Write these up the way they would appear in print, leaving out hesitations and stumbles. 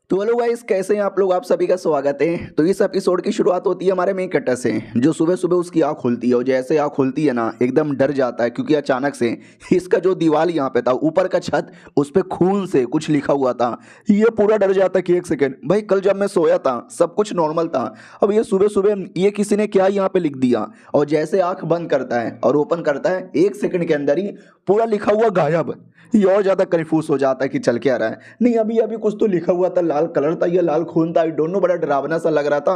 तो hello guys, कैसे हैं आप लोग। आप सभी का स्वागत है। तो इस एपिसोड की शुरुआत होती है हमारे मेन कैरेक्टर से, जो सुबह सुबह उसकी आँख खुलती है और जैसे आँख खुलती है ना, एकदम डर जाता है क्योंकि अचानक से इसका जो दीवार यहाँ पे था, ऊपर का छत, उस पे खून से कुछ लिखा हुआ था। ये पूरा डर जाता है कि एक सेकेंड भाई, कल जब मैं सोया था सब कुछ नॉर्मल था, अब ये सुबह सुबह ये किसी ने क्या यहाँ पे लिख दिया। और जैसे आँख बंद करता है और ओपन करता है, एक सेकंड के अंदर ही पूरा लिखा हुआ गायब। ये और ज्यादा कंफ्यूज हो जाता है कि चल क्या रहा है। नहीं, अभी अभी कुछ तो लिखा हुआ था, लाल कलर था, ये लाल खून था, आई डोंट नो, बड़ा डरावना सा लग रहा था।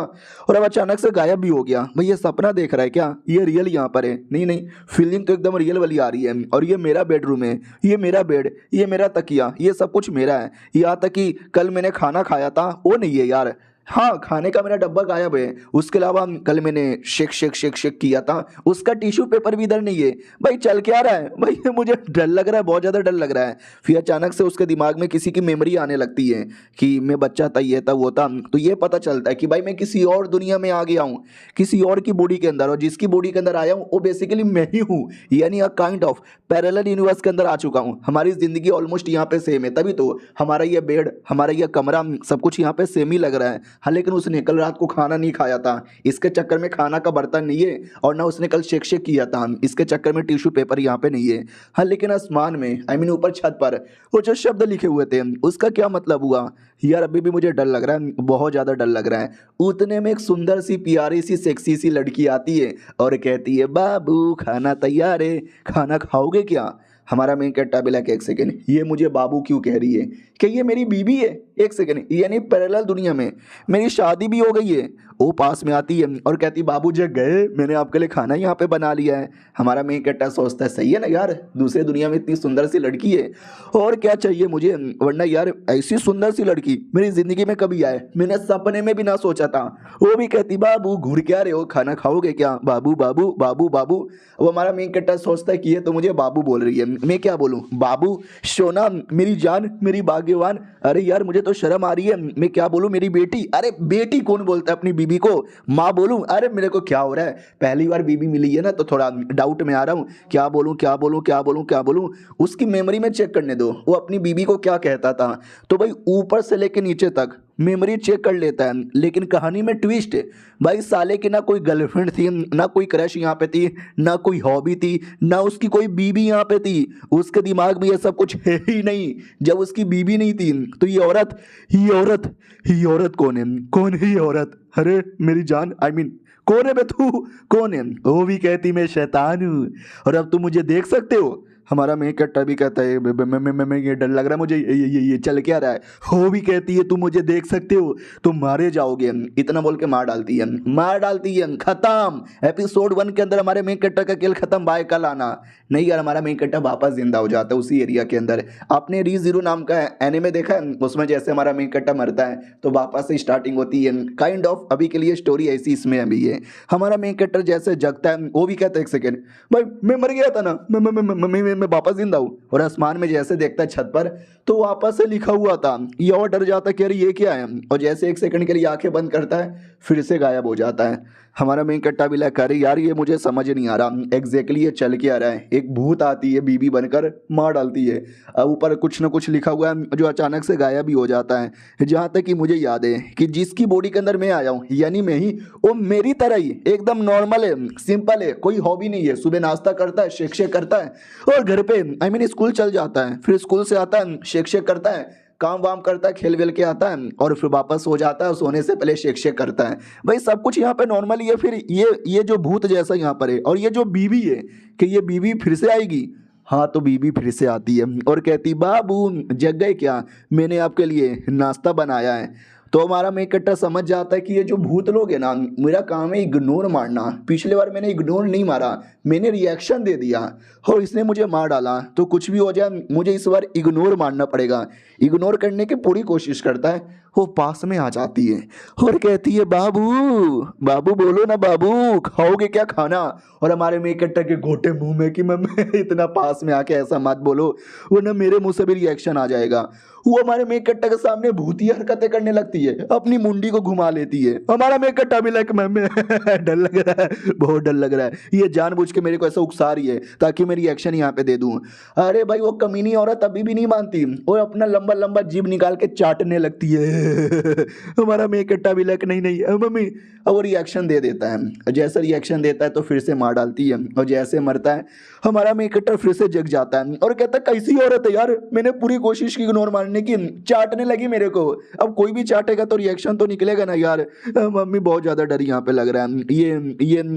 और अब अचानक से गायब भी हो गया। भाई ये सपना देख रहा है क्या, ये रियल यहाँ पर है? नहीं नहीं, फीलिंग तो एकदम रियल वाली आ रही है। और ये मेरा बेडरूम है, ये मेरा बेड, ये मेरा तकिया, ये सब कुछ मेरा है। यहाँ तक कि कल मैंने खाना खाया था वो नहीं है यार। हाँ, खाने का मेरा डब्बा गायब है। उसके अलावा कल मैंने शेक शेक शेक शेक किया था, उसका टिश्यू पेपर भी इधर नहीं है। भाई चल क्या रहा है भाई, ये मुझे डर लग रहा है, बहुत ज़्यादा डर लग रहा है। फिर अचानक से उसके दिमाग में किसी की मेमोरी आने लगती है कि मैं बच्चा था, ये था वो था। तो ये पता चलता है कि भाई मैं किसी और दुनिया में आ गया हूँ, किसी और की बॉडी के अंदर। और जिसकी बॉडी के अंदर आया हूँ वो बेसिकली मैं ही हूँ, यानी a kind of parallel universe के अंदर आ चुका हूँ। हमारी ज़िंदगी ऑलमोस्ट यहाँ पे सेम है, तभी तो हमारा ये बेड, हमारा ये कमरा, सब कुछ यहाँ पे सेम ही लग रहा है। हाँ, लेकिन उसने कल रात को खाना नहीं खाया था, इसके चक्कर में खाना का बर्तन नहीं है। और ना उसने कल शेक शेक किया था, इसके चक्कर में टिश्यू पेपर यहाँ पे नहीं है। हाँ, लेकिन आसमान में, आई मीन ऊपर छत पर, वो जो शब्द लिखे हुए थे उसका क्या मतलब हुआ यार। अभी भी मुझे डर लग रहा है, बहुत ज़्यादा डर लग रहा है। उतने में एक सुंदर सी प्यारी सी सेक्सी सी लड़की आती है और कहती है, बाबू खाना तैयार है, खाना खाओगे क्या? हमारा मेन कैरेक्टर भी लाइक, एक सेकेंड, ये मुझे बाबू क्यों कह रही है? क्या ये मेरी बीबी है? एक सेकेंड, यानी पैरेलल दुनिया में मेरी शादी भी हो गई है। वो पास में आती है और कहती, बाबू जग गए, मैंने आपके लिए खाना यहाँ पे बना लिया है। हमारा मेन कैरेक्टर सोचता है, सही है ना यार, दूसरे दुनिया में इतनी सुंदर सी लड़की है, और क्या चाहिए मुझे। वरना यार ऐसी सुंदर सी लड़की मेरी जिंदगी में कभी आए, मैंने सपने में भी ना सोचा था। वो भी कहती, बाबू घूर क्या रहे हो, खाना खाओगे क्या? बाबू बाबू बाबू बाबू। वो हमारा मेन कैरेक्टर सोचता है कि ये तो मुझे बाबू बोल रही है, मैं क्या बोलूँ? बाबू, सोना, मेरी जान, मेरी भाग्यवान। अरे यार मुझे तो शर्म आ रही है, मैं क्या बोलूँ? मेरी बेटी। अरे बेटी कौन बोलता है अपनी बीबी को? माँ बोलूँ? अरे मेरे को क्या हो रहा है, पहली बार बीबी मिली है ना, तो थोड़ा डाउट में आ रहा हूँ, क्या बोलूँ क्या बोलूँ क्या बोलूँ क्या बोलूँ। उसकी मेमोरी में चेक करने दो, वो अपनी बीबी को क्या कहता था। तो भाई ऊपर से लेके नीचे तक मेमोरी चेक कर लेता है। लेकिन कहानी में ट्विस्ट है भाई, साले की ना कोई गर्लफ्रेंड थी, ना कोई क्रश यहाँ पे थी, ना कोई हॉबी थी, ना उसकी कोई बीबी यहाँ पे थी। उसके दिमाग में ये सब कुछ है ही नहीं। जब उसकी बीबी नहीं थी तो ये औरत कौन है? कौन है ये औरत? अरे मेरी जान, आई मीन कौन है बे तू? कौन है? वो भी कहती मैं शैतान हूँ और अब तुम मुझे देख सकते हो। हमारा मेन कैरेक्टर भी कहता है, मैं ये डर लग रहा है मुझे, ये चल क्या रहा है। वो भी कहती है, तुम मुझे देख सकते हो, तुम मारे जाओगे। इतना बोल के मार डालती है, खत्म। एपिसोड 1 के अंदर हमारे मेन कैरेक्टर का खेल खत्म। बाय, कल आना। नहीं यार, हमारा मेन कैरेक्टर वापस जिंदा हो जाता है उसी एरिया के अंदर। आपने री जीरो नाम का एनिमे देखा है? उसमें जैसे हमारा मेन कैरेक्टर मरता है तो वापस से स्टार्टिंग होती है, काइंड ऑफ। अभी के लिए स्टोरी ऐसी इसमें अभी है। हमारा मेन कैरेक्टर जैसे जगता है, वो भी कहता है, एक सेकेंड भाई, मैं मर गया था ना, मैं वापस जिंदा हूँ। और आसमान में जैसे देखता है छत पर, तो वापस से लिखा हुआ था। ये और डर जाता है कि अरे ये क्या है। और जैसे एक सेकंड के लिए आंखें बंद करता है, फिर से गायब हो जाता है। हमारा मेन कट्टा भी लगा, अरे यार ये मुझे समझ नहीं आ रहा एग्जैक्टली ये चल के आ रहा है। एक भूत आती है, बीबी बनकर मार डालती है, ऊपर कुछ ना कुछ लिखा हुआ है जो अचानक से गायब भी हो जाता है। जहाँ तक कि मुझे याद है कि जिसकी बॉडी के अंदर मैं आया हूँ, यानी मैं ही, वो मेरी तरह ही एकदम नॉर्मल है, सिंपल है, कोई हॉबी नहीं है। सुबह नाश्ता करता है, शेक शेक करता है, और घर पे आई मीन स्कूल चल जाता है, फिर स्कूल से आता है, शेक शेक करता है, काम वाम करता है, खेल वेल के आता है, और फिर वापस सो जाता है। सोने से पहले शेक शेक करता है। भाई सब कुछ यहाँ पे नॉर्मल ही है। फिर ये जो भूत जैसा यहाँ पर है, और ये जो बीवी है, कि ये बीवी फिर से आएगी। हाँ, तो बीबी फिर से आती है और कहती, बाबू जग गए क्या, मैंने आपके लिए नाश्ता बनाया है। तो हमारा मेन कट्टा समझ जाता है कि ये जो भूत लोग है ना, मेरा काम है इग्नोर मारना। पिछले बार मैंने इग्नोर नहीं मारा, मैंने रिएक्शन दे दिया और इसने मुझे मार डाला। तो कुछ भी हो जाए, मुझे इस बार इग्नोर मारना पड़ेगा। इग्नोर करने की पूरी कोशिश करता है। वो पास में आ जाती है और कहती है, बाबू बाबू बोलो ना, बाबू खाओगे क्या खाना? और हमारे मेन कट्टा के घोटे मुंह में कि मैं इतना पास में आके ऐसा मत बोलो, वरना मेरे मुंह से भी रिएक्शन आ जाएगा। वो हमारे मेन कट्टा के सामने भूतिया हरकतें करने लगती है, अपनी मुंडी को घुमा लेती है। हमारा मेन कट्टा भी लाइक, मैं डर लग रहा है, बहुत डर लग रहा है, ये जानबूझ के मेरे को ऐसा उकसा रही है ताकि मैं रिएक्शन यहाँ पे दे दूं। अरे भाई वो कमीनी औरत अभी भी नहीं मानती, और अपना लंबा लंबा जीभ निकाल के चाटने लगती है। हमारा मैं कट्टा भी लक नहीं नहीं मम्मी। अब वो रिएक्शन दे देता है, जैसा रिएक्शन देता है तो फिर से मार डालती है और जैसे मरता है हमारा मैं कट्टा फिर से जग जाता है और कहता है कैसी औरत है यार, मैंने पूरी कोशिश की इग्नोर मारने की, चाटने लगी मेरे को, अब कोई भी चाटेगा तो रिएक्शन तो निकलेगा ना यार। मम्मी बहुत ज़्यादा डर यहाँ पे लग रहा है,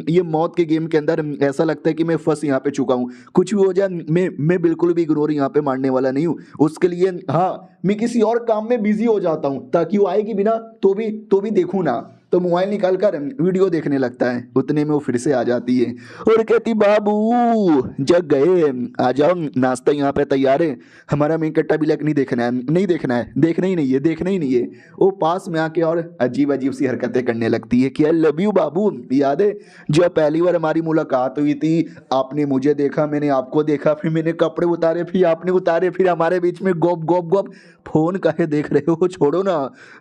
ये मौत के गेम के अंदर ऐसा लगता है कि मैं फंस यहाँ पे चुका हूँ, कुछ भी हो जाए मैं बिल्कुल भी इग्नोर यहाँ पे मारने वाला नहीं हूँ। उसके लिए हाँ मैं किसी और काम में बिजी हो जाता हूँ ताकि वो आएगी बिना तो भी देखूँ ना, तो मोबाइल निकाल कर वीडियो देखने लगता है। उतने में वो फिर से आ जाती है और कहती बाबू जग गए, आ जाओ नाश्ता यहाँ पे तैयार है, हमारा मेन कट्टा भी लक नहीं देखना है, नहीं देखना है, देखना ही नहीं है, देखना ही नहीं है। वो पास में आके और अजीब अजीब सी हरकतें करने लगती है कि आई लव यू बाबू, याद है जब पहली बार हमारी मुलाकात हुई थी, आपने मुझे देखा, मैंने आपको देखा, फिर मैंने कपड़े उतारे, फिर आपने उतारे, फिर हमारे बीच में गोप गोप गोप, फोन काहे देख रहे हो, छोड़ो ना।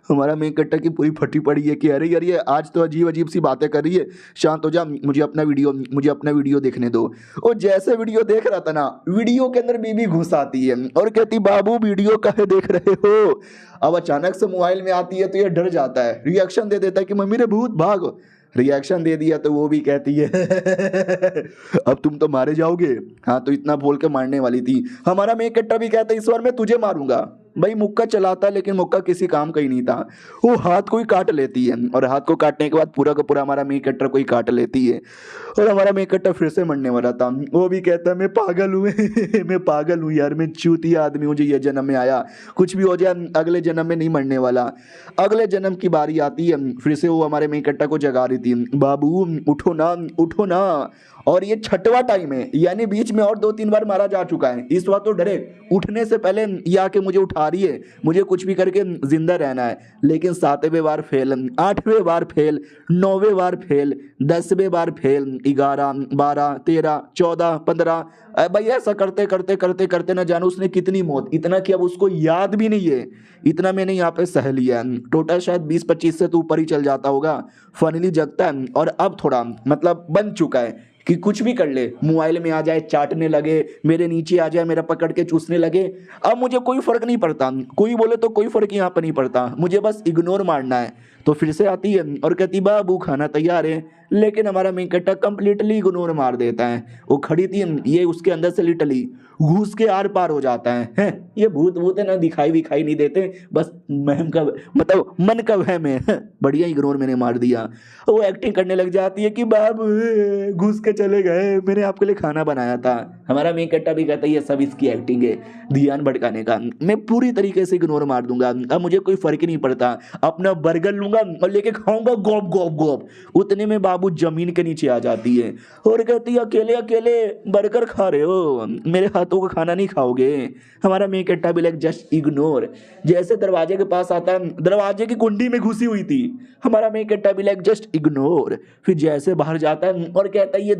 हमारा मेन कट्टा की पूरी फटी पड़ी है कि अरे यार ये आज तो अजीब अजीब सी बातें कर रही है, शांत हो जा, मुझे अपना वीडियो देखने दो। और जैसे वीडियो देख रहा था ना, वीडियो के अंदर बीबी घुस आती है और कहती बाबू वीडियो काहे देख रहे हो। अब अचानक से मोबाइल में आती है तो ये डर जाता है, रिएक्शन दे देता है कि मम्मी रे भूत भाग, रिएक्शन दे दिया तो वो भी कहती है अब तुम तो मारे जाओगे। हाँ तो इतना बोल के मारने वाली थी। हमारा मेन कट्टा भी कहता है इस बार मैं तुझे मारूंगा। भाई मुक्का चलाता लेकिन मुक्का किसी काम का ही नहीं था, वो हाथ को ही काट लेती है और हाथ को काटने के बाद पूरा का पूरा हमारा मेन कट्टर को ही काट लेती है और हमारा मेन कट्टर फिर से मरने वाला था। वो भी कहता है मैं पागल हूँ मैं पागल हूँ यार, मैं चूतिया आदमी हूँ जो ये जन्म में आया, कुछ भी हो जाए अगले जन्म में नहीं मरने वाला। अगले जन्म की बारी आती है, फिर से वो हमारे मेन कट्टा को जगा रही थी, बाबू उठो ना उठो ना। और ये छठवां टाइम है, यानी बीच में और 2-3 बार मारा जा चुका है, इस बार तो डायरेक्ट उठने से पहले ये आके मुझे उठा रही है, मुझे कुछ भी करके जिंदा रहना है। लेकिन 7वें बार फेल, 8वें बार फेल, 9वें बार फेल, 10वें बार फेल, 11, 12, 13, 14, 15। भाई ऐसा करते करते करते करते ना जानो उसने कितनी मौत, इतना कि अब उसको याद भी नहीं है, इतना मैंने यहाँ पे सह लिया। टोटल शायद 20-25 से तो ऊपर ही चल जाता होगा। फाइनली जगता है और अब थोड़ा मतलब बन चुका है कि कुछ भी कर ले, मोबाइल में आ जाए, चाटने लगे, मेरे नीचे आ जाए, मेरा पकड़ के चूसने लगे। अब मुझे कोई फर्क नहीं पड़ता, कोई बोले तो कोई फर्क यहाँ पर नहीं पड़ता, मुझे बस इग्नोर मारना है। तो फिर से आती है और कहती बाबू खाना तैयार है, लेकिन हमारा मेन कट्टा कंप्लीटली इग्नोर मार देता है। वो खड़ी थी, ये उसके अंदर से लिटरली घुस के आर पार हो जाता है। ये भूत भूत है ना, दिखाई विखाई नहीं देते, बस महम का मतलब मन का वहम है। बढ़िया इग्नोर मैंने मार दिया। वो एक्टिंग करने लग जाती है कि बाबू घुस के चले गए, मैंने आपके लिए खाना बनाया था। हमारा मेन कट्टा भी कहता है ये सब इसकी एक्टिंग है, ध्यान भटकाने का। मैं पूरी तरीके से इग्नोर मार दूंगा, अब मुझे कोई फर्क ही नहीं पड़ता, अपना बर्गर लूंगा और लेके खाऊंगा गोप गोप गोप। उतने में बाबू जमीन के नीचे आ जाती है और कहती है अकेले अकेले बर्गर खा रहे हो, मेरे हाथों का खाना नहीं खाओगे। हमारा मेन कट्टा भी लाइक जस्ट इग्नोर। जैसे दरवाजे के पास आता है, दरवाजे की कुंडी में घुसी हुई थी, हमारा मेन कट्टा भी लाइक जस्ट इग्नोर। फिर जैसे बाहर जाता है और कहता है ये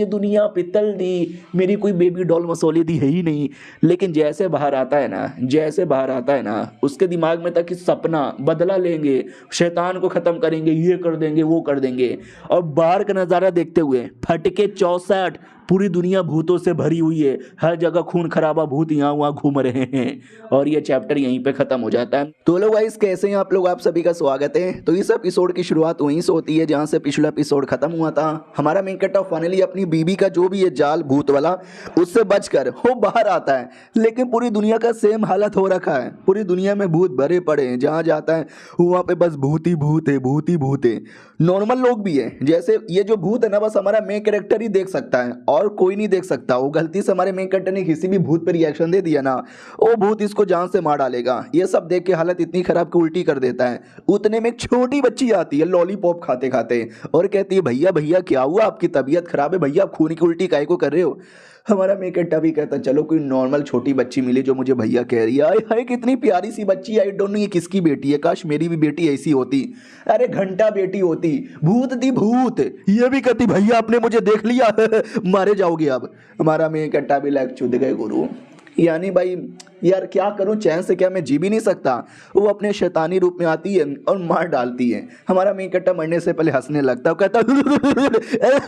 दुनिया पित्तल दी, मेरी कोई बेबी डॉल मसौली दी है ही नहीं। लेकिन जैसे बाहर आता है ना, उसके दिमाग में था कि सपना बदला लेंगे, शैतान को खत्म करेंगे, ये कर देंगे वो कर देंगे। और बाहर का नज़ारा देखते हुए फटके 64, पूरी दुनिया भूतों से भरी हुई है, हर जगह खून खराबा, भूत यहाँ वहाँ घूम रहे हैं। और ये चैप्टर यहीं पे खत्म हो जाता है। तो लोग गाइस कैसे हैं आप लोग, आप सभी का स्वागत है। तो इस एपिसोड की शुरुआत वहीं से होती है जहां से पिछला एपिसोड खत्म हुआ था। हमारा मेन कट्टा फाइनली अपनी बीबी का जो भी है जाल भूत वाला, उससे बचकर वो बाहर आता है। लेकिन पूरी दुनिया का सेम हालत हो रखा है, पूरी दुनिया में भूत भरे पड़े हैं, जहाँ जाता है वहाँ पे बस भूत ही भूत है, भूत ही भूत है। नॉर्मल लोग भी है, जैसे ये जो भूत है ना बस हमारा मेन कैरेक्टर ही देख सकता है और कोई नहीं देख सकता। वो गलती से हमारे मेन कैरेक्टर ने किसी भी भूत पर रिएक्शन दे दिया ना, वो भूत इसको जान से मार डालेगा। ये सब देख के हालत इतनी खराब कि उल्टी कर देता है। उतने में एक छोटी बच्ची आती है लॉलीपॉप खाते खाते और कहती है भैया भैया क्या हुआ, आपकी तबीयत खराब है भैया, आप खून की उल्टी काहे को कर रहे हो। हमारा मेन कट्टा भी कहता चलो कोई नॉर्मल छोटी बच्ची मिली जो मुझे भैया कह रही है। हाय कितनी प्यारी सी बच्ची, आई डोंट नो ये किसकी बेटी है, काश मेरी भी बेटी ऐसी होती। अरे घंटा बेटी होती, भूत थी भूत। ये भी कहती भैया आपने मुझे देख लिया मारे जाओगे अब। हमारा मेन कट्टा भी लाइक चुद गए गुरु, यानी भाई यार क्या करूं, चैन से क्या मैं जी भी नहीं सकता। वो अपने शैतानी रूप में आती है और मार डालती है। हमारा मेन कट्टा मरने से पहले हंसने लगता है, वो कहता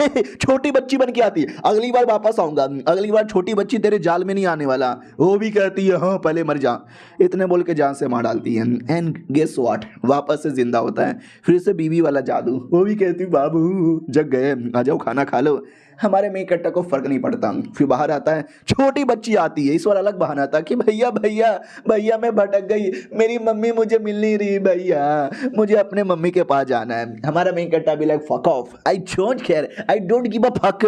है छोटी बच्ची बन के आती है, अगली बार वापस आऊंगा, अगली बार छोटी बच्ची तेरे जाल में नहीं आने वाला। वो भी कहती है हाँ पहले मर जा, इतने बोल के जान से मार डालती है। एंड गेस व्हाट, वापस से जिंदा होता है। फिर से बीवी वाला जादू, वो भी कहती बाबू जग गए, आ जाओ खाना खा लो। हमारे मेन कट्टा को फर्क नहीं पड़ता। फिर बाहर आता है, छोटी बच्ची आती है। इस बार अलग बहाना था कि भैया भैया भैया मैं भटक गई, मेरी मम्मी मुझे मिल नहीं रही भैया, मुझे अपने मम्मी के पास जाना है। हमारा मेन कट्टा भी like fuck off, I don't care, I don't give a fuck,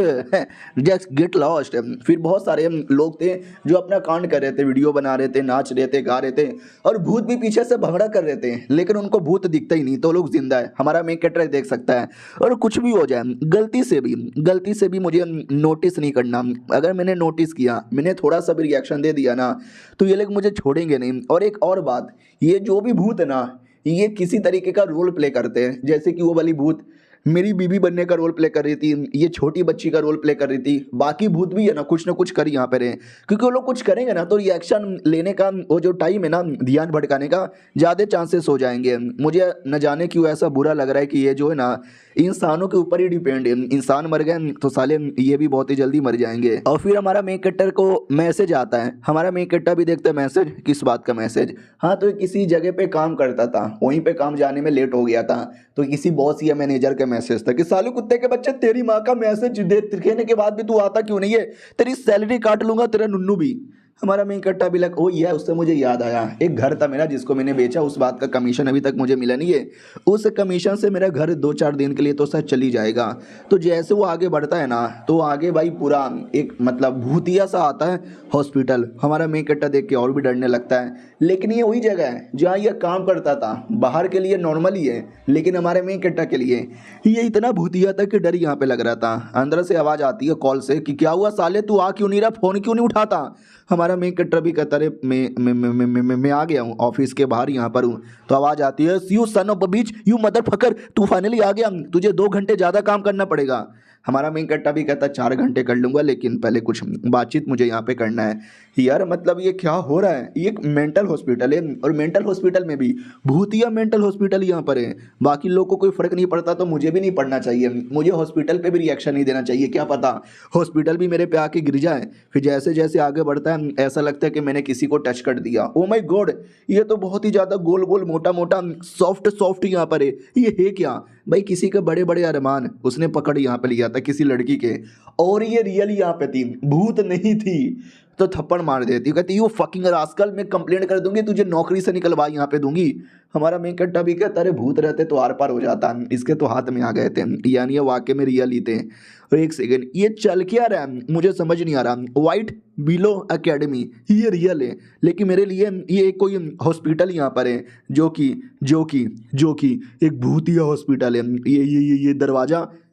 just get lost. फिर बहुत सारे लोग थे जो अपना कांड कर रहे थे, वीडियो बना रहे थे, नाच रहे थे, गा रहे थे, और भूत भी पीछे से भंगड़ा कर रहे थे, लेकिन उनको भूत दिखता ही नहीं, तो लोग जिंदा है। हमारा मेन कट्टा देख सकता है। और कुछ भी हो जाए, गलती से भी मुझे नोटिस नहीं करना। अगर मैंने नोटिस किया, मैंने थोड़ा सा भी रिएक्शन दे दिया ना, तो ये लोग मुझे छोड़ेंगे नहीं। और एक और बात, ये जो भी भूत है ना, ये किसी तरीके का रोल प्ले करते हैं। जैसे कि वो वाली भूत मेरी बीबी बनने का रोल प्ले कर रही थी, ये छोटी बच्ची का रोल प्ले कर रही थी, बाकी भूत भी है ना कुछ कर यहाँ पे रहे, क्योंकि वो लोग कुछ करेंगे ना तो रिएक्शन लेने का वो जो टाइम है ना, ध्यान भटकाने का ज़्यादा चांसेस हो जाएंगे। मुझे न जाने क्यों ऐसा बुरा लग रहा है कि ये जो है ना इंसानों के ऊपर ही डिपेंड है। इंसान मर गए तो साले ये भी बहुत ही जल्दी मर जाएंगे। और फिर हमारा मेन कट्टर को मैसेज आता है। हमारा मेन कट्टा भी देखता है मैसेज, किस बात का मैसेज? हाँ तो किसी जगह पे काम करता था, वहीं पे काम जाने में लेट हो गया था, तो किसी बॉस या मैनेजर का मैसेज था कि सालू कुत्ते के बच्चे तेरी माँ का मैसेज देने के बाद भी तू आता क्यों नहीं है, तेरी सैलरी काट लूंगा तेरा नुन्नू भी। हमारा मेन कट्टा भी लग, ओ ये उससे मुझे याद आया, एक घर था मेरा जिसको मैंने बेचा, उस बात का कमीशन अभी तक मुझे मिला नहीं है। उस कमीशन से मेरा घर 2-4 दिन के लिए तो शायद चली जाएगा। तो जैसे वो आगे बढ़ता है ना, तो आगे भाई पूरा एक मतलब भूतिया सा आता है हॉस्पिटल। हमारा मेन कट्टा देख के और भी डरने लगता है। लेकिन ये वही जगह है जहाँ ये काम करता था। बाहर के लिए नॉर्मल ही है, लेकिन हमारे मेन कट्टा के लिए ये इतना भूतिया था कि डर यहाँ पे लग रहा था। अंदर से आवाज़ आती है कॉल से कि क्या हुआ साले, तू आ क्यों नहीं रहा, फ़ोन क्यों नहीं उठाता? हमारा मेन कट्टर भी कहता रे मैं आ गया हूँ, ऑफिस के बाहर यहाँ पर हूँ। तो आवाज़ आती है you son of a beach, you mother fucker, तू फाइनली आ गया, तुझे 2 घंटे ज़्यादा काम करना पड़ेगा। हमारा मेन कट्टा भी कहता 4 घंटे कर लूँगा, लेकिन पहले कुछ बातचीत मुझे यहाँ पे करना है। यार मतलब ये क्या हो रहा है? ये एक मेंटल हॉस्पिटल है, और मेंटल हॉस्पिटल में भी भूतिया मेंटल हॉस्पिटल यहाँ पर है। बाकी लोग को कोई फ़र्क नहीं पड़ता, तो मुझे भी नहीं पड़ना चाहिए। मुझे हॉस्पिटल पे भी रिएक्शन नहीं देना चाहिए। क्या पता हॉस्पिटल भी मेरे पे आके गिर जाए। फिर जैसे जैसे आगे बढ़ता है ऐसा लगता है कि मैंने किसी को टच कर दिया। ओ माय गॉड, ये तो बहुत ही ज़्यादा गोल गोल मोटा मोटा सॉफ्ट यहाँ पर है। ये है क्या भाई? किसी के बड़े बड़े अरमान उसने पकड़ यहाँ पे लिया था किसी लड़की के, और ये रियल यहाँ पे थी, भूत नहीं थी। तो थप्पड़ मार देती, कहती यू फकिंग रास्कल, मैं कंप्लेंट कर दूंगी, तुझे नौकरी से निकलवा यहाँ पे दूंगी। हमारा मेन कट्टा भी कहता अरे भूत रहते तो आर पार हो जाता, इसके तो हाथ में आ गए थे, यानी ये वाकई में रियल ही थे। और एक सेकेंड, ये चल क्या रहा है मुझे समझ नहीं आ रहा। वाइट बिलो एकेडमी ये रियल है, लेकिन मेरे लिए ये कोई हॉस्पिटल यहाँ पर है जो कि एक भूतिया हॉस्पिटल है।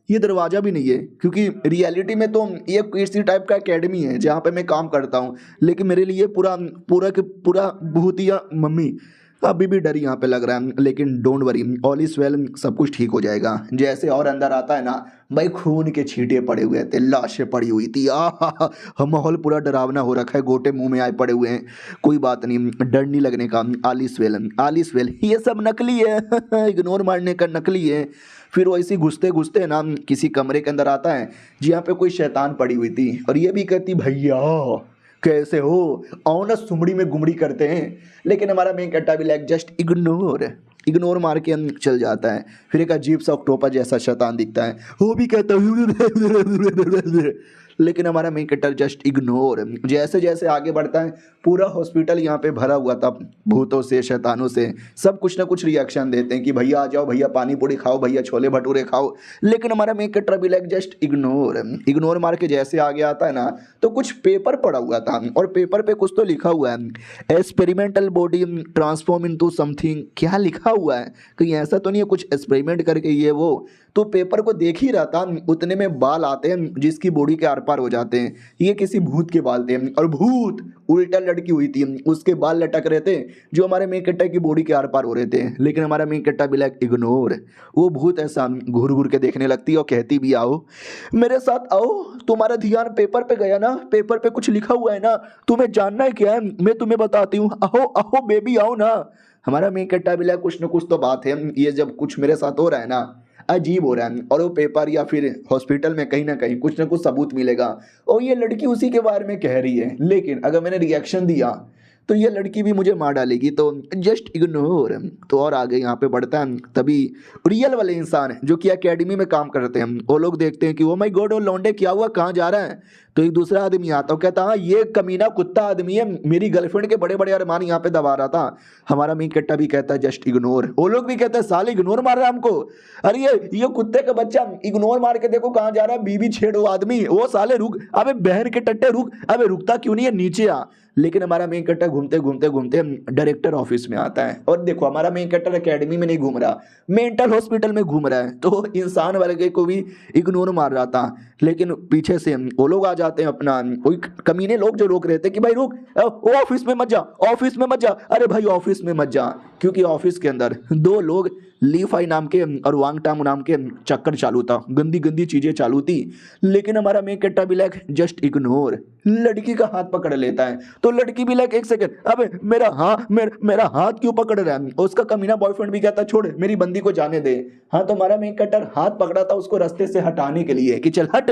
ये दरवाज़ा भी नहीं है, क्योंकि रियलिटी में तो ये किसी टाइप का एकेडमी है जहाँ पे मैं काम करता हूँ, लेकिन मेरे लिए पूरा भूतिया। मम्मी अभी भी डर यहाँ पे लग रहा है, लेकिन don't worry, all is well, सब कुछ ठीक हो जाएगा। जैसे और अंदर आता है ना भाई, खून के छींटे पड़े हुए थे, लाशें पड़ी हुई थी, माहौल पूरा डरावना हो रखा है, गोटे मुंह में आए पड़े हुए हैं। कोई बात नहीं, डर नहीं लगने का, ऑल इज वेल, ये सब नकली है इग्नोर मारने का नकली है। फिर वो ऐसे घुसते घुसते ना किसी कमरे के अंदर आता है जहाँ पे कोई शैतान पड़ी हुई थी, और ये भी कहती भैया कैसे हो, आओ ना सुमड़ी में गुमड़ी करते हैं। लेकिन हमारा मेन कट्टा भी लाइक जस्ट इग्नोर मार के चल जाता है। फिर एक अजीब सा ऑक्टोपस जैसा शैतान दिखता है, वो भी कहता है लेकिन हमारा मेन कट्टर जस्ट इग्नोर। जैसे जैसे आगे बढ़ता है, पूरा हॉस्पिटल यहाँ पे भरा हुआ था भूतों से, शैतानों से। सब कुछ ना कुछ रिएक्शन देते हैं कि भैया आ जाओ, भैया पानी पूरी खाओ, भैया छोले भटूरे खाओ। लेकिन हमारा मेन कट्टर भी लाइक जस्ट इग्नोर मार के जैसे आगे आता है ना, तो कुछ पेपर पड़ा हुआ था, और पेपर पे कुछ तो लिखा हुआ है, experimental body transform into something. क्या लिखा हुआ है? कहीं ऐसा तो नहीं है कुछ एक्सपेरिमेंट करके ये वो? तो पेपर को देख ही रहा था, उतने में बाल आते हैं जिसकी बॉडी के आर पार हो जाते हैं। ये किसी भूत के बाल थे और भूत उल्टा लड़की हुई थी, उसके बाल लटक रहे थे जो हमारे मेन कट्टा की बॉडी के आर पार हो रहे थे। लेकिन हमारा मेन कट्टा भी लाइक इग्नोर। वो भूत ऐसा घूर घूर के देखने लगती है और कहती भी आओ मेरे साथ आओ, तुम्हारा ध्यान पेपर पे गया ना, पेपर पे कुछ लिखा हुआ है ना, तुम्हें जानना है क्या है, मैं तुम्हें बताती हूँ, आओ आओ बेबी आओ ना। हमारा मेन कट्टा भी लाइक कुछ ना कुछ तो बात है, ये जब कुछ मेरे साथ हो रहा है ना अजीब हो रहा है, और वो पेपर या फिर हॉस्पिटल में कहीं ना कहीं कुछ ना कुछ सबूत मिलेगा और ये लड़की उसी के बारे में कह रही है। लेकिन अगर मैंने रिएक्शन दिया तो ये लड़की भी मुझे मार डालेगी, तो जस्ट इग्नोर। तो और आगे यहाँ पे बढ़ता है, तभी रियल वाले इंसान जो कि एकेडमी में काम करते हैं वो लोग देखते हैं कि ओ माय गॉड वो लौंडे क्या हुआ, कहाँ जा रहा है। तो एक दूसरा आदमी आता है, कहता हाँ ये कमीना कुत्ता आदमी है, मेरी गर्लफ्रेंड के बड़े बड़े अरमान यहाँ पे दबा रहा था। हमारा मेन कट्टा भी कहता है जस्ट इग्नोर। वो लोग भी कहते हैं साले इग्नोर मार रहा है हमको, अरे ये कुत्ते का बच्चा इग्नोर मार के देखो कहाँ जा रहा है, बीबी छेड़ो आदमी, वो साले रुक, अबे बहन के टट्टे रुक, अबे रुकता क्यों नहीं है, नीचे आ। लेकिन हमारा मेन कट्टर घूमते घूमते घूमते डायरेक्टर ऑफिस में आता है। और देखो हमारा मेन कट्टर एकेडमी में नहीं घूम रहा, मेंटल हॉस्पिटल में घूम रहा है, तो इंसान वाले को भी इग्नोर मार रहा था। लेकिन पीछे से वो लोग आ जाते हैं, अपना कोई कमीने लोग जो रोक रहे थे कि भाई रुक, ऑफिस में मत जा, ऑफिस में मत जा, अरे भाई ऑफिस में मत जा, क्योंकि ऑफिस के अंदर दो लोग लीफाई नाम के और वांगटाम नाम के चक्कर चालू था, गंदी गंदी चीजें चालू थी। लेकिन हमारा मेन कट्टा भी लाइक जस्ट इग्नोर, लड़की का हाथ पकड़ लेता है। तो लड़की भी लाइक एक सेकंड, अबे मेरा हाथ क्यों पकड़ रहा है। उसका कमीना बॉयफ्रेंड भी कहता छोड़ मेरी बंदी को जाने दे। हाँ तो हमारा मेन कट्टर हाथ पकड़ा था उसको रास्ते से हटाने के लिए कि चल हट,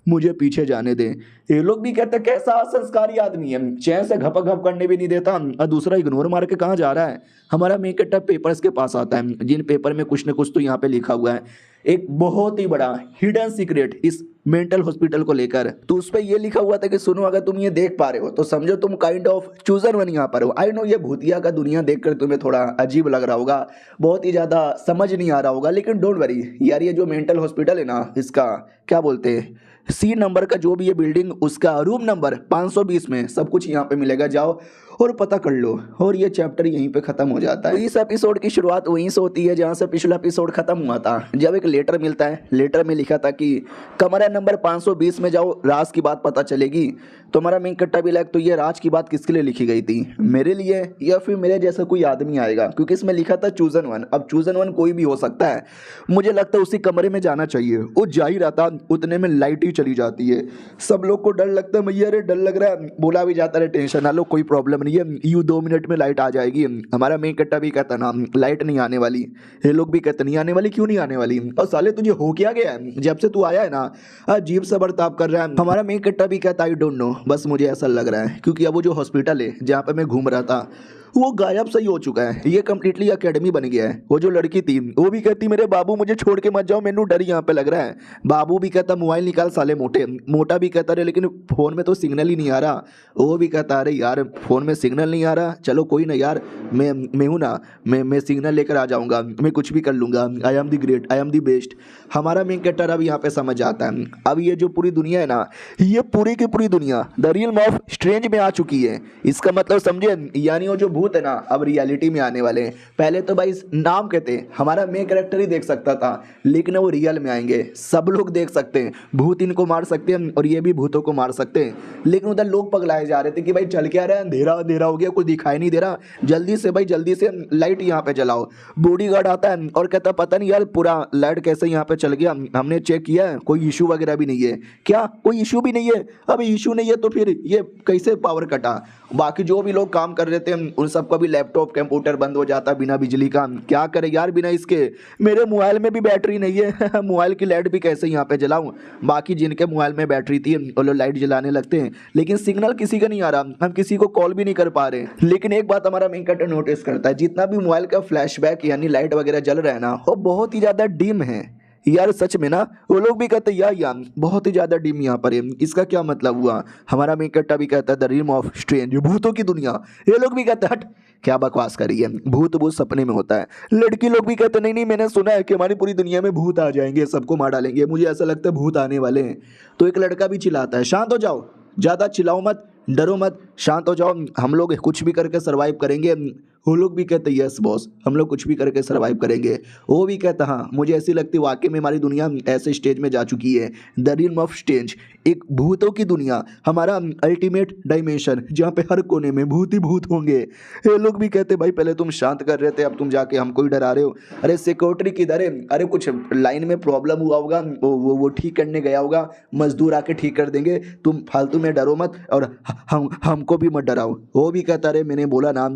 मुझे पीछे जाने दे। ये लोग भी कहते कैसा संस्कारी आदमी है, चैन से घपक घप करने भी नहीं देता, और दूसरा इग्नोर मार के कहाँ जा रहा है। हमारा मेन कट्टा पेपर्स के पास आता है, जिन पेपर में कुछ न कुछ तो यहाँ पे लिखा हुआ है, एक बहुत ही बड़ा हिडन सीक्रेट इस मेंटल हॉस्पिटल को लेकर। तो उस पर यह लिखा हुआ था कि सुनो अगर तुम ये देख पा रहे हो तो समझो तुम काइंड ऑफ चूजर वन यहाँ पर हो। आई नो ये भूतिया का दुनिया देखकर तुम्हें थोड़ा अजीब लग रहा होगा, बहुत ही ज़्यादा समझ नहीं आ रहा होगा, लेकिन डोंट वरी यार, ये जो मेंटल हॉस्पिटल है ना, इसका क्या बोलते हैं, सी नंबर का जो भी ये बिल्डिंग, उसका रूम नंबर 520 में सब कुछ यहाँ पे मिलेगा, जाओ और पता कर लो। और ये चैप्टर यहीं पे खत्म हो जाता है। तो इस एपिसोड की शुरुआत वहीं से होती है जहाँ से पिछला एपिसोड खत्म हुआ था, जब एक लेटर मिलता है। लेटर में लिखा था कि कमरा नंबर 520 में जाओ, राज की बात पता चलेगी। तो हमारा मेन कट्टा भी लाइक, तो ये राज की बात किसके लिए लिखी गई थी, मेरे लिए या फिर मेरे जैसा कोई आदमी आएगा, क्योंकि इसमें लिखा था चूजन वन। अब चूजन वन कोई भी हो सकता है, मुझे लगता है उसी कमरे में जाना चाहिए। वो जा ही रहा था, उतने में लाइट ही चली जाती है। सब लोग को डर लगता है, मैया रे डर लग रहा है, बोला भी जाता है टेंशन ना लो कोई प्रॉब्लम नहीं है, यू 2 मिनट में लाइट आ जाएगी। हमारा मेन कट्टा भी कहता ना लाइट नहीं आने वाली, ये लोग भी कहते नहीं आने वाली, क्यों नहीं आने वाली, और साले तुझे हो क्या गया है, जब से तू आया है ना अजीब सा बर्ताव कर रहा है। हमारा मेन कट्टा भी कहता आई डोंट नो, बस मुझे ऐसा लग रहा है, क्योंकि अब वो जो हॉस्पिटल है जहाँ पे मैं घूम रहा था वो गायब सही हो चुका है, ये कम्प्लीटली एकेडमी बन गया है। वो जो लड़की थी वो भी कहती मेरे बाबू मुझे छोड़ के मत जाओ, मैनू डर यहाँ पे लग रहा है। बाबू भी कहता मोबाइल निकाल साले मोटे, मोटा भी कहता रहे लेकिन फ़ोन में तो सिग्नल ही नहीं आ रहा। वो भी कहता अरे यार फ़ोन में सिग्नल नहीं आ रहा, चलो कोई ना यार, मैं हूँ ना, मैं सिग्नल लेकर आ जाऊँगा, मैं कुछ भी कर लूँगा, I am the great, I am the best. हमारा मेन कैरेक्टर अब यहाँ पे समझ आता है, अब ये जो पूरी दुनिया है ना, ये पूरी की पूरी दुनिया द रियल ऑफ स्ट्रेंज में आ चुकी है। इसका मतलब समझे, यानी वो जो भूत है ना अब रियलिटी में आने वाले हैं। पहले तो भाई नाम कहते हमारा मेन कैरेक्टर ही देख सकता था, लेकिन वो रियल में आएंगे, सब लोग देख सकते हैं, भूत इनको मार सकते हैं और ये भी भूतों को मार सकते हैं। लेकिन उधर लोग पगलाए जा रहे थे कि भाई चल क्या रहा है, अंधेरा अंधेरा हो गया, कुछ दिखाई नहीं दे रहा, जल्दी से भाई जल्दी से लाइट यहाँ पे जलाओ। बॉडीगार्ड आता है और कहता पता नहीं यार पूरा लाइट कैसे यहाँ पे चल गया, हमने चेक किया है, कोई इशू वगैरह भी नहीं है। क्या कोई इशू भी नहीं है? अब इशू नहीं है तो फिर ये कैसे पावर कटा? बाकी जो भी लोग काम कर रहे थे उन सबका भी लैपटॉप कंप्यूटर बंद हो जाता बिना बिजली का। क्या करे यार बिना इसके, मेरे मोबाइल में भी बैटरी नहीं है मोबाइल की लाइट भी कैसे यहाँ पे जलाऊं। बाकी जिनके मोबाइल में बैटरी थी वो लोग लाइट जलाने लगते हैं, लेकिन सिग्नल किसी का नहीं आ रहा, हम किसी को कॉल भी नहीं कर पा रहे। लेकिन एक बात हमारा मेन कैरेक्टर नोटिस करता है, जितना भी मोबाइल का फ्लैशबैक यानी लाइट वगैरह जल रहा है ना, वो बहुत ही ज़्यादा डिम है यार। सच में ना वो लोग भी कहते हैं यार बहुत ही ज्यादा डिम यहाँ पर है, इसका क्या मतलब हुआ? हमारा मेन कैरेक्टर भी कहता है द रियम ऑफ स्ट्रेंज, भूतों की दुनिया। ये लोग भी कहते हैं हट क्या बकवास करी है, भूत भूत सपने में होता है। लड़की लोग भी कहते नहीं नहीं मैंने सुना है कि हमारी पूरी दुनिया में भूत आ जाएंगे, सबको मार डालेंगे, मुझे ऐसा लगता है भूत आने वाले हैं। तो एक लड़का भी चिल्लाता है शांत हो जाओ, ज़्यादा चिल्लाओ मत, डरो मत, शांत हो जाओ, हम लोग कुछ भी करके सर्वाइव करेंगे, वो लोग भी कहते यस बॉस, हम लोग कुछ भी करके सर्वाइव करेंगे। वो भी कहता हाँ, मुझे ऐसी लगती वाकई में हमारी दुनिया ऐसे स्टेज में जा चुकी है, द रिल्म ऑफ स्टेज, एक भूतों की दुनिया, हमारा अल्टीमेट डायमेंशन जहाँ पे हर कोने में भूत ही भूत होंगे। ये लोग भी कहते भाई पहले तुम शांत कर रहे थे, अब तुम जाके हमको ही डरा रहे हो। अरे सिक्योरिटी किधर है? अरे कुछ लाइन में प्रॉब्लम हुआ होगा, वो ठीक करने गया होगा, मजदूर आके ठीक कर देंगे, तुम फालतू में डरो मत और हमको भी मत डराओ। वो भी कहता अरे मैंने बोला ना,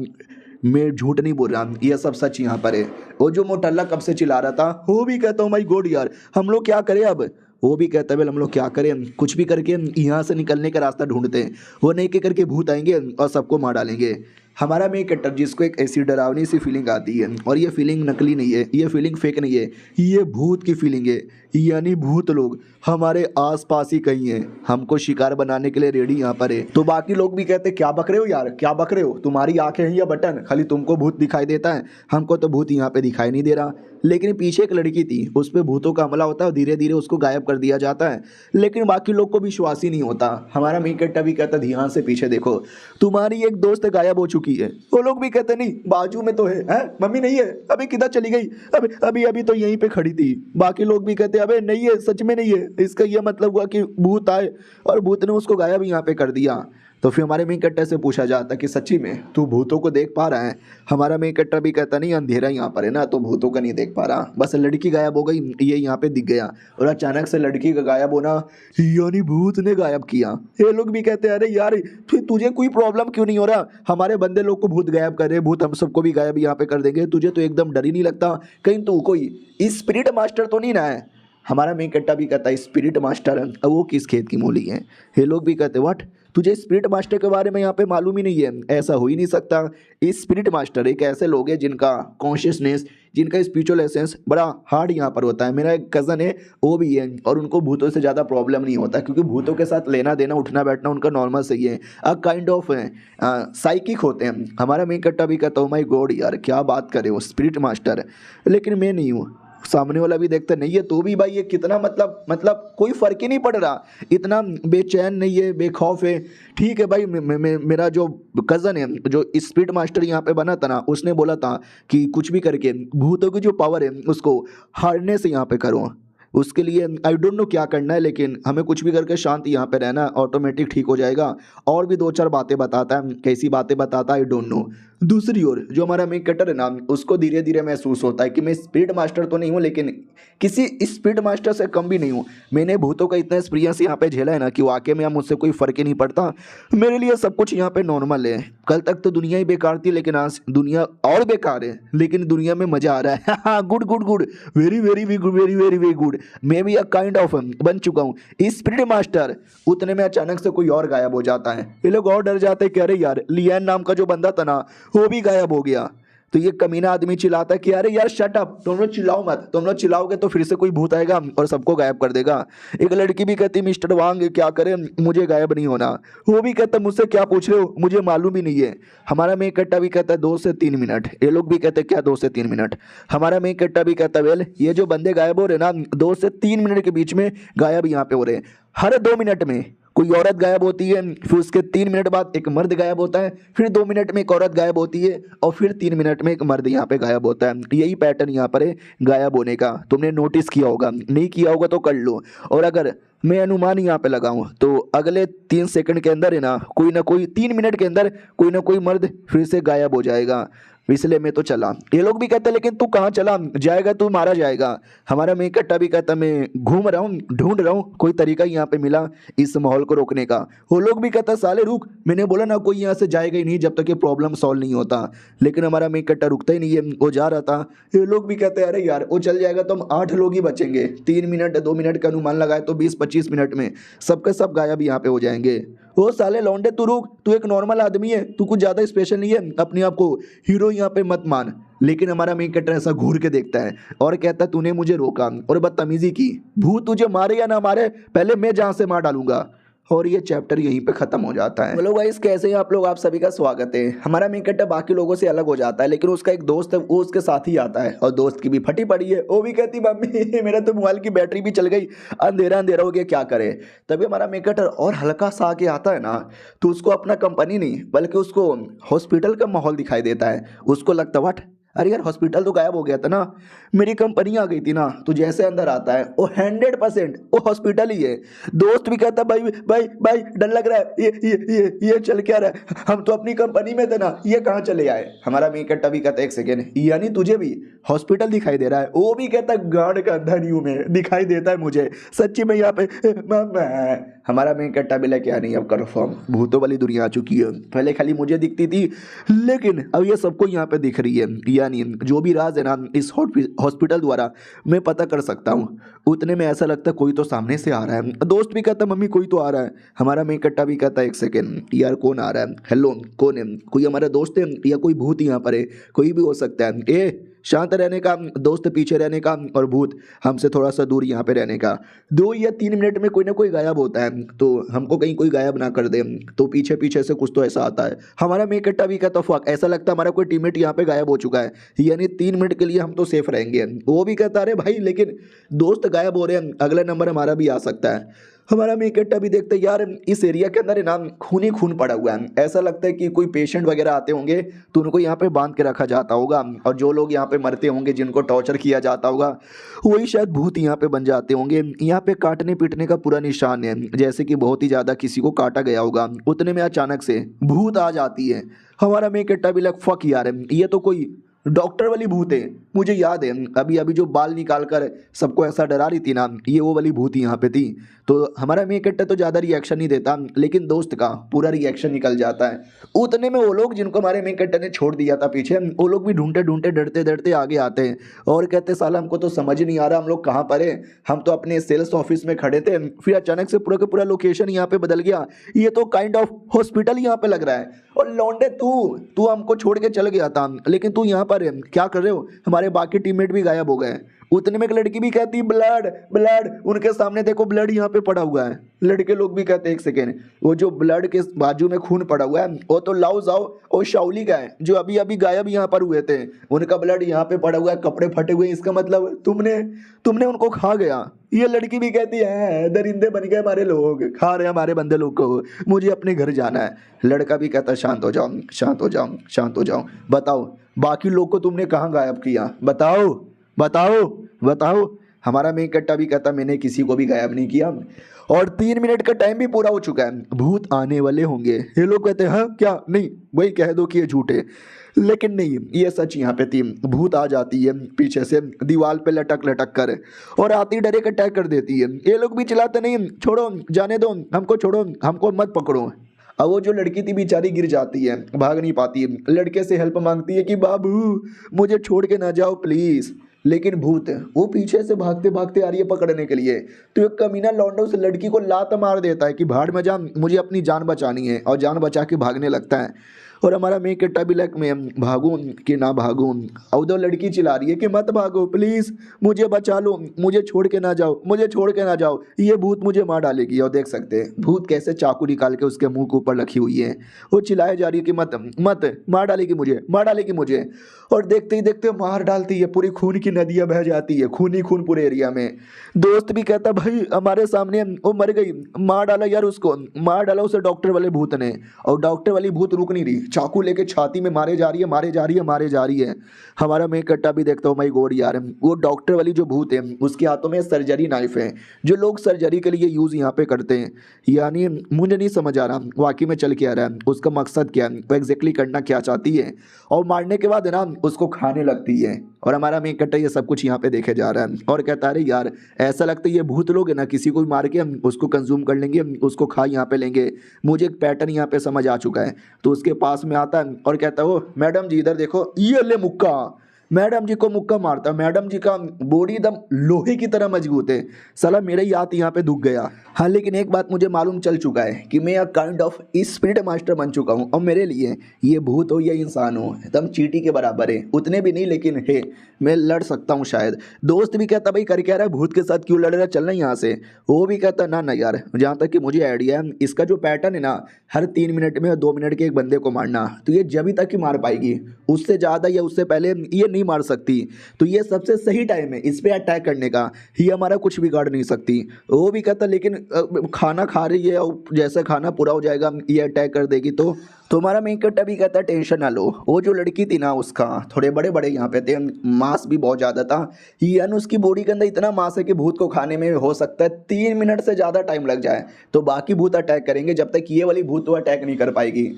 मैं झूठ नहीं बोल रहा, ये सब सच यहाँ पर है। वो जो मोटल्ला कब से चिल्ला रहा था, वो भी कहता हूँ माई गॉड यार, हम लोग क्या करें अब? वो भी कहता है वेल हम लोग क्या करें, कुछ भी करके यहाँ से निकलने का रास्ता ढूंढते हैं, वो नहीं के करके भूत आएंगे और सबको मार डालेंगे। हमारा मेन कैरेक्टर जिसको एक ऐसी डरावनी सी फीलिंग आती है, और ये फीलिंग नकली नहीं है, ये फीलिंग फेक नहीं है, ये भूत की फीलिंग है। यानी भूत लोग हमारे आसपास ही कहीं हैं, हमको शिकार बनाने के लिए रेडी यहाँ पर है। तो बाकी लोग भी कहते क्या बक रहे हो यार, क्या बक रहे हो, तुम्हारी आंखें हैं या बटन, खाली तुमको भूत दिखाई देता है, हमको तो भूत यहाँ पे दिखाई नहीं दे रहा। लेकिन पीछे एक लड़की थी, उस पर भूतों का हमला होता है और धीरे धीरे उसको गायब कर दिया जाता है, लेकिन बाकी लोग को विश्वास ही नहीं होता। हमारा मेन कैरेक्टर भी कहता ध्यान से पीछे देखो, तुम्हारी एक दोस्त गायब हो चुकी है। वो लोग भी कहते नहीं बाजू में तो है, मम्मी नहीं है, अभी किधर चली गई, अभी अभी अभी तो यहीं पे खड़ी थी। बाकी लोग भी कहते अबे नहीं है, सच में नहीं है। इसका यह मतलब हुआ कि भूत आए और भूत ने उसको गायब यहाँ पे कर दिया। तो फिर हमारे मेन कैरेक्टर से पूछा जाता कि सच्ची में तू भूतों को देख पा रहा है? हमारा मेन कैरेक्टर भी कहता नहीं, अंधेरा यहाँ पर है ना, तो भूतों का नहीं देख पा रहा, बस लड़की गायब हो गई, ये यहाँ पे दिख गया। और अचानक से लड़की का गायब होना यानी भूत ने गायब किया। ये लोग भी कहते हैं अरे यार तुझे कोई प्रॉब्लम क्यों नहीं हो रहा, हमारे बंदे लोग को भूत गायब कर रहे, भूत हम सबको भी गायब यहाँ पे कर देंगे, तुझे तो एकदम डर ही नहीं लगता, कहीं तू कोई स्पिरिट मास्टर तो नहीं ना है? हमारा मेन कैरेक्टर भी कहता है स्पिरिट मास्टर, अब वो किस खेत की मूली है? ये लोग भी कहते व्हाट, तुझे स्पिरिट मास्टर के बारे में यहाँ पे मालूम ही नहीं है? ऐसा हो ही नहीं सकता। स्पिरिट मास्टर एक ऐसे लोग हैं जिनका कॉन्शियसनेस, जिनका स्पिरिचुअल एसेंस बड़ा हार्ड यहाँ पर होता है। मेरा एक कज़न है, वो भी है, और उनको भूतों से ज़्यादा प्रॉब्लम नहीं होता, क्योंकि भूतों के साथ लेना देना उठना बैठना उनका नॉर्मल सही है, काइंड ऑफ साइकिक होते हैं। हमारा मेन कैरेक्टर भी कहता हूँ माई गॉड यार क्या बात करे वो स्पिरिट मास्टर, लेकिन मैं नहीं हूँ। सामने वाला भी देखता नहीं है तो भी भाई ये कितना मतलब कोई फर्क ही नहीं पड़ रहा, इतना बेचैन नहीं है, बेखौफ है। ठीक है भाई, मेरा जो कज़न है जो स्पिरिट मास्टर यहाँ पे बना था ना, उसने बोला था कि कुछ भी करके भूतों की जो पावर है उसको हारने से यहाँ पे करो। उसके लिए आई डोंट नो क्या करना है, लेकिन हमें कुछ भी करके शांति यहाँ पे रहना, ऑटोमेटिक ठीक हो जाएगा। और भी दो चार बातें बताता है, कैसी बातें बताता है आई डोंट नो। दूसरी ओर जो हमारा मेन कैरेक्टर है ना, उसको धीरे धीरे महसूस होता है कि मैं स्पिरिट मास्टर तो नहीं हूँ, लेकिन किसी स्पिरिट मास्टर से कम भी नहीं हूँ। मैंने भूतों का इतना एक्सपीरियंस यहाँ पे झेला है ना कि वाकई में मुझसे कोई फ़र्क ही नहीं पड़ता, मेरे लिए सब कुछ यहाँ पे नॉर्मल है। कल तक तो दुनिया ही बेकार थी, लेकिन आज दुनिया और बेकार है, लेकिन दुनिया में मज़ा आ रहा है। हाँ good good good, very very good, very very very good. मैं भी एक काइंड ऑफ बन चुका हूँ स्पिरिट मास्टर। उतने में अचानक से कोई और गायब हो जाता है, ये लोग और डर जाते हैं कि अरे यार लियान नाम का जो बंदा था ना वो भी गायब हो गया। तो ये कमीना आदमी चिल्लाता है कि अरे यार शट अप, तुम लोग चिल्लाओ मत, तुम लोग चिल्लाओगे तो फिर से कोई भूत आएगा और सबको गायब कर देगा। एक लड़की भी कहती मिस्टर वांग क्या करें, मुझे गायब नहीं होना। वो भी कहता मुझसे क्या पूछ रहे हो, मुझे मालूम ही नहीं है। हमारा मेन कट्टा भी कहता है 2 से 3 मिनट। ये लोग भी कहते क्या 2 से 3 मिनट? हमारा मेन कट्टा भी कहता वेल ये जो बंदे गायब हो रहे ना 2 से 3 मिनट के बीच में गायब यहाँ पे हो रहे हैं। हर 2 मिनट में कोई औरत गायब होती है, फिर उसके 3 मिनट बाद एक मर्द गायब होता है, फिर 2 मिनट में एक औरत गायब होती है, और फिर 3 मिनट में एक मर्द यहाँ पे गायब होता है। यही पैटर्न यहाँ पर है गायब होने का, तुमने नोटिस किया होगा, नहीं किया होगा तो कर लो। और अगर मैं अनुमान यहाँ पे लगाऊं तो अगले 3 सेकंड के अंदर है ना कोई 3 मिनट के अंदर कोई ना कोई मर्द फिर से गायब हो जाएगा, इसलिए मैं तो चला। ये लोग भी कहते लेकिन तू कहाँ चला जाएगा, तू मारा जाएगा। हमारा मेन कट्टा भी कहता मैं घूम रहा हूँ, ढूंढ रहा हूँ, कोई तरीका यहाँ पे मिला इस माहौल को रोकने का। वो लोग भी कहता साले रुक, मैंने बोला ना कोई यहाँ से जाएगा ही नहीं जब तक ये प्रॉब्लम सॉल्व नहीं होता। लेकिन हमारा मेन कट्टा रुकता ही नहीं है, वो जा रहा था। ये लोग भी कहते अरे यार वो चल जाएगा तो हम 8 लोग ही बचेंगे, 3 मिनट 2 मिनट का अनुमान लगाए तो 20-25 मिनट में सबके सब गायब यहाँ पे हो जाएंगे। वो साले लौंडे तू रुक, तू एक नॉर्मल आदमी है, तू कुछ ज़्यादा स्पेशल नहीं है, अपने आप को हीरो यहाँ पे मत मान। लेकिन हमारा मेन कैरेक्टर ऐसा घूर के देखता है और कहता तूने मुझे रोका और बदतमीजी की, भूत तुझे मारे या ना मारे पहले मैं जान से मार डालूंगा। और ये चैप्टर यहीं पे खत्म हो जाता है। बोलो गाइस, कैसे हैं आप लोग? आप सभी का स्वागत है। हमारा मेन कैरेक्टर बाकी लोगों से अलग हो जाता है, लेकिन उसका एक दोस्त है, वो उसके साथ ही आता है और दोस्त की भी फटी पड़ी है। वो भी कहती मम्मी मेरा तो मोबाइल की बैटरी भी चल गई, अंधेरा अंधेरा हो गया, क्या करे। तभी हमारा मेन कैरेक्टर और हल्का सा आगे आता है ना, तो उसको अपना कंपनी नहीं बल्कि उसको हॉस्पिटल का माहौल दिखाई देता है। उसको लगता व्हाट, अरे यार हॉस्पिटल तो गायब हो गया था ना, मेरी कंपनी आ गई थी ना। तो जैसे अंदर आता है वो 100% वो हॉस्पिटल ही है। दोस्त भी कहता भाई भाई भाई डर लग रहा है, ये चल क्या रहा है, हम तो अपनी कंपनी में थे ना, ये कहाँ चले आए। हमारा मेन कट्टा भी कहता है एक सेकेंड, यानी तुझे भी हॉस्पिटल दिखाई दे रहा है। वो भी कहता है गार्ड का अंधा नहीं हूं मैं, दिखाई देता है मुझे सच्ची में यहाँ पे हमारा मेन कट्टा भी लेके नहीं, अब कन्फर्म भूतों वाली दुनिया आ चुकी है। पहले खाली मुझे दिखती थी, लेकिन अब ये सबको यहाँ पे दिख रही है। यानी जो भी राज है ना इस हॉस्पिटल द्वारा मैं पता कर सकता हूँ। उतने में ऐसा लगता है कोई तो सामने से आ रहा है। दोस्त भी कहता मम्मी कोई तो आ रहा है। हमारा मेन कट्टा भी कहता है एक सेकेंड यार कौन आ रहा है, हेलो कौन है, कोई हमारा दोस्त है या कोई भूत यहाँ पर है, कोई भी हो सकता है। ए शांत रहने का, दोस्त पीछे रहने का, और भूत हमसे थोड़ा सा दूर यहाँ पे रहने का। 2 या 3 मिनट में कोई ना कोई गायब होता है, तो हमको कहीं कोई गायब ना कर दे, तो पीछे पीछे से कुछ तो ऐसा आता है। हमारा मेन कट्टा भी कहता फक, ऐसा लगता है हमारा कोई टीममेट यहाँ पे गायब हो चुका है, यानी 3 मिनट के लिए हम तो सेफ रहेंगे। वो भी कहता अरे भाई लेकिन दोस्त गायब हो रहे हैं, अगला नंबर हमारा भी आ सकता है। हमारा मेन कट्टा भी देखते यार इस एरिया के अंदर ना खून ही खून पड़ा हुआ है। ऐसा लगता है कि कोई पेशेंट वगैरह आते होंगे तो उनको यहाँ पे बांध के रखा जाता होगा, और जो लोग यहाँ पे मरते होंगे जिनको टॉर्चर किया जाता होगा वही शायद भूत यहाँ पे बन जाते होंगे। यहाँ पे काटने पीटने का पूरा निशान है, जैसे कि बहुत ही ज़्यादा किसी को काटा गया होगा। उतने में अचानक से भूत आ जाती है। हमारा मेन कट्टा भी लग फक यार ये तो कोई डॉक्टर वाली भूत है। मुझे याद है अभी अभी जो बाल निकाल कर सबको ऐसा डरा रही थी ना, ये वो वाली भूत यहाँ पे थी। तो हमारा मेन कट्टा तो ज़्यादा रिएक्शन नहीं देता, लेकिन दोस्त का पूरा रिएक्शन निकल जाता है। उतने में वो लोग जिनको हमारे मेन कट्टा ने छोड़ दिया था पीछे, वो लोग भी ढूंढते ढूंढते डरते डरते आगे आते हैं और कहते साला हमको तो समझ ही नहीं आ रहा हम लोग कहाँ पर है। हम तो अपने सेल्स ऑफिस में खड़े थे, फिर अचानक से पूरा का पूरा लोकेशन यहाँ पे बदल गया। ये तो काइंड ऑफ हॉस्पिटल यहाँ पे लग रहा है। और लौंडे तू हमको छोड़ के चल गया था, लेकिन तू यहाँ पर है, क्या कर रहे हो? हमारे बाकी टीममेट भी गायब हो गए। उतने में एक लड़की भी कहती ब्लड ब्लड, उनके सामने देखो ब्लड यहाँ पे पड़ा हुआ है। लड़के लोग भी कहते एक सेकेंड, वो जो ब्लड के बाजू में खून पड़ा हुआ है वो तो लाओ जाओ और शाओली का है, जो अभी अभी गायब यहाँ पर हुए थे, उनका ब्लड यहाँ पे पड़ा हुआ है, कपड़े फटे हुए हैं, इसका मतलब तुमने उनको खा गया। ये लड़की भी कहती है दरिंदे बन गए हमारे लोग, खा रहे हमारे बंदे लोग को, मुझे अपने घर जाना है। लड़का भी कहता शांत हो जाओ शांत हो जाओ शांत हो जाओ, बताओ बाकी लोग को तुमने कहाँ गायब किया, बताओ बताओ बताओ। हमारा मेन कट्टा भी कहता मैंने किसी को भी गायब नहीं किया, और 3 मिनट का टाइम भी पूरा हो चुका है, भूत आने वाले होंगे। ये लोग कहते हैं हाँ क्या, नहीं वही कह दो कि ये झूठे, लेकिन नहीं ये सच। यहाँ पे 3 भूत आ जाती है पीछे से दीवार पे लटक लटक कर, और आती डायरेक्ट अटैक कर देती है। ये लोग भी चिल्लाते नहीं छोड़ो जाने दो, हमको छोड़ो, हमको मत पकड़ो। अब वो जो लड़की थी बेचारी गिर जाती है, भाग नहीं पाती है, लड़के से हेल्प मांगती है कि बाबू मुझे छोड़ के ना जाओ प्लीज़। लेकिन भूत वो पीछे से भागते भागते आ रही है पकड़ने के लिए, तो एक कमीना लौंडा उस लड़की को लात मार देता है कि भाड़ में जा, मुझे अपनी जान बचानी है, और जान बचा के भागने लगता है। और हमारा मेन कट्टा भी लग में भागूं कि ना भागूं, और दो लड़की चिल्ला रही है कि मत भागो प्लीज़, मुझे बचा लो, मुझे छोड़ के ना जाओ, मुझे छोड़ के ना जाओ, ये भूत मुझे मार डालेगी। और देख सकते हैं भूत कैसे चाकू निकाल के उसके मुंह के ऊपर रखी हुई है, वो चिल्लाए जा रही है कि मत मत, मार डालेगी मुझे, मार डालेगी मुझे। और देखते ही देखते मार डालती है, पूरी खून की नदियाँ बह जाती है, खून ही खून पूरे एरिया में। दोस्त भी कहता भाई हमारे सामने वो मर गई, मार डाला यार उसको, मार डाला उसे डॉक्टर वाले भूत ने। और डॉक्टर वाली भूत रुक नहीं रही, चाकू लेके छाती में मारे जा रही है, मारे जा रही है, मारे जा रही है। हमारा मेन कट्टा भी देखता हूँ माई गॉड यार, वो डॉक्टर वाली जो भूत है उसके हाथों में सर्जरी नाइफ है, जो लोग सर्जरी के लिए यूज़ यहाँ पे करते हैं। यानी मुझे नहीं समझ आ रहा वाकई में चल के आ रहा है, उसका मकसद क्या है, वो एग्जैक्टली करना क्या चाहती है। और मारने के बाद है ना उसको खाने लगती है। और हमारा मेन कट्टा ये सब कुछ यहाँ पे देखे जा रहा है और कहता है यार ऐसा लगता है ये भूत लोग है ना किसी को मार के हम उसको कंज्यूम कर लेंगे, उसको खा यहाँ पे लेंगे। मुझे एक पैटर्न यहाँ पे समझ आ चुका है। तो उसके पास में आता है और कहता है ओ मैडम जी इधर देखो, ये ले मुक्का, मैडम जी को मुक्का मारता, मैडम जी का बॉडी एकदम लोहे की तरह मजबूत है। साला मेरा ही हाथ यहाँ पे दुख गया। हाँ, लेकिन एक बात मुझे मालूम चल चुका है कि मैं एक काइंड ऑफ स्पिरिट मास्टर बन चुका हूँ, और मेरे लिए ये भूत हो या इंसान हो एकदम चींटी के बराबर है। उतने भी नहीं, लेकिन है, मैं लड़ सकता हूँ शायद। दोस्त भी कहता भाई कर क्या रहा है, भूत के साथ क्यों लड़ रहा है, चलना यहाँ से। वो भी कहता ना ना यार, जहाँ तक कि मुझे आइडिया है इसका जो पैटर्न है ना, हर 3 मिनट में 2 मिनट के एक बंदे को मारना, तो ये जब तक ही मार पाएगी, उससे ज़्यादा या उससे पहले ये नहीं मार सकती। तो ये सबसे सही टाइम है इस पे अटैक करने का, ये हमारा कुछ बिगाड़ नहीं सकती। वो भी कहता लेकिन खाना खा रही है और जैसे खाना पूरा हो जाएगा ये अटैक कर देगी। तो तुम्हारा मेन कट्टा भी कहता टेंशन ना लो, वो जो लड़की थी ना उसका थोड़े बड़े बड़े यहाँ पे थे, मांस भी बहुत ज़्यादा था, यानी उसकी बॉडी के अंदर इतना मांस है कि भूत को खाने में हो सकता है 3 मिनट से ज़्यादा टाइम लग जाए। तो बाकी भूत अटैक करेंगे, जब तक ये वाली भूत तो अटैक नहीं कर पाएगी।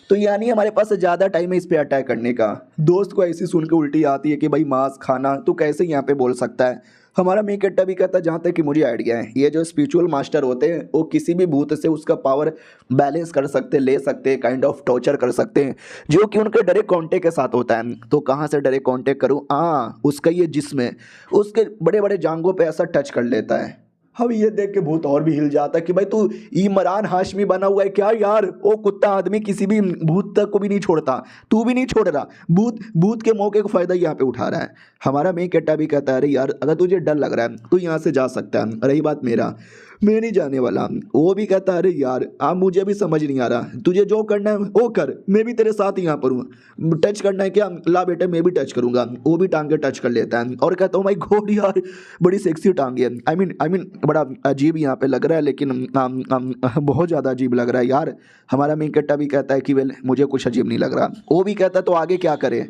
तो यानी हमारे पास ज़्यादा टाइम है इस पे अटैक करने का। दोस्त को ऐसी सुन के उल्टी आती है कि भाई मांस खाना तो कैसे यहाँ पे बोल सकता है। हमारा मेन कट्टा भी कहता है जहाँ तक कि मुझे आइडिया है, ये जो स्पिरिचुअल मास्टर होते हैं वो किसी भी भूत से उसका पावर बैलेंस कर सकते, ले सकते, काइंड ऑफ टॉर्चर कर सकते हैं, जो कि उनके डायरेक्ट कांटेक्ट के साथ होता है। तो कहाँ से डायरेक्ट कांटेक्ट करूँ, उसका ये जिस्म है, उसके बड़े बड़े जांघों पे ऐसा टच कर लेता है। अब ये देख के भूत और भी हिल जाता है कि भाई तू इमरान हाशमी बना हुआ है क्या यार। वो कुत्ता आदमी किसी भी भूत तक को भी नहीं छोड़ता, तू भी नहीं छोड़ रहा। भूत भूत के मौके का फायदा यहाँ पे उठा रहा है। हमारा मेन कट्टा भी कहता है अरे यार अगर तुझे डर लग रहा है तो यहाँ से जा सकता है, रही बात मेरा, मैं नहीं जाने वाला। वो भी कहता है अरे यार अब मुझे भी समझ नहीं आ रहा, तुझे जो करना है वो कर, मैं भी तेरे साथ यहाँ पर हूँ। टच करना है क्या, ला बेटे मैं भी टच करूँगा। वो भी टांगे टच कर लेता है और कहता हूँ भाई गॉड यार बड़ी सेक्सी टांगे है, आई मीन बड़ा अजीब यहाँ पे लग रहा है, लेकिन बहुत ज़्यादा अजीब लग रहा है यार। हमारा मेन कट्टा भी कहता है कि वेल मुझे कुछ अजीब नहीं लग रहा। वो भी कहता है तो आगे क्या करे।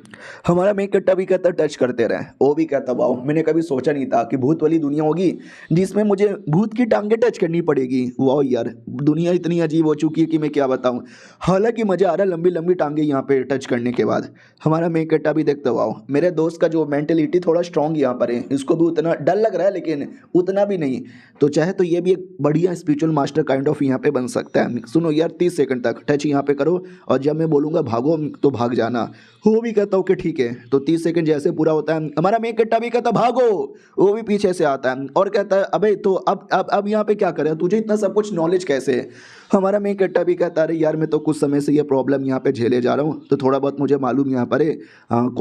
हमारा मेन कट्टा भी कहता है टच करते रहे। वो भी कहता वाओ मैंने कभी सोचा नहीं था कि भूत वाली दुनिया होगी जिसमें मुझे भूत की टांगे टच करनी पड़ेगी। वाओ यार दुनिया इतनी अजीब हो चुकी है कि मैं क्या बताऊं। हालांकि मज़ा आ रहा है लंबी लंबी टांगे यहाँ पे टच करने के बाद। हमारा मेन कट्टा भी देखता वाओ मेरे दोस्त का जो मेंटेलिटी थोड़ा स्ट्रांग यहाँ पर है, इसको भी उतना डर लग रहा है लेकिन उतना भी नहीं। तो चाहे तो ये भी एक बढ़िया स्पिरिचुअल मास्टर काइंड ऑफ यहाँ पे बन सकता है। सुनो यार 30 सेकंड तक टच यहाँ पे करो और जब मैं बोलूँगा भागो तो भाग जाना। वो भी कहता हूँ कि ठीक है। तो 30 सेकंड जैसे पूरा होता है हमारा मेन कट्टा भी कहता भागो, वो भी पीछे से आता है और कहता है अबे तो अब यहाँ पे क्या करें, तुझे इतना सब कुछ नॉलेज कैसे है। हमारा मेन कट्टा भी कहता है अरे यार मैं तो कुछ समय से ये प्रॉब्लम यहाँ पे झेले जा रहा हूँ, तो थोड़ा बहुत मुझे मालूम यहाँ पर है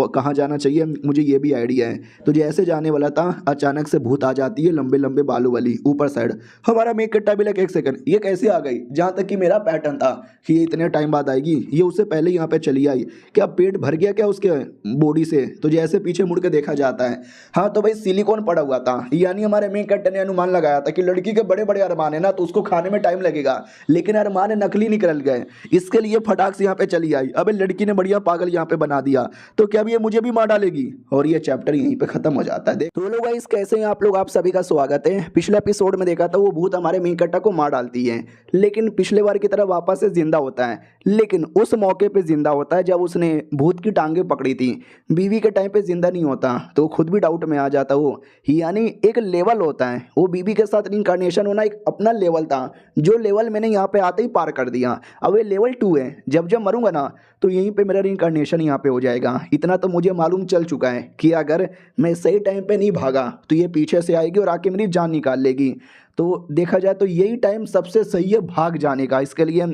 कहाँ जाना चाहिए, मुझे ये भी आइडिया है। तो जैसे जाने वाला था अचानक से भूत आ जाती है लंबे लंबे बालों वाली ऊपर साइड। हमारा मेन कट्टा भी लगे 1 सेकंड ये कैसे आ गई, जहाँ तक कि मेरा पैटर्न था कि ये इतने टाइम बाद आएगी, ये उससे पहले यहाँ पे चली आई। क्या पेट भर गया क्या उसके बॉडी से। तो जैसे पीछे मुड़ के देखा जाता है, हाँ तो भाई सिलिकॉन पड़ा हुआ था, यानी हमारे मेन कट्टे ने अनुमान लगाया था कि लड़की के बड़े बड़े अरमान है ना तो उसको खाने में टाइम लगेगा, लेकिन अरमान नकली निकल गए, इसके लिए फटाक से यहाँ पे चली आई। अबे लड़की ने बढ़िया पागल यहाँ पे बना दिया, तो क्या ये मुझे भी मार डालेगी। और ये चैप्टर यहीं पे खत्म हो जाता है। तो लोग गाइस कैसे हैं आप लोग, आप सभी का स्वागत है। पिछले एपिसोड में देखा था वो भूत हमारे मेन कट्टा को मार डालती है, लेकिन पिछले बार की तरह वापस से जिंदा होता है, लेकिन उस मौके पे जिंदा होता है जब उसने भूत की टांगे पकड़ी थी। बीवी के टाइम पे जिंदा नहीं होता, तो खुद भी डाउट में आ जाता वो। यानी एक लेवल होता है, वो बीवी के साथ इनकारनेशन होना एक अपना लेवल था, जो लेवल मैंने यहाँ पे आते ही पार कर दिया। अब ये लेवल 2 है, जब जब मरूंगा ना तो यहीं पे मेरा इनकारनेशन यहाँ पे हो जाएगा। इतना तो मुझे मालूम चल चुका है कि अगर मैं सही टाइम पे नहीं भागा तो ये पीछे से आएगी और आके मेरी जान निकाल लेगी। तो देखा जाए तो यही टाइम सबसे सही है भाग जाने का, इसके लिए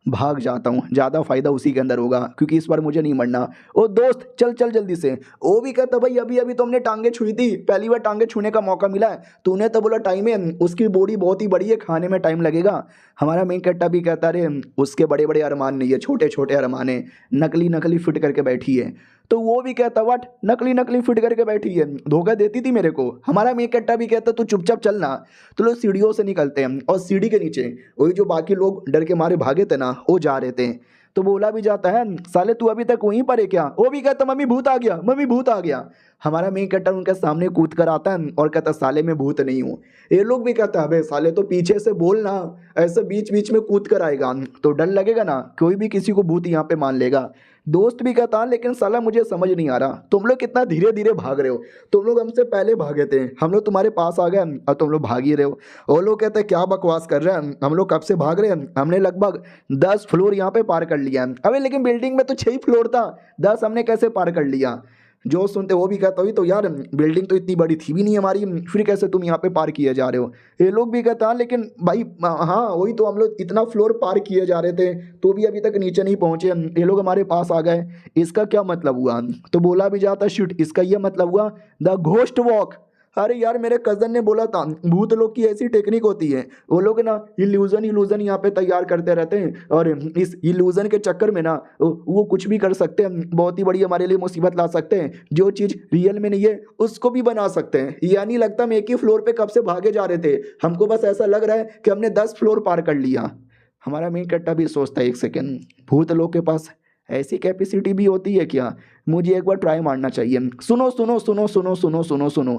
भाग जाता हूँ, ज़्यादा फायदा उसी के अंदर होगा, क्योंकि इस बार मुझे नहीं मरना। ओ दोस्त चल चल जल्दी से। वो भी कहता भाई अभी अभी तो हमने टांगे छुई थी, पहली बार टांगे छूने का मौका मिला है, तूने तो बोला टाइम है, उसकी बॉडी बहुत ही बड़ी है, खाने में टाइम लगेगा। हमारा मेन कट्टा भी कहता अरे उसके बड़े बड़े अरमान नहीं है, छोटे छोटे अरमान है, नकली नकली फिट करके बैठी है। तो वो भी कहता व्हाट, नकली नकली फिट करके बैठी है, धोखा देती थी मेरे को। हमारा मेन कट्टा भी कहता तू चुपचाप चलना। तो लोग सीढ़ियों से निकलते हैं और सीढ़ी के नीचे वही जो बाकी लोग डर के मारे भागे थे ना वो जा रहे थे। तो बोला भी जाता है साले तू अभी तक वहीं पर है क्या। वो भी कहता मम्मी भूत आ गया, मम्मी भूत आ गया। हमारा मेन कट्टा उनके सामने कूद कर आता है और कहता साले मैं भूत नहीं हूँ। ये लोग भी कहता है अबे साले तो पीछे से बोलना, ऐसे बीच बीच में कूद कर आएगा तो डर लगेगा ना, कोई भी किसी को भूत यहाँ पे मान लेगा। दोस्त भी कहता लेकिन साला मुझे समझ नहीं आ रहा, तुम लोग कितना धीरे धीरे भाग रहे हो, तुम लोग हमसे पहले भागे थे, हम लोग तुम्हारे पास आ गए और तुम लोग भाग ही रहे हो। और लोग कहते हैं क्या बकवास कर रहे हैं, हम लोग कब से भाग रहे हैं, हमने लगभग 10 फ्लोर यहाँ पे पार कर लिया है। अबे लेकिन बिल्डिंग में तो 6 ही फ्लोर था, 10 हमने कैसे पार कर लिया। जो सुनते वो भी कहता हुई तो यार बिल्डिंग तो इतनी बड़ी थी भी नहीं हमारी, फिर कैसे तुम यहाँ पे पार किए जा रहे हो। ये लोग भी कहता लेकिन भाई हाँ वही तो, हम लोग इतना फ्लोर पार किए जा रहे थे तो भी अभी तक नीचे नहीं पहुंचे, ये लोग हमारे पास आ गए, इसका क्या मतलब हुआ। तो बोला भी जाता शिट, इसका ये मतलब हुआ द घोस्ट वॉक। अरे यार मेरे कजन ने बोला था भूत लोग की ऐसी टेक्निक होती है, वो लोग ना इल्यूजन इल्यूजन यहाँ पे तैयार करते रहते हैं और इस इल्यूजन के चक्कर में ना वो कुछ भी कर सकते हैं, बहुत ही बड़ी हमारे लिए मुसीबत ला सकते हैं, जो चीज़ रियल में नहीं है उसको भी बना सकते हैं। यानी लगता हम एक ही फ्लोर पे कब से भागे जा रहे थे, हमको बस ऐसा लग रहा है कि हमने 10 फ्लोर पार कर लिया। हमारा मेन कट्टा भी सोचता है एक सेकेंड, भूत लोग के पास ऐसी कैपेसिटी भी होती है क्या, मुझे एक बार ट्राई मारना चाहिए। सुनो सुनो सुनो सुनो सुनो सुनो सुनो,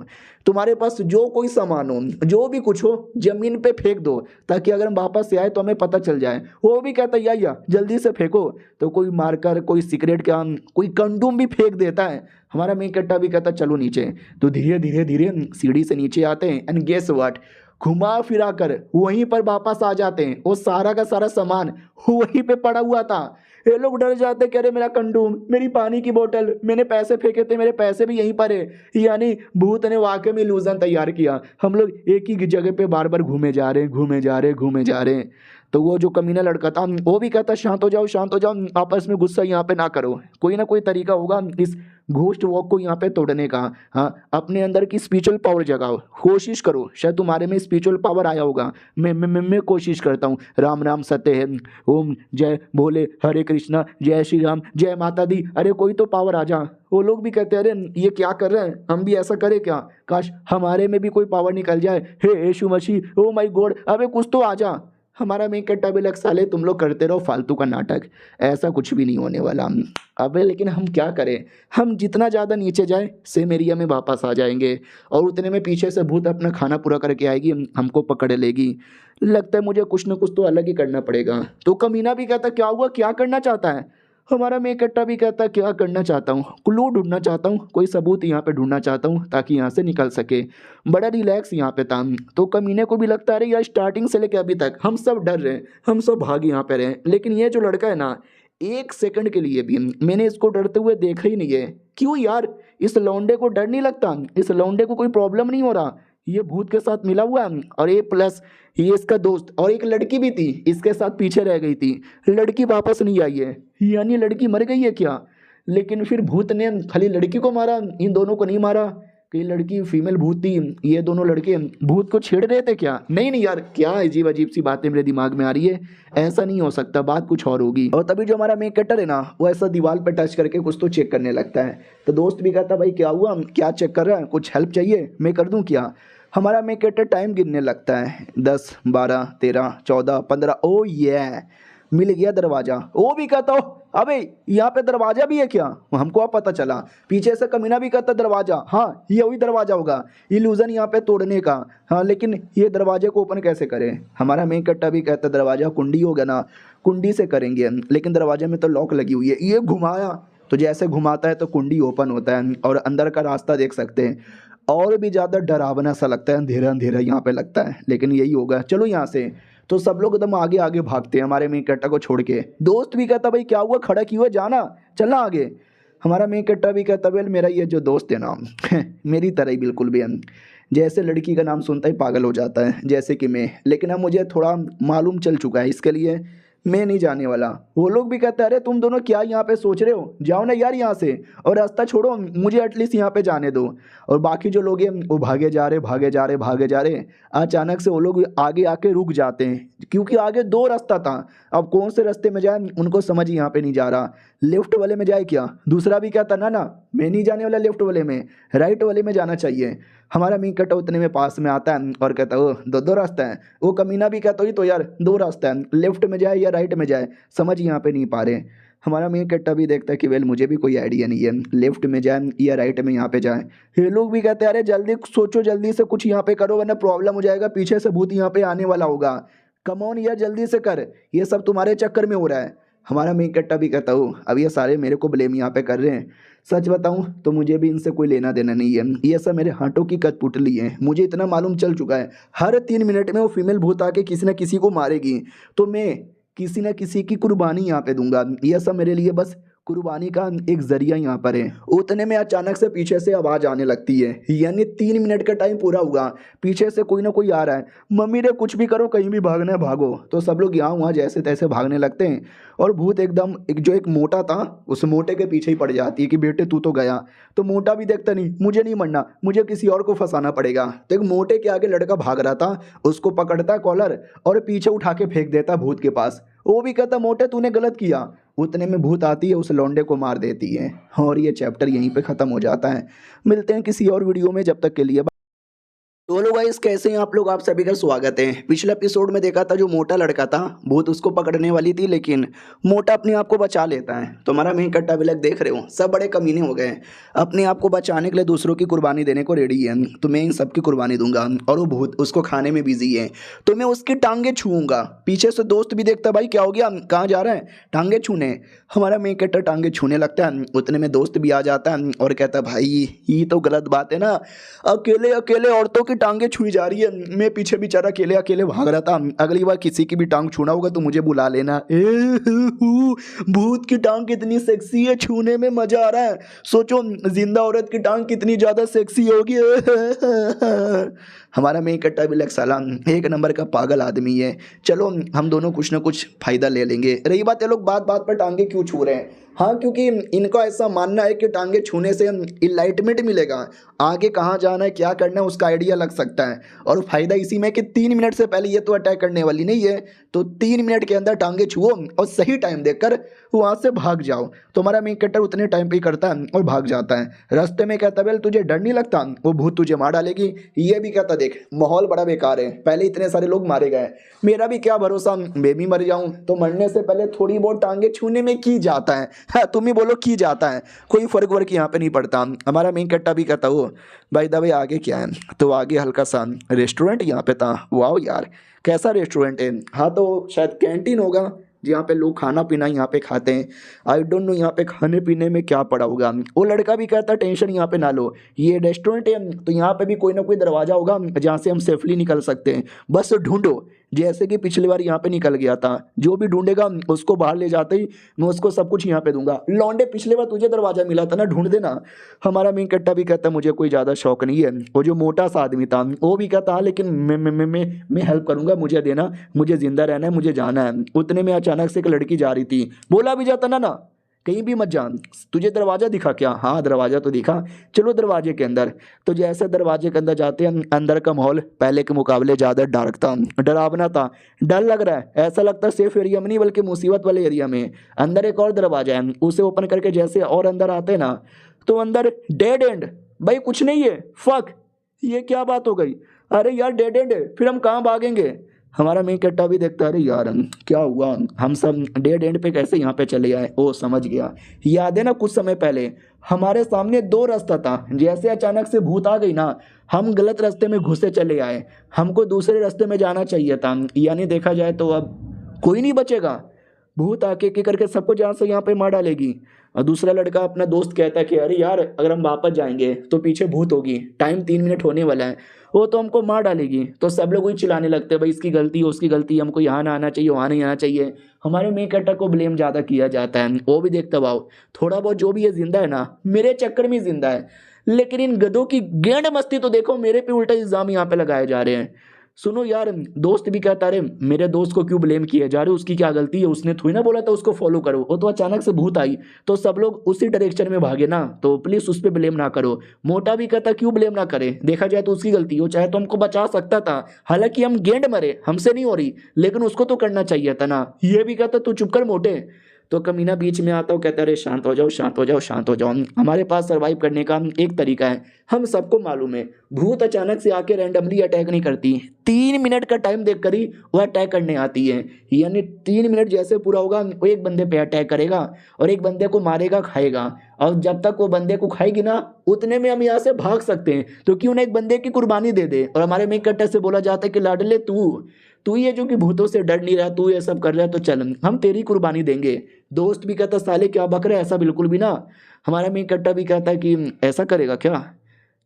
तुम्हारे पास जो कोई सामान हो, जो भी कुछ हो, जमीन पे फेंक दो ताकि अगर हम वापस से आए तो हमें पता चल जाए। वो भी कहता है या जल्दी से फेंको, तो कोई मार्कर, कोई सिगरेट का, कोई कंडोम भी फेंक देता है। हमारा मेन कट्टा भी कहता चलो नीचे, तो धीरे धीरे धीरे सीढ़ी से नीचे आते हैं एंड गेस व्हाट, घुमा फिरा कर वहीं पर वापस आ जाते हैं। वो सारा का सारा सामान वहीं पे पड़ा हुआ था। ये लोग डर जाते कह रहे मेरा कंडोम, मेरी पानी की बोतल, मैंने पैसे फेंके थे, मेरे पैसे भी यहीं पर है। यानी भूत ने वाकई में इल्यूजन तैयार किया, हम लोग एक ही जगह पे बार बार घूमे जा रहे हैं, घूमे जा रहे हैं, घूमे जा रहे हैं। तो वो जो कमीना लड़का था वो भी कहता शांत हो जाओ, शांत हो जाओ, आपस में गुस्सा यहाँ पे ना करो, कोई ना कोई तरीका होगा इस घोस्ट वॉक को यहाँ पे तोड़ने का। हाँ, अपने अंदर की स्पिरिचुअल पावर जगाओ, कोशिश करो, शायद तुम्हारे में स्पिरिचुअल पावर आया होगा। मैं कोशिश करता हूँ। राम राम सत्य है, ओम जय भोले, हरे कृष्णा, जय श्री राम, जय माता दी। अरे कोई तो पावर आ जा। वो लोग भी कहते हैं अरे ये क्या कर रहे हैं, हम भी ऐसा करें क्या, काश हमारे में भी कोई पावर निकल जाए। हे यीशु मसीह, ओ माय गॉड, अबे कुछ तो आ जा। हमारा मेन कट्टा भी लग साले तुम लोग करते रहो फालतू का नाटक, ऐसा कुछ भी नहीं होने वाला। अबे लेकिन हम क्या करें, हम जितना ज़्यादा नीचे जाए सेम एरिया में वापस आ जाएंगे और उतने में पीछे से भूत अपना खाना पूरा करके आएगी, हमको पकड़ लेगी। लगता है मुझे कुछ ना कुछ तो अलग ही करना पड़ेगा। तो कमीना भी कहता क्या हुआ, क्या करना चाहता है। हमारा मेन कट्टा भी कहता क्या करना चाहता हूँ, क्लू ढूंढना चाहता हूँ, कोई सबूत यहाँ पे ढूंढना चाहता हूँ ताकि यहाँ से निकल सके। बड़ा रिलैक्स यहाँ पे था। तो कमीने को भी लगता है यार स्टार्टिंग से लेकर अभी तक हम सब डर रहे हैं, हम सब भाग यहाँ पे रहे, लेकिन ये जो लड़का है ना, एक सेकंड के लिए भी मैंने इसको डरते हुए देखा ही नहीं है। क्यों यार, इस लौंडे को डर नहीं लगता, इस लौंडे को कोई प्रॉब्लम नहीं हो रहा, ये भूत के साथ मिला हुआ है और ये प्लस ये इसका दोस्त और एक लड़की भी थी इसके साथ पीछे रह गई थी, लड़की वापस नहीं आई है, यानी लड़की मर गई है क्या। लेकिन फिर भूत ने खाली लड़की को मारा, इन दोनों को नहीं मारा, कि लड़की फीमेल भूत थी, ये दोनों लड़के भूत को छेड़ रहे थे क्या। नहीं नहीं यार, क्या अजीब अजीब सी बातें मेरे दिमाग में आ रही है, ऐसा नहीं हो सकता, बात कुछ और होगी। और तभी जो हमारा मेन कटर है ना, वो ऐसा दीवार पे टच करके कुछ तो चेक करने लगता है। तो दोस्त भी कहता भाई क्या हुआ, क्या चेक कर रहा है, कुछ हेल्प चाहिए, मैं कर दूं क्या। हमारा मेन कटर टाइम गिनने लगता है, 10 12 13 14 15, ओ ये मिल गया दरवाजा। वो भी कहता हो अबे यहाँ पे दरवाजा भी है क्या, हमको अब पता चला। पीछे से कमीना भी कहता दरवाजा, हाँ ये वही दरवाजा होगा इल्यूजन यहाँ पे तोड़ने का। हाँ लेकिन ये दरवाजे को ओपन कैसे करें। हमारा मेन कट्टा भी कहता दरवाजा कुंडी होगा ना, कुंडी से करेंगे, लेकिन दरवाजे में तो लॉक लगी हुई है। ये घुमाया तो जैसे घुमाता है तो कुंडी ओपन होता है और अंदर का रास्ता देख सकते हैं। और भी ज़्यादा डरावना सा लगता है, अंधेरा अंधेरा यहाँ पे लगता है, लेकिन यही होगा, चलो यहाँ से। तो सब लोग एकदम आगे आगे भागते हैं हमारे मेन कट्टा को छोड़ के। दोस्त भी कहता भाई क्या हुआ, खड़ा क्यों है, जाना चलना आगे। हमारा मेन कट्टा भी कहता वेल मेरा ये जो दोस्त है ना मेरी तरह ही बिल्कुल भी जैसे लड़की का नाम सुनता ही पागल हो जाता है जैसे कि मैं, लेकिन अब मुझे थोड़ा मालूम चल चुका है, इसके लिए मैं नहीं जाने वाला। वो लोग भी कहते हैं अरे तुम दोनों क्या यहाँ पे सोच रहे हो, जाओ ना यार यहाँ से, और रास्ता छोड़ो, मुझे एटलीस्ट यहाँ पे जाने दो। और बाकी जो लोग हैं वो भागे जा रहे भागे जा रहे भागे जा रहे। अचानक से वो लोग आगे आके रुक जाते हैं क्योंकि आगे 2 रास्ता था, अब कौन से रास्ते में जाए उनको समझ यहाँ पे नहीं जा रहा। लेफ्ट वाले में जाए क्या, दूसरा भी कहता ना ना मैं नहीं जाने वाला लेफ्ट वाले में, राइट वाले में जाना चाहिए। हमारा मेन कट्टा उतने में पास में आता है और कहता है ओ 2 रास्ता है। वो कमीना भी कहता ही तो यार 2 रास्ता है, लेफ्ट में जाए या राइट में जाए, समझ यहाँ पे नहीं पा रहे। हमारा मेन कट्टा भी देखता है कि वेल मुझे भी कोई आइडिया नहीं है, लेफ्ट में जाए या राइट में यहाँ पे जाए। ये लोग भी कहते हैं अरे जल्दी सोचो, जल्दी से कुछ यहाँ पे करो वरना प्रॉब्लम हो जाएगा, पीछे से भूत यहाँ पे आने वाला होगा। कम ऑन यार जल्दी से कर, ये सब तुम्हारे चक्कर में हो रहा है। हमारा मेन कट्टा भी कहता हूँ अब ये सारे मेरे को ब्लेम यहाँ पे कर रहे हैं, सच बताऊं तो मुझे भी इनसे कोई लेना देना नहीं है, ये सब मेरे हाथों की कठपुतली है। मुझे इतना मालूम चल चुका है हर 3 मिनट में वो फीमेल भूत आके किसी न किसी को मारेगी, तो मैं किसी न किसी की कुर्बानी यहाँ पे दूंगा। ये सब मेरे लिए बस कुर्बानी का एक जरिया यहाँ पर है। उतने में अचानक से पीछे से आवाज आने लगती है, यानी 3 मिनट का टाइम पूरा हुआ, पीछे से कोई ना कोई आ रहा है, मम्मी रे कुछ भी करो, कहीं भी भागना है भागो। तो सब लोग यहाँ वहाँ जैसे तैसे भागने लगते हैं और भूत एकदम एक मोटा था उस मोटे के पीछे ही पड़ जाती है कि बेटे तू तो गया। तो मोटा भी देखता नहीं, मुझे नहीं मरना, मुझे किसी और को फंसाना पड़ेगा। तो एक मोटे के आगे लड़का भाग रहा था, उसको पकड़ता कॉलर और पीछे उठा के फेंक देता भूत के पास। वो भी कहता मोटे तूने गलत किया। उतने में भूत आती है, उस लौंडे को मार देती है और ये चैप्टर यहीं पे ख़त्म हो जाता है। मिलते हैं किसी और वीडियो में, जब तक के लिए तो हेलो गाइस, कैसे हैं आप लोग। आप सभी का स्वागत है। पिछले एपिसोड में देखा था जो मोटा लड़का था भूत उसको पकड़ने वाली थी, लेकिन मोटा अपने आप को बचा लेता है। तो हमारा मेन कट्टा विलक देख रहे हो, सब बड़े कमीने हो गए हैं, अपने आप को बचाने के लिए दूसरों की कुर्बानी देने को रेडी है। तो मैं इन सबकी कुर्बानी दूंगा और वो भूत उसको खाने में बिजी है, तो मैं उसकी टांगे छूऊंगा। पीछे से दोस्त भी देखता, भाई क्या हो गया, कहाँ जा रहा है, टांगे छूने। हमारा मेन कट्टा टांगे छूने लगता है। उतने में दोस्त भी आ जाता है और कहता है भाई ये तो गलत बात है ना, अकेले अकेले औरतों की टांगे छुई जा रही है। मैं पीछे बेचारा अकेले अकेले भाग रहा था। अगली बार किसी की भी टांग छूना होगा तो मुझे बुला लेना। भूत की टांग कितनी सेक्सी है, छूने में मजा आ रहा है। सोचो जिंदा औरत की टांग कितनी ज्यादा सेक्सी होगी। हमारा मेन कट्टा भी सलाम एक नंबर का पागल आदमी है। चलो हम दोनों कुछ ना कुछ फायदा ले लेंगे। रही बात, ये लोग बात बात पर टांगे क्यों छू रहे हैं, हाँ क्योंकि इनका ऐसा मानना है कि टांगे छूने से इनलाइटमेंट मिलेगा, आगे कहाँ जाना है क्या करना है उसका आइडिया लग सकता है। और फायदा इसी में कि 3 मिनट से पहले ये तो अटैक करने वाली नहीं है, तो 3 मिनट के अंदर टांगे छुओ और सही टाइम देखकर वहाँ से भाग जाओ। तो हमारा मेन कट्टर उतने टाइम पे ही करता है और भाग जाता है। रास्ते में कहता बेल तुझे डर नहीं लगता, वो भूत तुझे मार डालेगी। ये भी कहता देख माहौल बड़ा बेकार है, पहले इतने सारे लोग मारे गए, मेरा भी क्या भरोसा, मैं भी मर जाऊं। तो मरने से पहले थोड़ी बहुत टांगे छूने में की जाता है। हाँ तुम ही बोलो की जाता है, कोई फर्क वर्क यहाँ पे नहीं पड़ता। हमारा मेन कट्टा भी कहता हो भाई दबे आगे क्या है, तो आगे हल्का सा रेस्टोरेंट यहाँ पे था। वाह यार कैसा रेस्टोरेंट है, हाँ तो शायद कैंटीन होगा जहाँ पे लोग खाना पीना यहाँ पे खाते हैं। आई डोंट नो यहाँ पे खाने पीने में क्या पड़ा होगा। वो लड़का भी कहता टेंशन यहाँ पे ना लो, ये रेस्टोरेंट है तो यहाँ पे भी कोई ना कोई दरवाजा होगा जहाँ से हम सेफली निकल सकते हैं, बस ढूंढो। जैसे कि पिछली बार यहाँ पे निकल गया था, जो भी ढूंढेगा उसको बाहर ले जाते ही मैं उसको सब कुछ यहाँ पे दूंगा। लौंडे पिछले बार तुझे दरवाजा मिला था ना, ढूंढ देना। हमारा मेन कट्टा भी कहता मुझे कोई ज़्यादा शौक नहीं है। वो जो मोटा सा आदमी था वो भी कहता हाँ लेकिन मैं हेल्प करूंगा, मुझे देना, मुझे जिंदा रहना है, मुझे जाना है। उतने में अचानक से एक लड़की जा रही थी, बोला भी जाता ना कहीं भी मत जान, तुझे दरवाजा दिखा क्या, हाँ दरवाजा तो दिखा, चलो दरवाजे के अंदर। तो जैसे दरवाजे के अंदर जाते हैं, अंदर का माहौल पहले के मुकाबले ज़्यादा डार्क था, डरावना था, डर लग रहा है, ऐसा लगता है सेफ एरिया में नहीं बल्कि मुसीबत वाले एरिया में। अंदर एक और दरवाजा है, उसे ओपन करके जैसे और अंदर आते ना तो अंदर डेड एंड, भाई कुछ नहीं है, फक ये क्या बात हो गई, अरे यार डेड एंड है, फिर हम कहाँ भागेंगे। हमारा मेन कट्टा भी देखता अरे यार क्या हुआ, हम सब डेड एंड पे कैसे यहाँ पे चले आए। ओ समझ गया, याद है ना कुछ समय पहले हमारे सामने दो रास्ता था, जैसे अचानक से भूत आ गई ना हम गलत रास्ते में घुसे चले आए, हमको दूसरे रास्ते में जाना चाहिए था। यानी देखा जाए तो अब कोई नहीं बचेगा, भूत आके के करके सबको जहाँ से यहाँ पे मार डालेगी। और दूसरा लड़का अपना दोस्त कहता है कि अरे यार अगर हम वापस जाएंगे तो पीछे भूत होगी, टाइम 3 मिनट होने वाला है, वो तो हमको मार डालेगी। तो सब लोग वही चिल्लाने लगते हैं भाई इसकी गलती है उसकी गलती है, हमको यहाँ ना आना चाहिए वहाँ नहीं आना चाहिए। हमारे मेन कैरेक्टर को ब्लेम ज़्यादा किया जाता है। वो भी देखता भाव थोड़ा बहुत जो भी ये जिंदा है ना मेरे चक्कर में जिंदा है, लेकिन इन गधों की गेंड मस्ती तो देखो मेरे पे उल्टा इल्जाम यहाँ पे लगाए जा रहे हैं। सुनो यार, दोस्त भी कहता अरे मेरे दोस्त को क्यों ब्लेम किया जा रहे, उसकी क्या गलती है, उसने थोड़ी ना बोला था उसको फॉलो करो, वो तो अचानक से भूत आई तो सब लोग उसी डायरेक्शन में भागे ना, तो प्लीज उस पर ब्लेम ना करो। मोटा भी कहता क्यों ब्लेम ना करे, देखा जाए तो उसकी गलती हो, चाहे तो हमको बचा सकता था, हालांकि हम गेंड मरे हमसे नहीं हो रही, लेकिन उसको तो करना चाहिए था ना। ये भी कहता तू चुप कर मोटे। तो कमीना बीच में आता हूँ कहता अरे शांत हो जाओ शांत हो जाओ शांत हो जाओ, हमारे पास सर्वाइव करने का एक तरीका है, हम सबको मालूम है भूत अचानक से आके रैंडमली अटैक नहीं करती, 3 मिनट का टाइम देखकर ही वो अटैक करने आती है। यानी 3 मिनट जैसे पूरा होगा वो एक बंदे पे अटैक करेगा और एक बंदे को मारेगा खाएगा, और जब तक वो बंदे को खाएगी ना उतने में हम यहाँ से भाग सकते हैं, तो क्यों ना एक बंदे की कुर्बानी दे दे। और हमारे मेन कट्टर से बोला जाता है कि लाडले तू ये जो कि भूतों से डर नहीं रहा, तू ये सब कर रहा है तो चल हम तेरी कुर्बानी देंगे। दोस्त भी कहता साले क्या बक रहा है, ऐसा बिल्कुल भी ना। हमारा मेन कट्टा भी कहता है कि ऐसा करेगा क्या,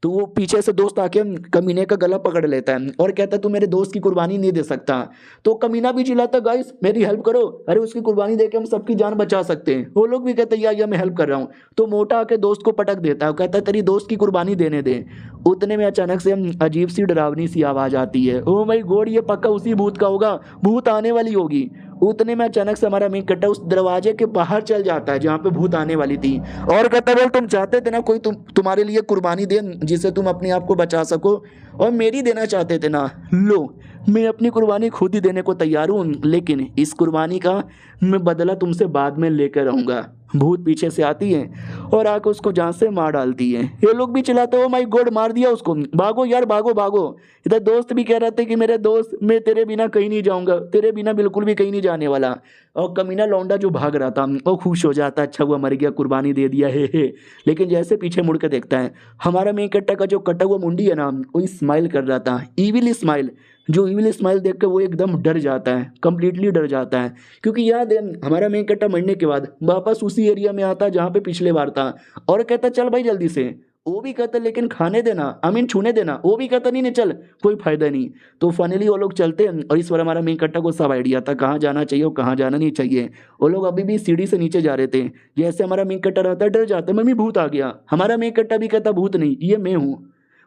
तो वो पीछे से दोस्त आके कमीने का गला पकड़ लेता है और कहता है तू मेरे दोस्त की कुर्बानी नहीं दे सकता। तो कमीना भी चिल्लाता गाइस मेरी हेल्प करो, अरे उसकी कुर्बानी दे के हम सबकी जान बचा सकते हैं। वो लोग भी कहते हैं या मैं हेल्प कर रहा हूँ। तो मोटा आके दोस्त को पटक देता है, वो कहता है तेरी दोस्त की कुर्बानी देने दे। उतने में अचानक से अजीब सी डरावनी सी आवाज आती है। ओ माय गॉड, ये पक्का उसी भूत का होगा, भूत आने वाली होगी। उतने में अचानक से हमारा मेन कट्टा उस दरवाजे के बाहर चल जाता है जहाँ पे भूत आने वाली थी और कहता है बोल तुम चाहते थे ना कोई तुम्हारे लिए कुर्बानी दे जिससे तुम अपने आप को बचा सको, और मेरी देना चाहते थे ना, लो मैं अपनी कुर्बानी खुद ही देने को तैयार हूँ, लेकिन इस कुर्बानी का मैं बदला तुमसे बाद में लेकर आऊंगा। भूत पीछे से आती है और आकर उसको जान से मार डालती है। ये लोग भी चिल्लाते हो माय गॉड मार दिया उसको, भागो यार भागो भागो। इधर दोस्त भी कह रहे थे कि मेरे दोस्त मैं तेरे बिना कहीं नहीं जाऊंगा, तेरे बिना बिल्कुल भी कहीं नहीं जाने वाला। और कमीना लौंडा जो भाग रहा था वो खुश हो जाता है, अच्छा हुआ मर गया, कुर्बानी दे दिया हे। लेकिन जैसे पीछे मुड़ के देखता है हमारा मेन कट्टा का जो कटा हुआ मुंडी है ना वो स्माइल कर रहा था, इविल स्माइल। जो इविल स्माइल देख कर वो एकदम डर जाता है, कंप्लीटली डर जाता है। क्योंकि याद है हमारा मेन कट्टा मरने के बाद वापस उसी एरिया में आता जहाँ पे पिछले बार था और कहता चल भाई जल्दी से। वो भी कहता लेकिन खाने देना, आई मीन छूने देना। वो भी कहता नहीं नहीं चल कोई फायदा नहीं। तो फाइनली वो लोग चलते हैं और इस बार हमारा मेन कट्टा को सब आइडिया था कहाँ जाना चाहिए और कहाँ जाना नहीं चाहिए। वो लोग अभी भी सीढ़ी से नीचे जा रहे थे, जैसे हमारा मेन कट्टा रहता है डर जाता है, मम्मी भूत आ गया। हमारा मेन कट्टा भी कहता भूत नहीं ये मैं हूँ।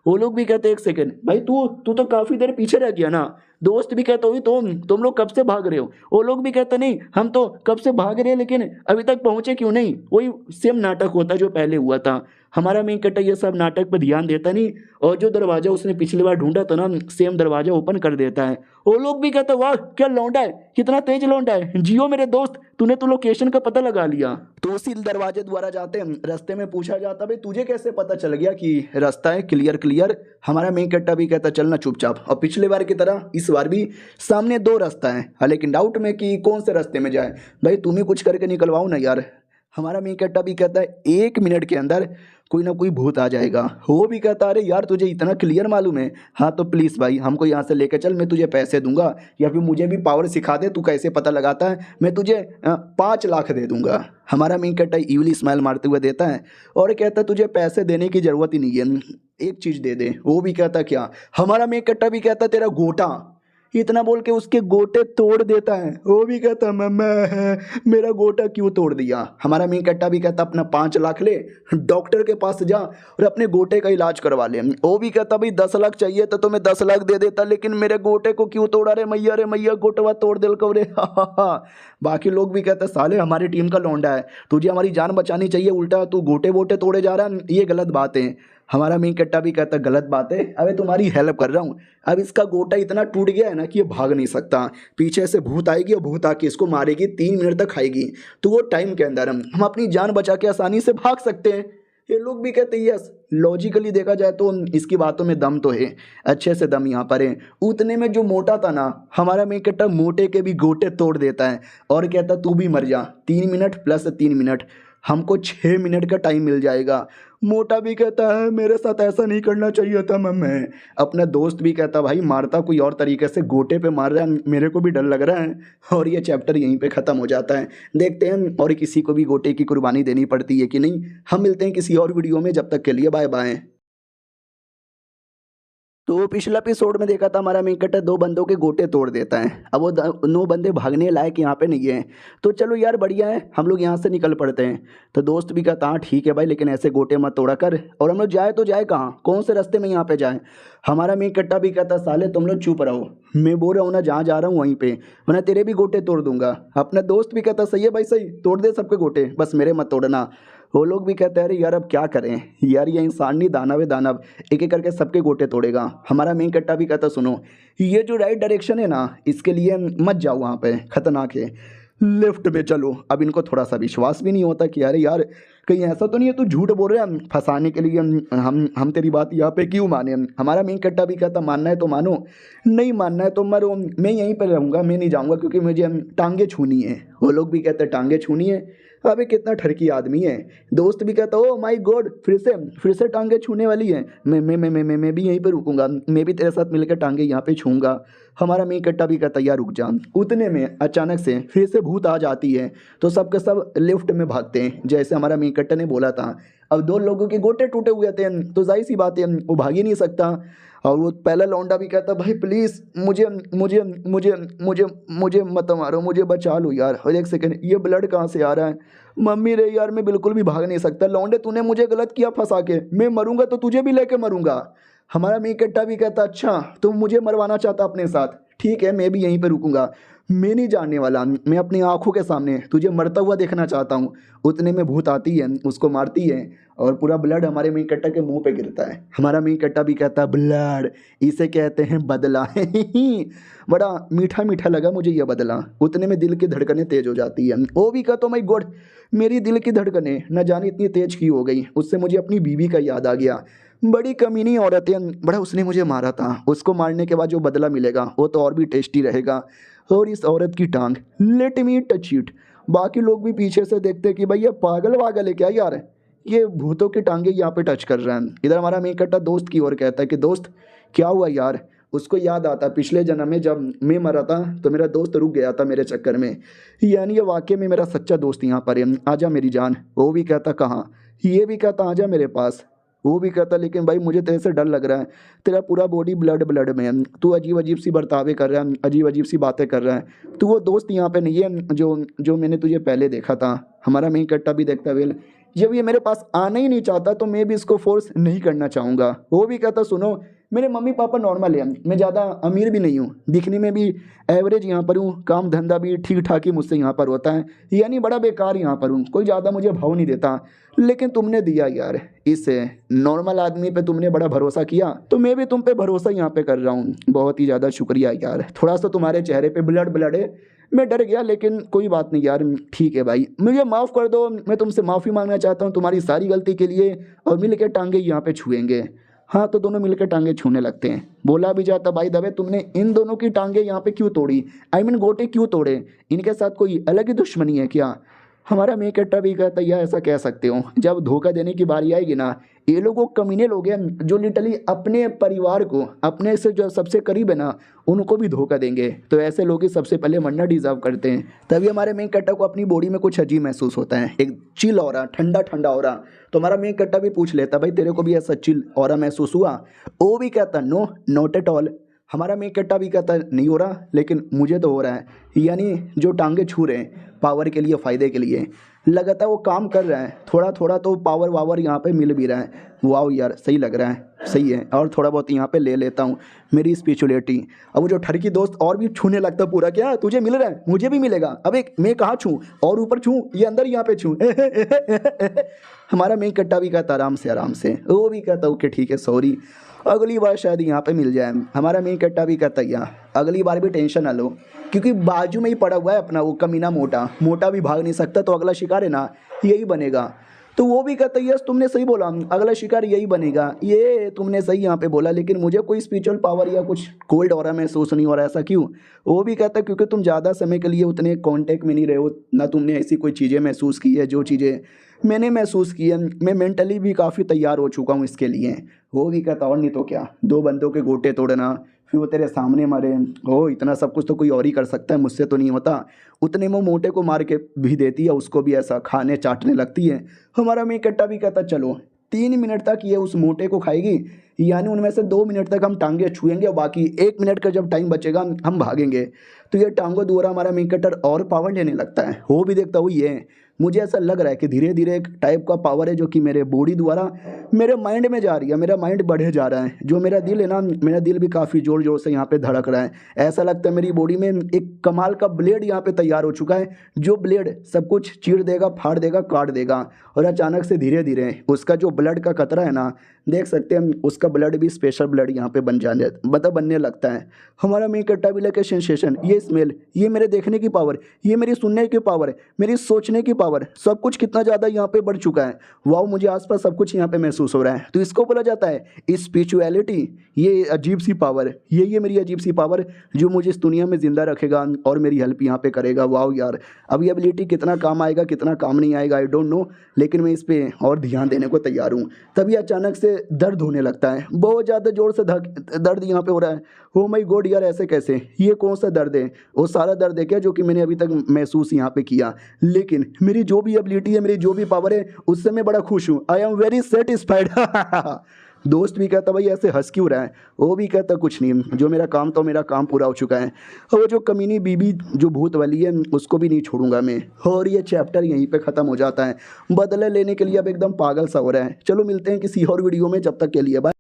वो लोग भी कहते एक सेकंड भाई तू तू तो काफी देर पीछे रह गया ना। दोस्त भी कहते हो तुम लोग कब से भाग रहे हो। वो लोग भी कहते नहीं हम तो कब से भाग रहे हैं लेकिन अभी तक पहुंचे क्यों नहीं। वही सेम नाटक होता जो पहले हुआ था। हमारा मेन कट्टा ये सब नाटक पर ध्यान देता नहीं और जो दरवाजा उसने पिछली बार ढूंढा था ना सेम दरवाजा ओपन कर देता है। वो लोग भी कहते वाह क्या लौंडा है, कितना तेज लौंडा है, जियो मेरे दोस्त तूने तो लोकेशन का पता लगा लिया। तो उसी दरवाजे द्वारा जाते हैं, रास्ते में पूछा जाता भाई तुझे कैसे पता चल गया कि रास्ता है क्लियर क्लियर। हमारा मेन कट्टा भी कहता चलना चुपचाप, और पिछले बार की तरह इस बार भी सामने दो रास्ता है लेकिन डाउट में कि कौन से रास्ते में जाए, भाई तुम ही कुछ करके निकलवाओ ना यार। हमारा मेन कट्टा भी कहता है 1 मिनट के अंदर कोई ना कोई भूत आ जाएगा। वो भी कहता अरे यार तुझे इतना क्लियर मालूम है, हाँ तो प्लीज़ भाई हमको यहाँ से लेकर चल, मैं तुझे पैसे दूंगा या फिर मुझे भी पावर सिखा दे तू कैसे पता लगाता है, मैं तुझे 5 लाख दे दूंगा। हमारा मेन कट्टा इवली स्माइल मारते हुए देता है और कहता तुझे पैसे देने की ज़रूरत ही नहीं है, एक चीज़ दे दे। वो भी कहता क्या। हमारा मेन कट्टा भी कहता तेरा गोटा, इतना बोल के उसके गोटे तोड़ देता है। वो भी कहता मम्मा मेरा गोटा क्यों तोड़ दिया। हमारा मेन कट्टा भी कहता अपना 5 लाख ले डॉक्टर के पास जा और अपने गोटे का इलाज करवा ले। वो भी कहता भाई 10 लाख चाहिए तो तुम्हें 10 लाख दे देता, लेकिन मेरे गोटे को क्यों तोड़ा रे मैया गोटवा तोड़ दिल कब रे। बाकी लोग भी कहते साले हमारी टीम का लौंडा है, तुझे हमारी जान बचानी चाहिए, उल्टा तू गोटे वोटे तोड़े जा रहा है, ये गलत बात है। हमारा मेन कट्टा भी कहता गलत बात है, अबे तुम्हारी हेल्प कर रहा हूँ। अब इसका गोटा इतना टूट गया है ना कि ये भाग नहीं सकता, पीछे से भूत आएगी और भूत आके इसको मारेगी, 3 मिनट तक खाएगी। तो वो टाइम के अंदर हम अपनी जान बचा के आसानी से भाग सकते हैं। ये लोग भी कहते हैं यस लॉजिकली देखा जाए तो इसकी बातों में दम तो है, अच्छे से दम यहाँ पर है। उतने में जो मोटा था ना हमारा मेन कट्टा मोटे के भी गोटे तोड़ देता है और कहता तू भी मर जा, 3 मिनट प्लस 3 मिनट हमको 6 मिनट का टाइम मिल जाएगा। मोटा भी कहता है मेरे साथ ऐसा नहीं करना चाहिए था मम्मी। अपना दोस्त भी कहता भाई मारता कोई और तरीके से, गोटे पे मार रहा है, मेरे को भी डर लग रहा है। और ये चैप्टर यहीं पे ख़त्म हो जाता है। देखते हैं और किसी को भी गोटे की कुर्बानी देनी पड़ती है कि नहीं। हम मिलते हैं किसी और वीडियो में, जब तक के लिए बाय बाय। तो पिछला एपिसोड में देखा था हमारा मेन कट्टा 2 बंदों के गोटे तोड़ देता है। अब वो 9 बंदे भागने लायक यहाँ पे नहीं है। तो चलो यार बढ़िया है, हम लोग यहाँ से निकल पड़ते हैं। तो दोस्त भी कहता हाँ ठीक है भाई, लेकिन ऐसे गोटे मत तोड़ा कर। और हम लोग जाए तो जाए कहाँ, कौन से रास्ते में यहाँ पे जाए। हमारा मेन कट्टा भी कहता साले तुम लोग चुप रहो, मैं बोल रहा हूँ ना जहाँ जा रहा हूँ वहीं पे, वरना तेरे भी गोटे तोड़ दूंगा। अपना दोस्त भी कहता सही है भाई सही, तोड़ दे सबके गोटे, बस मेरे मत तोड़ना। वो लोग भी कहते हैं अरे यार अब क्या करें यार, ये इंसान नहीं दानव है दानव, एक एक करके सबके गोटे तोड़ेगा। हमारा मेन कट्टा भी कहता सुनो ये जो राइट डायरेक्शन है ना इसके लिए मत जाओ, वहाँ पे खतरनाक है, लेफ्ट पे चलो। अब इनको थोड़ा सा विश्वास भी नहीं होता कि अरे यार कहीं ऐसा तो नहीं है तू झूठ बोल रहे हैं फंसाने के लिए, हम तेरी बात यहाँ पे क्यों माने। हमारा मेन कट्टा भी कहता मानना है तो मानो, नहीं मानना है तो मरो, मैं यहीं पर रहूँगा, मैं नहीं जाऊँगा क्योंकि मुझे टांगे छूनी है। वो लोग भी कहते टांगे छूनी है, अबे कितना ठरकी आदमी है। दोस्त भी कहता ओ माय गॉड फिर से टांगे छूने वाली है, मैं भी यहीं पे रुकूंगा, मैं भी तेरे साथ मिलकर टांगे यहाँ पे छूंगा। हमारा मेन कट्टा भी कहता यार रुक जा। उतने में अचानक से फिर से भूत आ जाती है तो सब के सब लिफ्ट में भागते हैं जैसे हमारा मेन कट्टा ने बोला था। अब 2 लोगों के गोटे टूटे हुए थे तो जाहिर सी बात है वो भाग ही नहीं सकता। और वो पहला लौंडा भी कहता भाई प्लीज़ मुझे मुझे मुझे मुझे मुझे मत मारो, मुझे बचा लो यार। और एक सेकंड, ये ब्लड कहाँ से आ रहा है? मम्मी रे यार मैं बिल्कुल भी भाग नहीं सकता, लौंडे तूने मुझे गलत किया फंसा के, मैं मरूंगा तो तुझे भी लेके मरूंगा। हमारा मी कट्टा भी कहता अच्छा तुम मुझे मरवाना चाहता अपने साथ, ठीक है मैं भी यहीं पे रुकूंगा, मैं नहीं जानने वाला, मैं अपनी आंखों के सामने तुझे मरता हुआ देखना चाहता हूँ। उतने में भूत आती है, उसको मारती है और पूरा ब्लड हमारे मी कट्टा के मुंह पे गिरता है। हमारा मी कट्टा भी कहता है ब्लड, इसे कहते हैं बदला। बड़ा मीठा मीठा लगा मुझे यह बदला। उतने में दिल की धड़कनें तेज हो जाती है। वो भी कहता माई गॉड, मेरी दिल की धड़कनें न जाने इतनी तेज क्यों हो गई। उससे मुझे अपनी बीवी का याद आ गया, बड़ी कमीनी औरत है, बड़ा उसने मुझे मारा था, उसको मारने के बाद जो बदला मिलेगा वो तो और भी टेस्टी रहेगा। और इस औरत की टांग, लेट मी टच इट। बाकी लोग भी पीछे से देखते कि भाई ये पागल वागल है क्या यार, ये भूतों की टांगे यहाँ पे टच कर रहा है। इधर हमारा मी कट्टा दोस्त की ओर कहता है कि दोस्त क्या हुआ यार। उसको याद आता पिछले जन्म में जब मैं मरा था तो मेरा दोस्त रुक गया था मेरे चक्कर में, यानी ये वाकई में मेरा सच्चा दोस्त यहाँ पर है, आजा मेरी जान। वो भी कहता कहाँ, ये भी कहता आजा मेरे पास। वो भी कहता लेकिन भाई मुझे तेरे से डर लग रहा है, तेरा पूरा बॉडी ब्लड ब्लड में है, तू अजीब अजीब सी बर्तावे कर रहा है, अजीब अजीब सी बातें कर रहा है, तू वो दोस्त यहाँ पे नहीं है जो जो मैंने तुझे पहले देखा था। हमारा मेन कट्टा भी देखता वेल, जब ये मेरे पास आना ही नहीं चाहता तो मैं भी इसको फोर्स नहीं करना चाहूँगा। वो भी कहता सुनो मेरे मम्मी पापा नॉर्मल है, मैं ज़्यादा अमीर भी नहीं हूँ, दिखने में भी एवरेज यहाँ पर हूँ, काम धंधा भी ठीक ठाक ही मुझसे यहाँ पर होता है, यानी बड़ा बेकार यहाँ पर हूँ, कोई ज़्यादा मुझे भाव नहीं देता। लेकिन तुमने दिया यार, इस नॉर्मल आदमी पे तुमने बड़ा भरोसा किया तो मैं भी तुम पे भरोसा यहाँ पे कर रहा हूँ, बहुत ही ज़्यादा शुक्रिया यार। थोड़ा सा तुम्हारे चेहरे पे ब्लड ब्लड है, मैं डर गया, लेकिन कोई बात नहीं यार, ठीक है भाई मुझे माफ़ कर दो, मैं तुमसे माफ़ी मांगना चाहता हूँ तुम्हारी सारी गलती के लिए, और मिल के टांगे यहाँ पे छुएंगे। हाँ तो दोनों मिलकर टांगे छूने लगते हैं। बोला भी जाता भाई दबे तुमने इन दोनों की टांगे यहाँ पे क्यों तोड़ी, आई मीन गोटे क्यों तोड़े, इनके साथ कोई अलग ही दुश्मनी है क्या? हमारा मे कट्टा भी कहता या ऐसा कह सकते हो, जब धोखा देने की बारी आएगी ना, ये लोग वो कमीने लोग हैं जो लिटरली अपने परिवार को, अपने से जो सबसे करीब है ना, उनको भी धोखा देंगे। तो ऐसे लोग ही सबसे पहले मरना डिजर्व करते हैं। तभी हमारे मेन कट्टा को अपनी बॉडी में कुछ अजीब महसूस होता है, एक चिल हो रहा, ठंडा ठंडा हो रहा। तो हमारा मेन कट्टा भी पूछ लेता भाई तेरे को भी ऐसा चिल और महसूस हुआ? वो भी कहता नो नॉट एट ऑल। हमारा मेन कट्टा भी कहता नहीं हो रहा, लेकिन मुझे तो हो रहा है, यानी जो टांगे छू रहे हैं पावर के लिए, फ़ायदे के लिए, लगातार वो काम कर रहा है, थोड़ा थोड़ा तो पावर वावर यहाँ पे मिल भी रहा है। वाह यार सही लग रहा है, सही है, और थोड़ा बहुत यहाँ पे ले लेता हूँ मेरी स्पिरिचुअलिटी। अब वो जो ठरकी दोस्त और भी छूने लगता पूरा, क्या तुझे मिल रहा है मुझे भी मिलेगा, अबे मैं कहाँ छूँ और ऊपर छूँ ये अंदर यहाँ पे छूँ। हमारा मेन कट्टा भी कहता आराम से, वो भी कहता ओके ठीक है सॉरी, अगली बार शायद यहाँ पे मिल जाए। हमारा मेन कट्टा भी कहता यार अगली बार भी टेंशन ना लो, क्योंकि बाजू में ही पड़ा हुआ है अपना वो कमीना मोटा, मोटा भी भाग नहीं सकता, तो अगला शिकार है ना यही बनेगा। तो वो भी कहता है यस तुमने सही बोला, अगला शिकार यही बनेगा, ये तुमने सही यहाँ पे बोला, लेकिन मुझे कोई स्पिरिचुअल पावर या कुछ कोल्ड ऑरा महसूस नहीं हो रहा, ऐसा क्यों? वो भी कहता है क्योंकि तुम ज़्यादा समय के लिए उतने कांटेक्ट में नहीं रहे हो ना, तुमने ऐसी कोई चीज़ें महसूस की है जो चीज़ें मैंने महसूस की है, मैं मेंटली भी काफ़ी तैयार हो चुका हूँ इसके लिए। वो भी कहता और नहीं तो क्या, 2 बंदों के गोटे तोड़ना, फिर वो तेरे सामने मरे, हो इतना सब कुछ तो कोई और ही कर सकता है, मुझसे तो नहीं होता। उतने में मोटे को मार के भी देती है, उसको भी ऐसा खाने चाटने लगती है। हमारा मेन कट्टा भी कहता चलो 3 मिनट तक ये उस मोटे को खाएगी, यानी उनमें से 2 मिनट तक हम टांगे छुएंगे और बाकी 1 मिनट का जब टाइम बचेगा हम भागेंगे। तो ये टांगों द्वारा हमारा मेन कट्टर और पावर लेने लगता है। वो भी देखता हुई है, मुझे ऐसा लग रहा है कि धीरे धीरे एक टाइप का पावर है जो कि मेरे बॉडी द्वारा मेरे माइंड में जा रही है, मेरा माइंड बढ़े जा रहा है। जो मेरा दिल है ना, मेरा दिल भी काफ़ी ज़ोर ज़ोर से यहाँ पे धड़क रहा है। ऐसा लगता है मेरी बॉडी में एक कमाल का ब्लेड यहाँ पे तैयार हो चुका है, जो ब्लेड सब कुछ चीर देगा, फाड़ देगा, काट देगा। और अचानक से धीरे धीरे उसका जो ब्लड का कतरा है ना, देख सकते हैं उसका ब्लड भी स्पेशल ब्लड यहाँ पे बनने लगता है। हमारा मेन कट्टा भी लेके सेंसेशन, ये स्मेल, ये मेरे देखने की पावर, ये मेरी सुनने की पावर, मेरी सोचने की पावर, सब कुछ कितना ज़्यादा यहाँ पे बढ़ चुका है। वाह मुझे आसपास सब कुछ यहाँ पे महसूस हो रहा है। तो इसको बोला जाता है स्पिरिचुअलिटी, ये अजीब सी पावर, ये मेरी अजीब सी पावर जो मुझे इस दुनिया में ज़िंदा रखेगा और मेरी हेल्प यहाँ पे करेगा। वाह यार, अब ये एबिलिटी कितना काम आएगा कितना काम नहीं आएगा आई डोंट नो, लेकिन मैं इस पर और ध्यान देने को तैयार हूँ। तभी अचानक से दर्द होने लगता है, बहुत ज़्यादा ज़ोर से दर्द यहाँ पे हो रहा है। हो माय गॉड यार ऐसे कैसे, ये कौन सा दर्द है? वो सारा दर्द है क्या जो कि मैंने अभी तक महसूस यहाँ पे किया, लेकिन मेरी मेरी जो भी एबिलिटी है, मेरी जो भी पावर है, उससे मैं बड़ा खुश हूँ। I am very satisfied. दोस्त भी कहता भाई ऐसे हंस क्यों रहा है, वो भी कहता कुछ नहीं, जो मेरा काम था मेरा काम पूरा हो चुका है। और वो जो कमीनी बीबी जो भूत वाली है उसको भी नहीं छोड़ूंगा मैं। और ये चैप्टर यहीं पे ख़त्म हो जाता है। बदले लेने के लिए अब एकदम पागल सा हो रहा है। चलो मिलते हैं किसी और वीडियो में, जब तक के लिए बाय।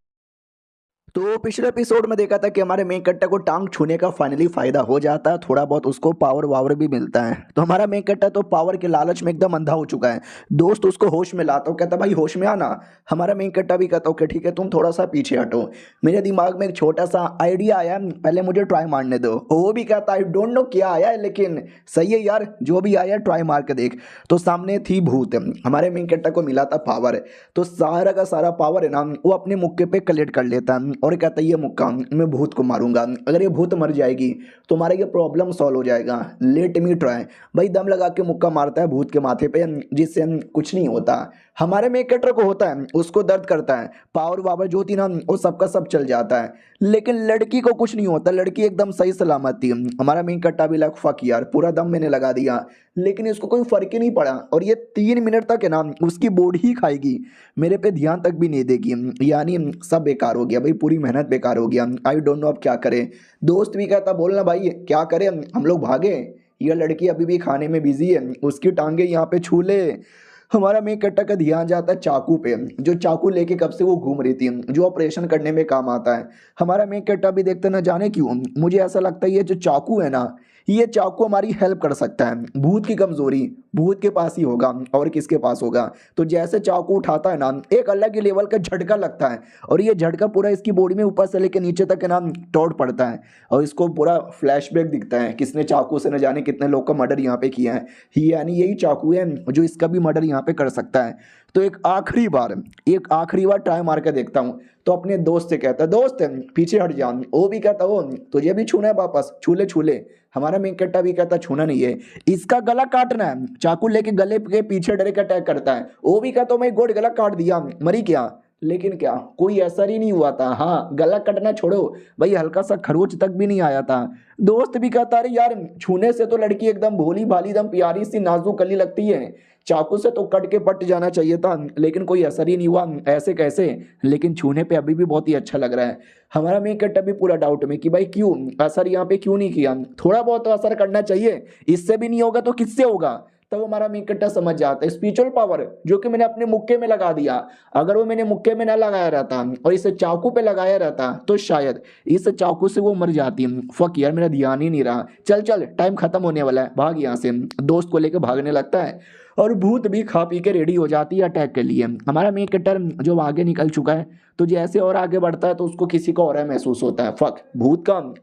तो पिछले एपिसोड में देखा था कि हमारे मेन कट्टा को टांग छूने का फाइनली फायदा हो जाता है, थोड़ा बहुत उसको पावर वावर भी मिलता है। तो हमारा मेन कट्टा तो पावर के लालच में एकदम अंधा हो चुका है। दोस्त उसको होश में लाता हो, कहता भाई होश में आना। हमारा मेन कट्टा भी कहता हो कि ठीक है तुम थोड़ा सा पीछे हटो, मेरे दिमाग में एक छोटा सा आइडिया आया, पहले मुझे ट्राई मारने दो। वो भी कहता आई डोंट नो क्या आया है, लेकिन सही है यार, जो भी आया ट्राई मार के देख। तो सामने थी भूत, हमारे मेन कट्टा को मिला था पावर। तो सारा का सारा पावर है ना वो अपने मुक्के पे कलेक्ट कर लेता है और कहता है ये मुक्का मैं भूत को मारूंगा, अगर ये भूत मर जाएगी तो हमारा ये प्रॉब्लम सॉल्व हो जाएगा। Let me try. भाई दम लगा के मुक्का मारता है भूत के माथे पे, जिससे कुछ नहीं होता। हमारे मेन कैरेक्टर को होता है, उसको दर्द करता है, पावर वावर जो थी ना वो सबका सब चल जाता है। लेकिन लड़की को कुछ नहीं होता, लड़की एकदम सही सलामत थी। हमारा मेन कट्टा भी लग फक यार, पूरा दम मैंने लगा दिया, लेकिन इसको कोई फर्क ही नहीं पड़ा। और ये 3 मिनट तक है ना उसकी बॉडी ही खाएगी, मेरे पे ध्यान तक भी नहीं देगी। यानी सब बेकार हो गया भाई, पूरी मेहनत बेकार हो गया। आई डोंट नो अब क्या करें। दोस्त भी कहता बोलना भाई क्या करें, हम लोग भागे, यह लड़की अभी भी खाने में बिजी है, उसकी टांगे यहाँ पे छू ले। हमारा मेन कट्टा का ध्यान जाता है चाकू पे, जो चाकू लेके कब से वो घूम रही थी, जो ऑपरेशन करने में काम आता है। हमारा मेन कट्टा भी देखते ना जाने क्यों मुझे ऐसा लगता है ये जो चाकू है ना, ये चाकू हमारी हेल्प कर सकता है। भूत की कमजोरी भूत के पास ही होगा, और किसके पास होगा। तो जैसे चाकू उठाता है ना एक अलग ही लेवल का झटका लगता है, और ये झटका पूरा इसकी बॉडी में ऊपर से लेकर नीचे तक है ना टोट पड़ता है। और इसको पूरा फ्लैशबैक दिखता है, किसने चाकू से न जाने कितने लोग का मर्डर यहाँ पे किया है। यानी यही चाकू है जो इसका भी मर्डर यहाँ पे कर सकता है। तो एक आखिरी बार ट्राई मार के देखता हूँ। तो अपने दोस्त से कहता है दोस्त पीछे हट जा। वो भी कहता हो तुझे भी छूना है, वापस छू ले। हमारा मेन कट्टा भी कहता छूना नहीं है, इसका गला काटना है। चाकू लेके गले के पीछे डायरेक्ट अटैक करता है। वो भी कहता मैं गोड गला काट दिया, मरी क्या। लेकिन क्या कोई असर ही नहीं हुआ था। हाँ गला कटना छोड़ो भाई, हल्का सा खरोच तक भी नहीं आया था। दोस्त भी कहता अरे यार छूने से तो लड़की एकदम भोली भाली एकदम प्यारी सी नाजुक कली लगती है, चाकू से तो कट के पट जाना चाहिए था, लेकिन कोई असर ही नहीं हुआ। ऐसे कैसे, लेकिन छूने पे अभी भी बहुत ही अच्छा लग रहा है। हमारा मेन कट्टा भी पूरा डाउट में कि भाई क्यों असर यहाँ पे क्यों नहीं किया, थोड़ा बहुत तो असर करना चाहिए, इससे भी नहीं होगा तो किससे होगा। तब हमारा मेन कट्टा समझ जाता है स्पिरिचुअल पावर जो कि मैंने अपने मुक्के में लगा दिया, अगर वो मैंने मुक्के में ना लगाया रहता और इसे चाकू पे लगाया रहता तो शायद इस चाकू से वो मर जाती। फक यार मेरा ध्यान ही नहीं रहा। चल टाइम खत्म होने वाला है, भाग यहाँ से। दोस्त को लेकर भागने लगता है और भूत भी खा पी के रेडी हो जाती है अटैक के लिए। हमारा मेन कट्टर जो आगे निकल चुका है, तो जैसे और आगे बढ़ता है तो उसको किसी का और महसूस होता है, फक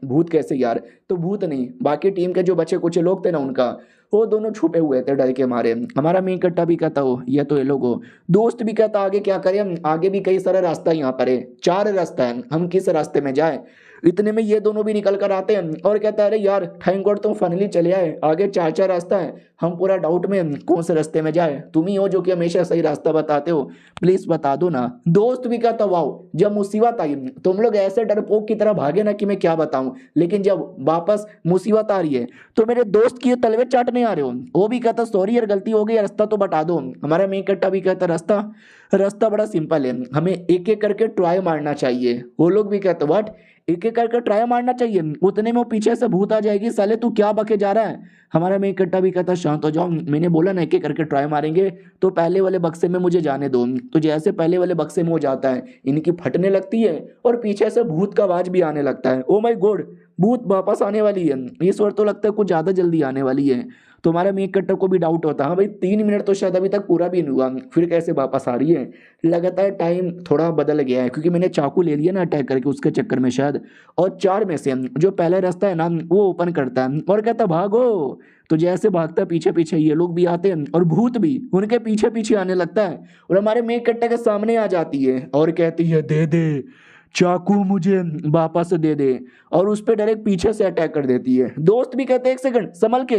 भूत कैसे यार। तो भूत नहीं, बाकी टीम के जो बचे कुछ लोग थे ना उनका, वो दोनों छुपे हुए थे डर के मारे। हमारा मेन कट्टा भी कहता हो ये तो ये लोग हो। दोस्त भी कहता आगे क्या करें, आगे भी कई सारा रास्ता यहाँ पर है, 4 रास्ता है, हम किस रास्ते में जाए। इतने में ये दोनों भी निकल कर आते हैं और कहता है अरे यार थैंक गॉड तुम फाइनली चले आए, आगे 4 रास्ता है, हम पूरा डाउट में कौन से रास्ते में जाए, तुम ही हो जो कि हमेशा सही रास्ता बताते हो, प्लीज बता दो ना। दोस्त भी कहता वाओ जब मुसीबत आई तुम लोग ऐसे डरपोक की तरह भागे ना कि मैं क्या बताऊं, लेकिन जब वापस मुसीबत आ रही है तो मेरे दोस्त की तलवे चाटने आ रहे हो। वो भी कहता सॉरी यार गलती हो गई, रास्ता तो बता दो। हमारा मेन कट्टा भी कहता रास्ता बड़ा सिंपल है, हमें एक एक करके ट्राई मारना चाहिए। वो लोग भी कहते व्हाट, एक एक करके ट्राई मारना चाहिए, उतने में वो पीछे से भूत आ जाएगी, साले तू क्या बके जा रहा है। हमारा मेन कट्टा भी कहता शांत हो जाओ, मैंने बोला ना एक एक करके ट्राई मारेंगे, तो पहले वाले बक्से में मुझे जाने दो। तो जैसे पहले वाले बक्से में हो जाता है, इनकी फटने लगती है और पीछे से भूत का आवाज भी आने लगता है। ओ माय गॉड भूत वापस आने वाली है, इस बार तो लगता है कुछ ज्यादा जल्दी आने वाली है। तो हमारा मेन कट्टर को भी डाउट होता है हाँ भाई 3 मिनट तो शायद अभी तक पूरा भी नहीं हुआ, फिर कैसे वापस आ रही है। लगता है टाइम थोड़ा बदल गया है, क्योंकि मैंने चाकू ले लिया ना अटैक करके उसके चक्कर में शायद। और 4 में से जो पहला रास्ता है ना वो ओपन करता है और कहता भागो। तो जैसे भागता पीछे पीछे ये लोग भी आते हैं और भूत भी उनके पीछे पीछे आने लगता है, और हमारे मेन कट्टर के सामने आ जाती है और कहती है दे दे चाकू मुझे वापस दे दे, और उस पर डायरेक्ट पीछे से अटैक कर देती है। दोस्त भी कहते हैं 1 सेकंड संभल के,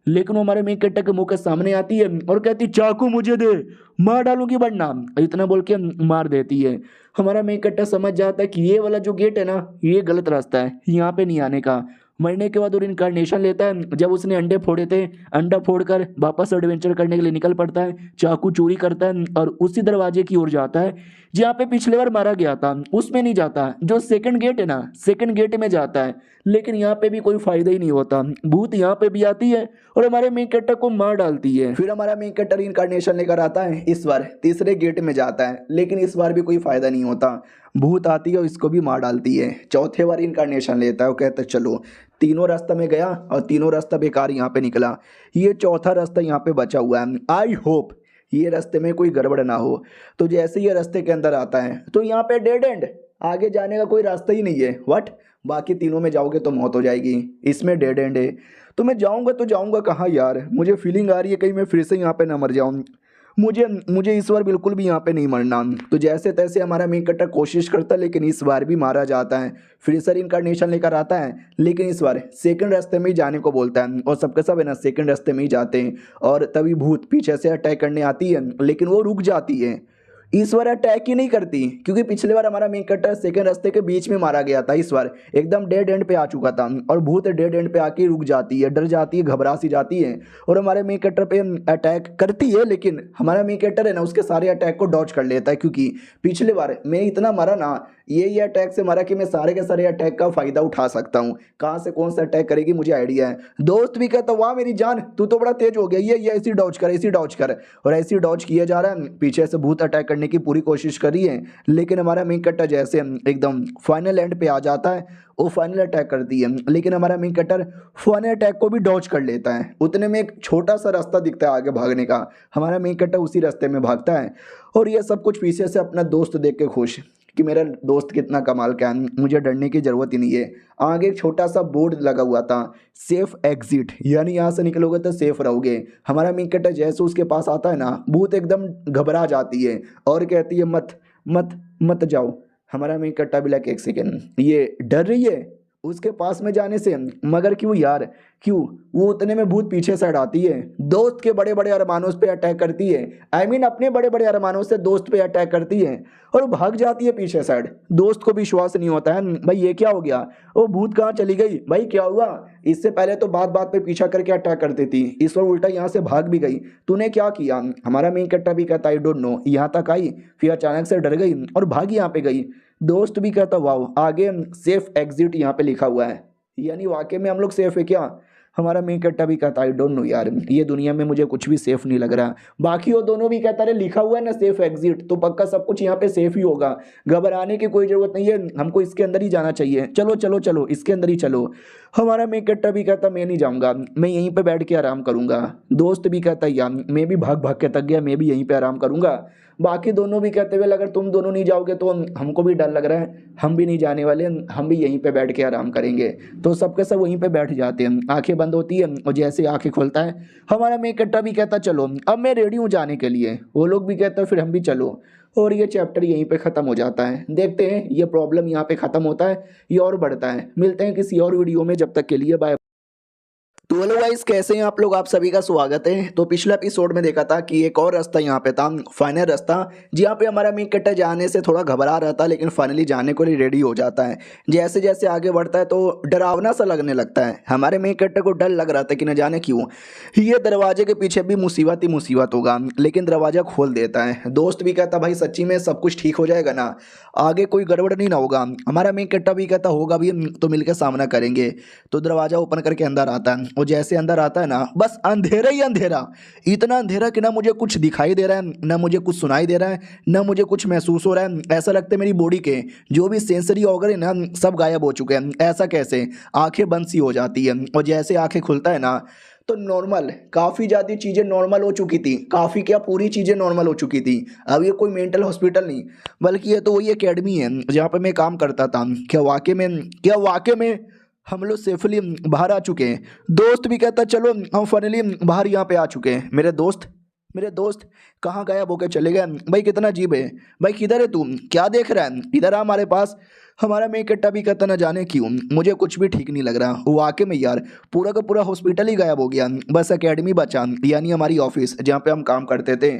लेकिन वो हमारे मेन कट्टर के मुंह के सामने आती है और कहती चाकू मुझे दे, मार डालूंगी वरना, इतना बोल के मार देती है। हमारा मेन कट्टर समझ जाता है कि ये वाला जो गेट है ना ये गलत रास्ता है, यहाँ पे नहीं आने का। मरने के बाद वो इनकारनेशन लेता है। जब उसने अंडे फोड़े थे, अंडा फोड़कर वापस एडवेंचर करने के लिए निकल पड़ता है, चाकू चोरी करता है और उसी दरवाजे की ओर जाता है जहाँ पे पिछले बार मारा गया था। उसमें नहीं जाता, जो सेकंड गेट है ना, सेकंड गेट में जाता है। लेकिन यहाँ पे भी कोई फायदा ही नहीं होता, भूत यहाँ पे भी आती है और हमारे मेन कैरेक्टर को मार डालती है। फिर हमारा मेन कैरेक्टर इनकारनेशन लेकर आता है, इस बार तीसरे गेट में जाता है, लेकिन इस बार भी कोई फायदा नहीं होता, भूत आती है और इसको भी मार डालती है। चौथे बार इनकारनेशन लेता है, वो कहता है चलो, तीनों रास्ता में गया और तीनों रास्ता बेकार यहाँ पे निकला, ये चौथा रास्ता यहाँ पे बचा हुआ है, आई होप ये रास्ते में कोई गड़बड़ ना हो। तो जैसे ये रास्ते के अंदर आता है तो यहाँ पे डेड एंड, आगे जाने का कोई रास्ता ही नहीं है। व्हाट, बाकी तीनों में जाओगे तो मौत हो जाएगी, इसमें डेड एंड है। तो मैं जाऊँगा तो जाऊँगा कहाँ यार, मुझे फीलिंग आ रही है कहीं मैं फिर से यहाँ पे ना मर जाऊँ। मुझे इस बार बिल्कुल भी यहाँ पे नहीं मरना। तो जैसे तैसे हमारा मेन कैरेक्टर कोशिश करता है, लेकिन इस बार भी मारा जाता है। फिर सर इनकारनेशन लेकर आता है, लेकिन इस बार सेकंड रास्ते में ही जाने को बोलता है और सबके सब है ना सेकंड रास्ते में ही जाते हैं। और तभी भूत पीछे से अटैक करने आती है, लेकिन वो रुक जाती है। इस बार अटैक ही नहीं करती, क्योंकि पिछले बार हमारा मेन कैरेक्टर सेकंड रास्ते के बीच में मारा गया था, इस बार एकदम डेड एंड पे आ चुका था और भूत डेड एंड पे आके रुक जाती है, डर जाती है, घबरा सी जाती है और हमारे मेन कैरेक्टर पे अटैक करती है। लेकिन हमारा मेन कैरेक्टर है ना उसके सारे अटैक को डॉज कर लेता है, क्योंकि पिछले बार मैं इतना मारा ना, ये अटैक से मारा कि मैं सारे के सारे अटैक का फायदा उठा सकता हूँ। कहाँ से कौन सा अटैक करेगी मुझे आइडिया है। दोस्त भी कहता वाह मेरी जान, तू तो बड़ा तेज हो गया, ये ऐसी डॉज कर, ऐसी डॉज कर, और ऐसी डॉज किया जा रहा है। पीछे से भूत अटैक करने की पूरी कोशिश कर रही है, लेकिन हमारा मेन कैरेक्टर जैसे एकदम फाइनल एंड पे आ जाता है, वो फाइनल अटैक करती है, लेकिन हमारा मेन कैरेक्टर फाइनल अटैक को भी डॉज कर लेता है। उतने में एक छोटा सा रास्ता दिखता है आगे भागने का, हमारा मेन कैरेक्टर उसी रास्ते में भागता है और ये सब कुछ पीछे से अपना दोस्त देख के खुश कि मेरा दोस्त कितना कमाल का है, मुझे डरने की ज़रूरत ही नहीं है। आगे एक छोटा सा बोर्ड लगा हुआ था, सेफ एग्जिट, यानी यहाँ से निकलोगे तो सेफ रहोगे। हमारा मेन कैरेक्टर जैसे उसके पास आता है ना, भूत एकदम घबरा जाती है और कहती है मत मत मत जाओ। हमारा मेन कैरेक्टर भी लगे एक सेकेंड, ये डर रही है उसके पास में जाने से, मगर क्यों यार क्यों? वो उतने में भूत पीछे से हटाती है, दोस्त के बड़े बड़े अरमानों पे अटैक करती है, अपने बड़े बड़े अरमानों से दोस्त पे अटैक करती है और भाग जाती है पीछे साइड। दोस्त को भी विश्वास नहीं होता है, भाई ये क्या हो गया, वो भूत कहाँ चली गई, भाई क्या हुआ? इससे पहले तो बात बात पे पीछा करके अटैक करती थी, इस बार उल्टा यहाँ से भाग भी गई, तूने क्या किया? हमारा मेन कैरेक्टर भी कहता आई डोंट नो, यहाँ तक आई फिर अचानक से डर गई और भागी यहाँ पे गई। दोस्त भी कहता वाह, आगे सेफ एग्जिट यहाँ पे लिखा हुआ है, यानी वाकई में हम लोग सेफ है क्या? हमारा मेन कैरेक्टर भी कहता आई डोंट नो यार, ये दुनिया में मुझे कुछ भी सेफ नहीं लग रहा। बाकी वो दोनों भी कहता रहे लिखा हुआ है ना सेफ एग्जिट, तो पक्का सब कुछ यहाँ पे सेफ ही होगा, घबराने की कोई जरूरत नहीं है, हमको इसके अंदर ही जाना चाहिए, चलो चलो चलो इसके अंदर ही चलो। हमारा मेन कैरेक्टर भी कहता मैं नहीं जाऊँगा, मैं यहीं पर बैठ के आराम करूँगा। दोस्त भी कहता यार मैं भी भाग भाग के थक गया, मैं भी यहीं पर आराम करूँगा। बाकी दोनों भी कहते हुए अगर तुम दोनों नहीं जाओगे तो हमको भी डर लग रहा है, हम भी नहीं जाने वाले, हम भी यहीं पे बैठ के आराम करेंगे। तो सबके सब वहीं पे बैठ जाते हैं, आंखें बंद होती है और जैसे आंखें खोलता है हमारा मेन कैरेक्टर भी कहता चलो अब मैं रेडी हूँ जाने के लिए। वो लोग भी कहते हैं फिर हम भी चलो, और ये चैप्टर यहीं पे ख़त्म हो जाता है। देखते हैं ये प्रॉब्लम यहाँ पे ख़त्म होता है ये और बढ़ता है। मिलते हैं किसी और वीडियो में, जब तक के लिए बाय। तो हेलो गाइस, कैसे हैं आप लोग? आप सभी का स्वागत है। तो पिछले एपिसोड में देखा था कि एक और रास्ता यहाँ पे था, फाइनल रास्ता, जहाँ पे हमारा मेन कैरेक्टर जाने से थोड़ा घबरा रहा था, लेकिन फाइनली जाने को लिए रेडी हो जाता है। जैसे जैसे आगे बढ़ता है तो डरावना सा लगने लगता है। हमारे मेन कैरेक्टर को डर लग रहा था कि न जाने क्यों ये दरवाजे के पीछे भी मुसीबत ही मुसीबत होगा, लेकिन दरवाजा खोल देता है। दोस्त भी कहता भाई सच्ची में सब कुछ ठीक हो जाएगा ना, आगे कोई गड़बड़ नहीं ना होगा। हमारा मेन कैरेक्टर भी कहता होगा भी, तो मिलकर सामना करेंगे। तो दरवाजा ओपन करके अंदर आता है और जैसे अंदर आता है ना, बस अंधेरा ही अंधेरा, इतना अंधेरा कि ना मुझे कुछ दिखाई दे रहा है, ना मुझे कुछ सुनाई दे रहा है, ना मुझे कुछ महसूस हो रहा है। ऐसा लगता है मेरी बॉडी के जो भी सेंसरी ऑर्गन है ना सब गायब हो चुके हैं। ऐसा कैसे? आंखें बंद सी हो जाती है और जैसे आंखें खुलता है ना तो नॉर्मल काफ़ी ज़्यादा चीज़ें नॉर्मल हो चुकी थी, काफ़ी क्या पूरी चीज़ें नॉर्मल हो चुकी थी। अब ये कोई मेंटल हॉस्पिटल नहीं, बल्कि ये तो वही एकेडमी है जहाँ पे मैं काम करता था। क्या वाकई में हम लोग सेफली बाहर आ चुके हैं? दोस्त भी कहता चलो हम फाइनली बाहर यहाँ पे आ चुके हैं। मेरे दोस्त कहाँ गायब होकर चले गए? भाई कितना अजीब है, भाई किधर है तू, क्या देख रहा है, इधर आ हमारे पास। हमारा मेन कैरेक्टर भी कहता न जाने क्यों मुझे कुछ भी ठीक नहीं लग रहा। वाकई में यार पूरा का पूरा हॉस्पिटल ही गायब हो गया, बस एकेडमी बचा, यानी हमारी ऑफिस जहाँ पे हम काम करते थे।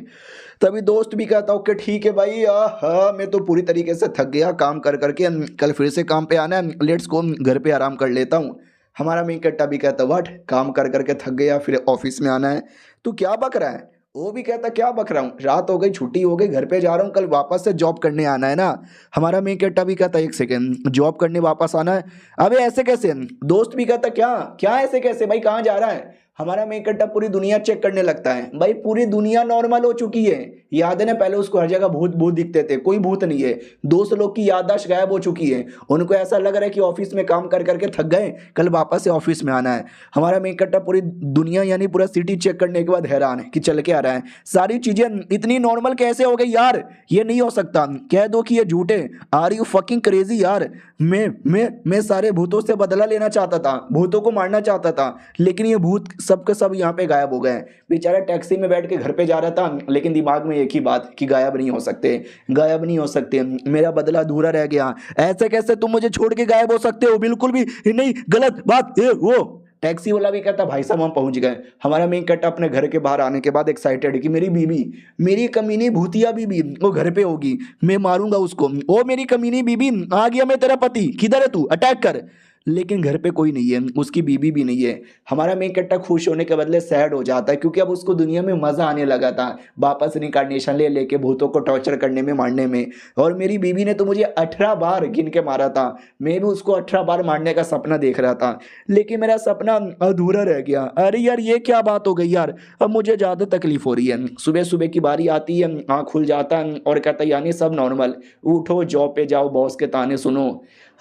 तभी दोस्त भी कहता ओके ठीक है भाई, हाँ मैं तो पूरी तरीके से थक गया काम कर करके, कल फिर से काम पे आना है, लेट्स गो घर पे आराम कर लेता हूँ। हमारा मेन कट्टा भी कहता व्हाट, काम कर करके थक गया, फिर ऑफिस में आना है, तू क्या बक रहा है? वो भी कहता क्या बक रहा हूँ, रात हो गई, छुट्टी हो गई, घर पे जा रहा हूँ, कल वापस से जॉब करने आना है ना। हमारा मेन कट्टा भी कहता एक सेकेंड, जॉब करने वापस आना है? अबे ऐसे कैसे? दोस्त भी कहता क्या क्या ऐसे कैसे भाई, कहाँ जा रहा है? हमारा मेन कट्टा पूरी दुनिया चेक करने लगता है। भाई पूरी दुनिया नॉर्मल हो चुकी है, याद है ना, पहले उसको हर जगह भूत भूत दिखते थे, कोई भूत नहीं है। दोस्त लोग की याददाश्त गायब हो चुकी है, उनको ऐसा लग रहा है कि ऑफिस में काम कर करके थक गए, कल वापस से ऑफिस में आना है। हमारा मेन कट्टा पूरी दुनिया यानी पूरा सिटी चेक करने के बाद हैरान है कि चल के आ रहा है, सारी चीजें इतनी नॉर्मल कैसे हो गई यार, ये नहीं हो सकता, कह दो कि ये झूठे। आर यू फकिंग क्रेजी यार। मैं सारे भूतों से बदला लेना चाहता था, भूतों को मारना चाहता था, लेकिन ये भूत सब के सब यहाँ पे गायब हो गए। बेचारा टैक्सी में बैठ के घर पे जा रहा था, लेकिन दिमाग में एक ही बात कि गायब नहीं हो सकते, गायब नहीं हो सकते, मेरा बदला अधूरा रह गया। ऐसे कैसे तुम मुझे छोड़ के गायब हो सकते हो, बिल्कुल भी नहीं, गलत बात ये वो। टैक्सी वाला भी कहता भाई साहब हम पहुंच गए। हमारा मेन कट्टा अपने घर के बाहर आने के बाद एक्साइटेड है कि मेरी बीबी, मेरी कमीनी भूतिया बीबी वो घर पे होगी, मैं मारूंगा उसको। ओ मेरी कमीनी बीबी, आ गया मैं तेरा पति, किधर है तू, अटैक कर। लेकिन घर पे कोई नहीं है, उसकी बीबी भी नहीं है। हमारा मेन कट्टा खुश होने के बदले सैड हो जाता है, क्योंकि अब उसको दुनिया में मजा आने लगा था वापस रिकार्नेशन ले लेके भूतों को टॉर्चर करने में, मारने में। और मेरी बीबी ने तो मुझे 18 बार गिन के मारा था, मैं भी उसको 18 बार मारने का सपना देख रहा था, लेकिन मेरा सपना अधूरा रह गया। अरे यार ये क्या बात हो गई यार, अब मुझे ज़्यादा तकलीफ हो रही है। सुबह सुबह की बारी आती है, आँख खुल जाता है और कहता है यानी सब नॉर्मल, उठो जॉब पे जाओ, बॉस के ताने सुनो।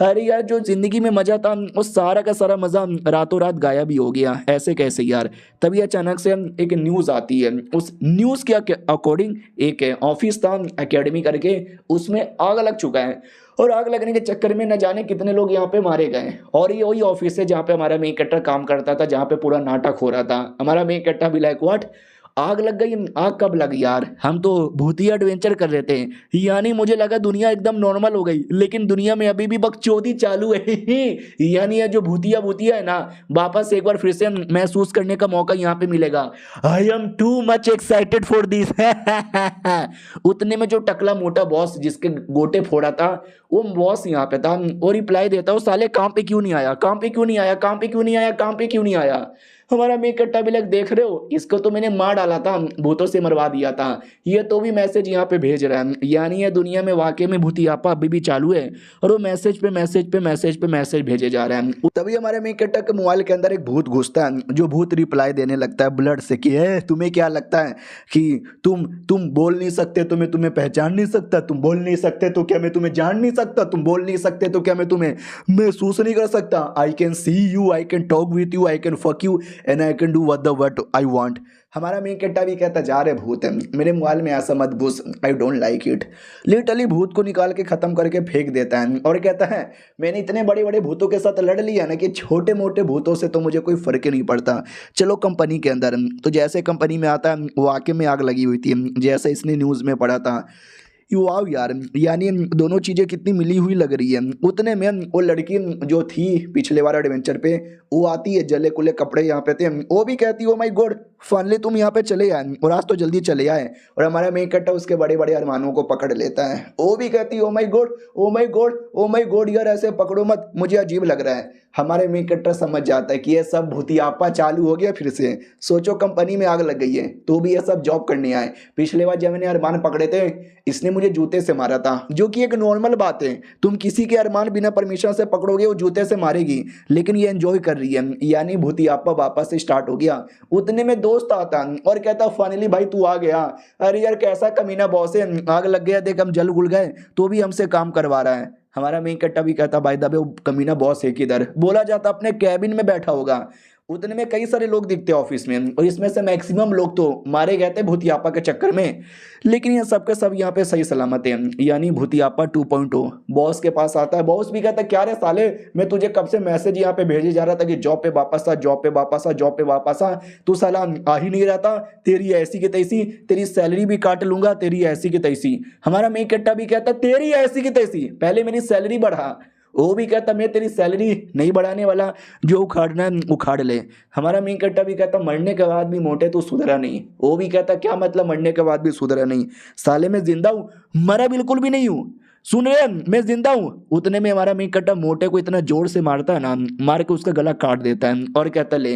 अरे यार जो जिंदगी में मजा था वो सारा का सारा मजा रातों रात गायब ही हो गया, ऐसे कैसे यार। तभी अचानक से एक न्यूज़ आती है, उस न्यूज़ के अकॉर्डिंग एक ऑफिस था एकेडमी करके, उसमें आग लग चुका है, और आग लगने के चक्कर में न जाने कितने लोग यहाँ पे मारे गए। और ये वही ऑफिस है जहाँ पे हमारा मेन कट्टा काम करता था, जहाँ पे पूरा नाटक हो रहा था। हमारा मेन कट्टा भी लाइक व्हाट, आग लग गई? आग कब लगी यार, हम तो भूतिया एडवेंचर कर रहे थे, यानी मुझे लगा दुनिया एकदम नॉर्मल हो गई, लेकिन दुनिया में अभी भी बकचोदी चालू है। यानी ये जो भूतिया भूतिया है ना, वापस एक बार फिर से महसूस करने का मौका यहाँ पे मिलेगा। I am too much excited for this. उतने में जो टकला मोटा बॉस जिसके गोटे फोड़ा था, वो बॉस यहाँ पे था और रिप्लाई देता वो साले काम पे क्यों नहीं आया, काम पे क्यों नहीं आया, काम पे क्यों नहीं आया, काम पे क्यों नहीं आया। हमारा मेन कट्टा भी लग देख रहे हो, इसको तो मैंने मार डाला था, भूतों से मरवा दिया था, ये तो भी मैसेज यहाँ पे भेज रहा है, यानी ये दुनिया में वाकई में भूतियापा अभी भी चालू है, और वो मैसेज पे मैसेज पे मैसेज पे मैसेज भेजे जा रहे हैं। तभी हमारे मेन कट्टा के मोबाइल के अंदर एक भूत घुसता है, जो भूत रिप्लाई देने लगता है ब्लड से कि तुम्हें क्या लगता है कि तुम बोल नहीं सकते तो मैं तुम्हें पहचान नहीं सकता, तुम बोल नहीं सकते तो क्या मैं तुम्हें जान नहीं सकता, तुम बोल नहीं सकते तो क्या मैं तुम्हें महसूस नहीं कर सकता। I can see you, I can talk with you, I can fuck you and I can do what I want. हमारा मेन कट्टा भी कहता जा रहे भूत है मेरे मोबाइल में, ऐसा मत घुस, I don't like it. Literally भूत को निकाल के खत्म करके फेंक देता है और कहता है मैंने इतने बड़े बड़े भूतों के साथ लड़ लिया ना कि छोटे मोटे भूतों से तो मुझे कोई फर्क ही नहीं पड़ता। चलो कंपनी के अंदर, तो जैसे कंपनी में आता है वाकई में आग लगी हुई थी, जैसे इसने न्यूज़ में पढ़ा था। वाव यार, यानी दोनों चीज़ें कितनी मिली हुई लग रही है। उतने में वो लड़की जो थी पिछले बार एडवेंचर पे, वो आती है, जले कुले कपड़े यहाँ पे थे, वो भी कहती है ओ माय गॉड फाइनली तुम यहाँ पे चले आए, और आज तो जल्दी चले आए। और हमारा मेन कट्टा उसके बड़े बड़े अरमानों को पकड़ लेता है, वो भी कहती है oh my God oh my God oh my God, यार ऐसे पकड़ो मत, मुझे अजीब लग रहा है। हमारे मेन कट्टा समझ जाता है कि ये सब भूतियापा चालू हो गया फिर से। सोचो कंपनी में आग लग गई है तो भी ये सब जॉब करने आए। पिछले बार जब मैंने अरमान पकड़े थे, इसने मुझे जूते से मारा था, जो कि एक नॉर्मल बात है, तुम किसी के अरमान बिना परमिशन से पकड़ोगे वो जूते से मारेगी, लेकिन ये एंजॉय कर रही है, यानी भूतियापा वापस से स्टार्ट हो गया। उतने में दोस्त आता और कहता फाइनली भाई तू आ गया। अरे यार कैसा कमीना बॉस है, आग लग गया देख, हम जल गुल गए तो भी हमसे काम करवा रहा है। हमारा मेन कट्टा भी कहता भाई दबे वो कमीना बॉस है किधर, बोला जाता अपने कैबिन में बैठा होगा। उतने में कई सारे लोग दिखते हैं ऑफिस में, और इसमें से मैक्सिमम लोग तो मारे गए थे भूतियापा के चक्कर में, लेकिन ये सब के सब यहाँ पे सही सलामत है, यानी भूतियापा 2.0 बॉस के पास आता है। बॉस भी कहता है क्या रे साले, मैं तुझे कब से मैसेज यहाँ पे भेजे जा रहा था कि जॉब पे वापस आ, जॉब पे वापस आ, जॉब पे वापस आ, तू साला आ ही नहीं रहता, तेरी ऐसी की तैसी, तेरी सैलरी भी काट लूंगा, तेरी ऐसी की तैसी। हमारा मेन कट्टा भी कहता तेरी ऐसी की तैसी, पहले मेरी सैलरी बढ़ा। वो भी कहता मैं तेरी सैलरी नहीं बढ़ाने वाला, जो उखाड़ना है उखाड़ ले। हमारा मेन कट्टा भी कहता मरने के बाद भी मोटे तो सुधरा नहीं। वो भी कहता क्या मतलब मरने के बाद भी सुधरा नहीं, साले मैं जिंदा हूँ, मरा बिल्कुल भी नहीं हूँ। सुन रहे हैं, मैं जिंदा हूँ। उतने में हमारा मेन कट्टा मोटे को इतना जोर से मारता है ना, मार के उसका गला काट देता है और कहता ले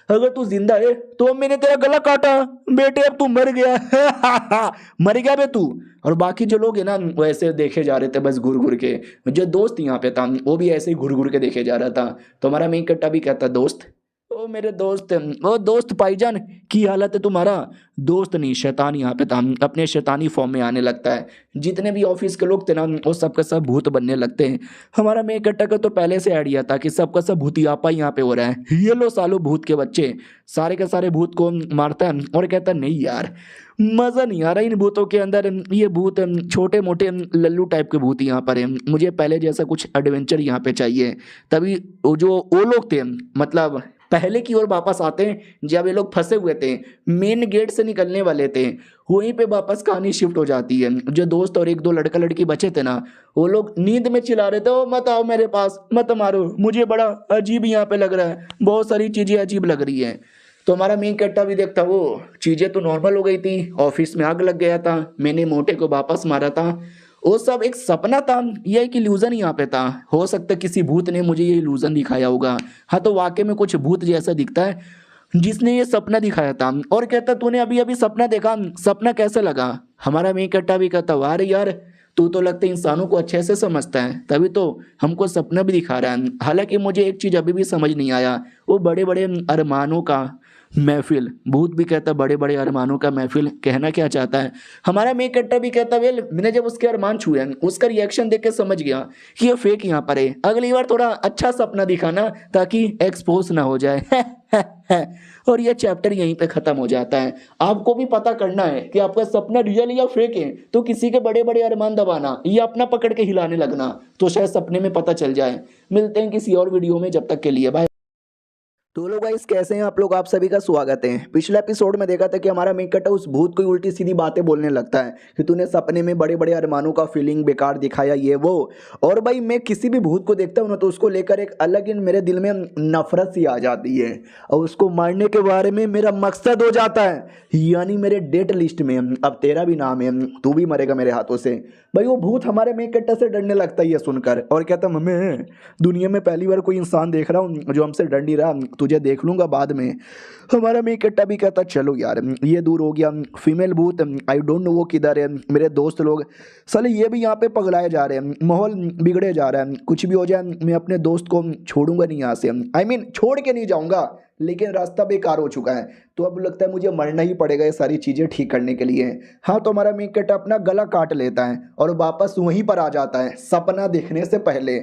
अगर तू जिंदा है तो मैंने तेरा गला काटा बेटे, अब तू मर गया। मर गया बे तू। और बाकी जो लोग है ना वो ऐसे देखे जा रहे थे बस घूर घूर के। जो दोस्त यहाँ पे था वो भी ऐसे ही घूर घूर के देखे जा रहा था। तो हमारा मेन कट्टा भी कहता दोस्त, ओ मेरे दोस्त, ओ दोस्त भाईजान की हालत है तुम्हारा। दोस्त नहीं शैतान यहाँ पे था, अपने शैतानी फॉर्म में आने लगता है। जितने भी ऑफिस के लोग थे ना वो सबका सब भूत बनने लगते हैं। हमारा मेन कट्टा का तो पहले से आइडिया था कि सबका सब भूतियापा यहाँ पे हो रहा है। ये लो सालो भूत के बच्चे, सारे के सारे भूत को मारता है और कहता है नहीं यार मजा नहीं आ रहा इन भूतों के अंदर। ये भूत छोटे मोटे लल्लू टाइप के भूत यहाँ पर है, मुझे पहले जैसा कुछ एडवेंचर यहाँ पे चाहिए। तभी वो लोग थे मतलब पहले की ओर वापस आते हैं जब ये लोग फंसे हुए थे, मेन गेट से निकलने वाले थे, वहीं पे वापस कहानी शिफ्ट हो जाती है। जो दोस्त और एक दो लड़का लड़की बचे थे ना वो लोग नींद में चिल्ला रहे थे ओ मत आओ मेरे पास, मत मारो, मुझे बड़ा अजीब यहाँ पे लग रहा है, बहुत सारी चीजें अजीब लग रही है। तो हमारा मेन कट्टा भी देखता वो चीजें तो नॉर्मल हो गई थी, ऑफिस में आग लग गया था, मैंने मोटे को वापस मारा था, वो सब एक सपना था, ये एक इल्यूजन यहाँ पे था। हो सकता है किसी भूत ने मुझे ये इल्यूजन दिखाया होगा। हाँ तो वाकई में कुछ भूत जैसा दिखता है जिसने ये सपना दिखाया था। और कहता तूने अभी अभी सपना देखा, सपना कैसा लगा। हमारा मेन कट्टा भी कहता वाह यार तू तो लगता है इंसानों को अच्छे से समझता है, तभी तो हमको सपना भी दिखा रहा है। हालांकि मुझे एक चीज अभी भी समझ नहीं आया, वो बड़े बड़े अरमानों का महफिल, भूत भी कहता बड़े बड़े अरमानों का महफिल कहना क्या चाहता है। हमारा मेन कट्टा भी कहता वेल मैंने जब उसके अरमान छुए उसका रिएक्शन देख के समझ गया कि ये फेक यहाँ पर है, अगली बार थोड़ा अच्छा सपना दिखाना ताकि एक्सपोज ना हो जाए। और ये चैप्टर यहीं पे खत्म हो जाता है। आपको भी पता करना है कि आपका सपना रियल या फेक है, तो किसी के बड़े बड़े अरमान दबाना या अपना पकड़ के हिलाने लगना, तो शायद सपने में पता चल जाए। मिलते हैं किसी और वीडियो में, जब तक के लिए बाय। तो लोग गाइस कैसे हैं आप लोग, आप सभी का स्वागत है। पिछले एपिसोड में देखा था कि हमारा मेन कट्टा उस भूत को उल्टी सीधी बातें बोलने लगता है कि तूने सपने में बड़े बड़े अरमानों का फीलिंग बेकार दिखाया ये वो। और भाई मैं किसी भी भूत को देखता हूँ ना तो उसको लेकर एक अलग ही मेरे दिल में नफरत सी आ जाती है और उसको मारने के बारे में मेरा मकसद हो जाता है। यानी मेरे डेट लिस्ट में अब तेरा भी नाम है, तू भी मरेगा मेरे हाथों से। भाई वो भूत हमारे मेन कट्टा से डरने लगता है ये सुनकर और कहता मम्मी दुनिया में पहली बार कोई इंसान देख रहा हूँ जो हमसे डर नहीं रहा, तुझे देख लूंगा बाद में। हमारा मेन कट्टा भी कहता चलो यार ये दूर हो गया। फीमेल भूत आई डोंट नो वो किधर है, मेरे दोस्त लोग साले ये भी यहाँ पे पगलाए जा रहे हैं, माहौल बिगड़े जा रहा है, कुछ भी हो जाए मैं अपने दोस्त को छोड़ूंगा नहीं यहाँ से। आई मीन छोड़ के नहीं जाऊंगा लेकिन रास्ता बेकार हो चुका है, तो अब लगता है मुझे मरना ही पड़ेगा ये सारी चीज़ें ठीक करने के लिए। हाँ तो हमारा मेन कट्टा अपना गला काट लेता है और वापस वहीं पर आ जाता है सपना देखने से पहले।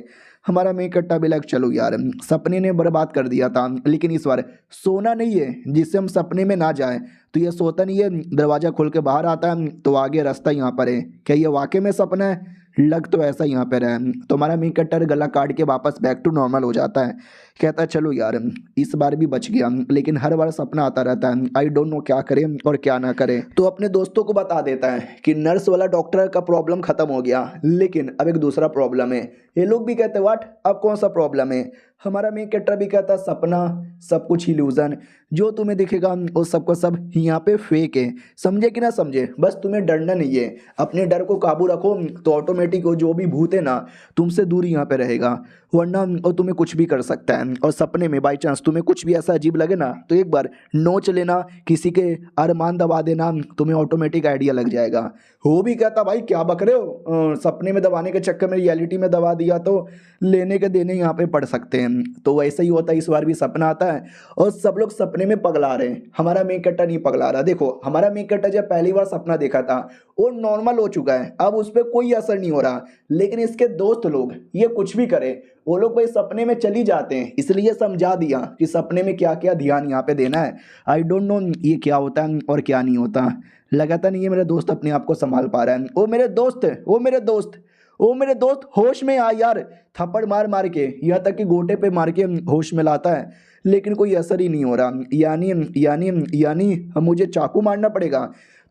हमारा मेन कट्टा भी लग चलो यार सपने ने बर्बाद कर दिया था, लेकिन इस बार सोना नहीं है जिससे हम सपने में ना जाए, तो ये सोता नहीं है, दरवाज़ा खोल के बाहर आता है तो आगे रास्ता यहाँ पर है। क्या ये वाकई में सपना है? लग तो ऐसा यहाँ पर है। तो हमारा मेन कट्टर गला काट के वापस बैक टू नॉर्मल हो जाता है, कहता है चलो यार इस बार भी बच गया, लेकिन हर बार सपना आता रहता है, आई डोंट नो क्या करे और क्या ना करे। तो अपने दोस्तों को बता देता है कि नर्स वाला डॉक्टर का प्रॉब्लम खत्म हो गया, लेकिन अब एक दूसरा प्रॉब्लम है। ये लोग भी कहते व्हाट, अब कौन सा प्रॉब्लम है? हमारा मेन कैरेक्टर भी कहता सपना सब कुछ इल्यूजन, जो तुम्हें दिखेगा वो सबको सब यहाँ पे फेक है, समझे कि ना समझे, बस तुम्हें डरना नहीं है, अपने डर को काबू रखो तो ऑटोमेटिक वो जो भी भूत है ना तुमसे दूर यहाँ पे रहेगा, वरना वो तुम्हें कुछ भी कर सकता है। और सपने में बाई चांस तुम्हें कुछ भी ऐसा अजीब लगे ना तो एक बार नोच लेना, किसी के अरमान दबा देना, तुम्हें ऑटोमेटिक आइडिया लग जाएगा। वो भी कहता भाई क्या बक रहे हो, सपने में दबाने के चक्कर में रियलिटी में दबा दिया तो लेने के देने यहाँ पे पड़ सकते हैं। तो वैसा ही होता है, इस बार भी सपना आता है और सब लोग सपने में पगला रहे हैं, हमारा मेन कट्टा नहीं पगला रहा। देखो हमारा मेन कट्टा जब पहली बार सपना देखा था वो नॉर्मल हो चुका है, अब उस पर कोई असर नहीं हो रहा, लेकिन इसके दोस्त लोग ये कुछ भी करे वो लोग भाई सपने में चली जाते हैं, इसलिए समझा दिया कि सपने में क्या क्या ध्यान यहाँ पे देना है। आई डोंट नो ये क्या होता है और क्या नहीं होता, लगाता नहीं है मेरा दोस्त अपने आप को संभाल पा रहा है। ओ मेरे दोस्त, ओ मेरे दोस्त, ओ मेरे दोस्त होश में आ यार, थप्पड़ मार मार के यहाँ तक कि गोटे पे मार के होश में लाता है, लेकिन कोई असर ही नहीं हो रहा। यानी हम मुझे चाकू मारना पड़ेगा,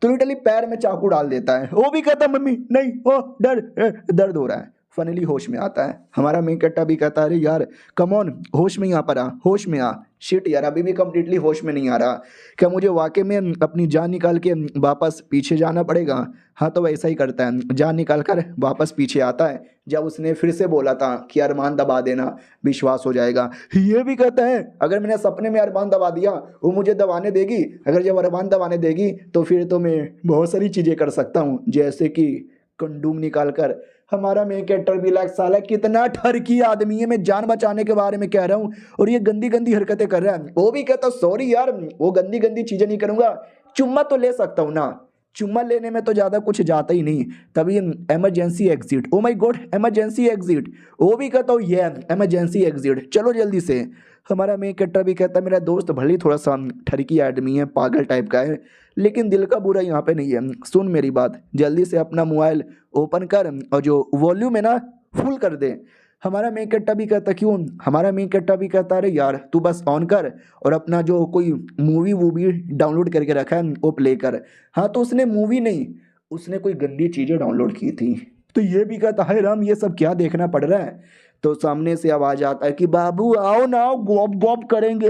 तो लिटरली पैर में चाकू डाल देता है। वो भी कहता मम्मी नहीं, ओ दर्द हो रहा है, फाइनली होश में आता है। हमारा मेन कट्टा भी कहता है अरे यार कम ऑन, होश में यहाँ पर आ, होश में आ। शिट यार, अभी भी कंप्लीटली होश में नहीं आ रहा। क्या मुझे वाकई में अपनी जान निकाल के वापस पीछे जाना पड़ेगा? हाँ, तो वैसा ही करता है, जान निकाल कर वापस पीछे आता है। जब उसने फिर से बोला था कि अरमान दबा देना, विश्वास हो जाएगा, ये भी कहता है अगर मैंने सपने में अरमान दबा दिया वो मुझे दबाने देगी, अगर जब अरमान दबाने देगी तो फिर तो मैं बहुत सारी चीज़ें कर सकता हूँ, जैसे कि कंडूम निकाल कर। हमारा मेन कैरेक्टर भी लाइक साला कितना ठरकी आदमी है, मैं जान बचाने के बारे में कह रहा हूँ और ये गंदी गंदी हरकतें कर रहा है। वो भी कहता सॉरी यार, वो गंदी गंदी चीजें नहीं करूंगा, चुम्मा तो ले सकता हूँ ना, चुम्मा लेने में तो ज़्यादा कुछ जाता ही नहीं। तभी emergency exit, oh my God emergency exit, वो भी कहता हूँ ये इमरजेंसी एग्जिट, चलो जल्दी से। हमारा मेन कैरेक्टर भी कहता है मेरा दोस्त भले ही थोड़ा सा ठरकी आदमी है, पागल टाइप का है, लेकिन दिल का बुरा यहाँ पे नहीं है। सुन मेरी बात, जल्दी से अपना मोबाइल ओपन कर और जो वॉल्यूम है ना फुल कर दे। हमारा मेन कट्टा भी कहता क्यों? हमारा मेन कट्टा भी कहता अरे यार तू बस ऑन कर और अपना जो कोई मूवी वूवी डाउनलोड करके रखा है वो प्ले कर। हाँ, तो उसने मूवी नहीं, उसने कोई गंदी चीज़ें डाउनलोड की थी। तो ये भी कहता है राम ये सब क्या देखना पड़ रहा है? तो सामने से आवाज़ आता है कि बाबू आओ ना, गॉप गॉप करेंगे।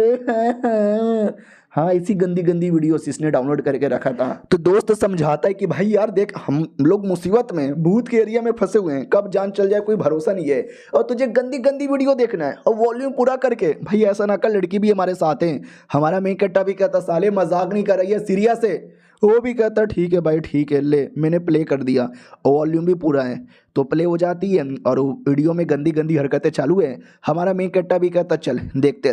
हाँ, इसी गंदी गंदी वीडियोस इसने डाउनलोड करके रखा था। तो दोस्त समझाता है कि भाई यार देख हम लोग मुसीबत में, भूत के एरिया में फंसे हुए हैं, कब जान चल जाए कोई भरोसा नहीं है, और तुझे गंदी गंदी वीडियो देखना है और वॉल्यूम पूरा करके। भाई ऐसा ना कर, लड़की भी हमारे साथ है। हमारा मेन कट्टा भी कहता साले मजाक नहीं कर रही है, सीरियस है। वो भी कहता ठीक है भाई ठीक है, ले मैंने प्ले कर दिया और वॉल्यूम भी पूरा है। तो प्ले हो जाती है और वीडियो में गंदी गंदी हरकतें चालू है। हमारा मेन कट्टा भी कहता चल देखते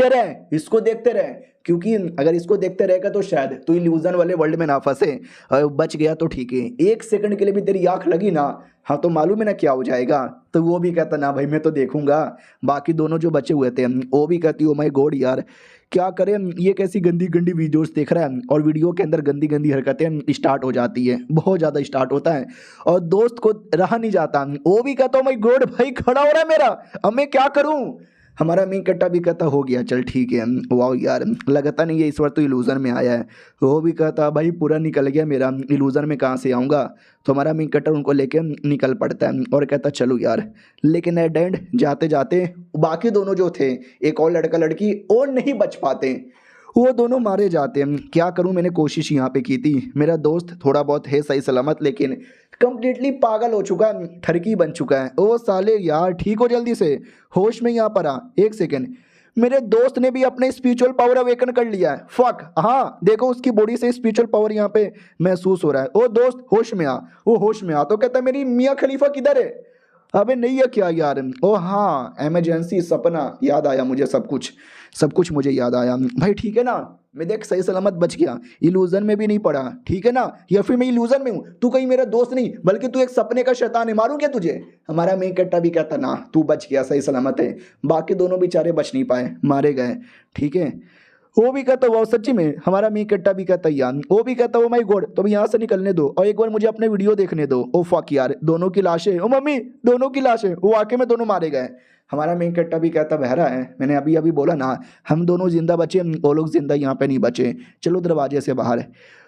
रहे इसको देखते रहे, क्योंकि अगर इसको देखते रहेगा तो शायद तू इल्यूजन वाले वर्ल्ड में ना फंसे, और बच गया तो ठीक है। एक सेकंड के लिए भी तेरी आंख लगी ना, हाँ तो मालूम है ना क्या हो जाएगा। तो वो भी कहता ना भाई मैं तो देखूंगा। बाकी दोनों जो बचे हुए थे वो भी कहती ओ माय गॉड यार क्या करें, ये कैसी गंदी गंदी वीडियोस देख रहा है, और वीडियो के अंदर गंदी गंदी हरकतें स्टार्ट हो जाती है, बहुत ज़्यादा स्टार्ट होता है और दोस्त को रहा नहीं जाता। वो भी कहता माय गॉड भाई खड़ा हो रहा है मेरा, अब मैं क्या करूं? हमारा मेन कट्टा भी कहता हो गया चल ठीक है, वाह यार लगता नहीं है इस बार तो इल्यूजन में आया है। वो भी कहता भाई पूरा निकल गया मेरा, इल्यूजन में कहाँ से आऊँगा। तो हमारा मेन कट्टा उनको लेके निकल पड़ता है और कहता चलो यार। लेकिन एट एंड जाते जाते बाकी दोनों जो थे, एक और लड़का लड़की, और नहीं बच पाते, वो दोनों मारे जाते हैं। क्या करूं, मैंने कोशिश यहाँ पे की थी, मेरा दोस्त थोड़ा बहुत है सही सलामत, लेकिन कंप्लीटली पागल हो चुका है, ठरकी बन चुका है। ओ साले यार ठीक हो जल्दी से, होश में यहाँ पर आ। एक सेकेंड, मेरे दोस्त ने भी अपने स्पिरिचुअल पावर अवेकन कर लिया है। फक, हाँ देखो उसकी बॉडी से स्पिरिचुअल पावर यहाँ पे महसूस हो रहा है। ओ दोस्त होश में आ, वो होश में आ। तो कहता है मेरी मियाँ खलीफा किधर है? अबे नहीं है क्या यार? ओ हाँ इमरजेंसी सपना, याद आया मुझे सब कुछ मुझे याद आया। भाई ठीक है ना, मैं देख सही सलामत बच गया, इल्यूजन में भी नहीं पड़ा, ठीक है ना, या फिर मैं इल्यूजन में हूँ, तू कहीं मेरा दोस्त नहीं बल्कि तू एक सपने का शैतान है, मारूं क्या तुझे? हमारा मेन कट्टा भी कहता ना तू बच गया, सही सलामत है। बाकी दोनों बेचारे बच नहीं पाए, मारे गए, ठीक है। वो भी कहता वो सच्ची में। हमारा मी कट्टा भी कहता यार, वो भी कहता ओ माय गॉड तो यहाँ से निकलने दो और एक बार मुझे अपने वीडियो देखने दो। ओ फक यार दोनों की लाशें, ओ मम्मी दोनों की लाशें, वो वाकई में दोनों मारे गए। हमारा मेन कट्टा भी कहता बहरा है, मैंने अभी अभी बोला ना हम दोनों जिंदा बचे, वो लोग जिंदा यहाँ पे नहीं बचे, चलो दरवाजे से बाहर।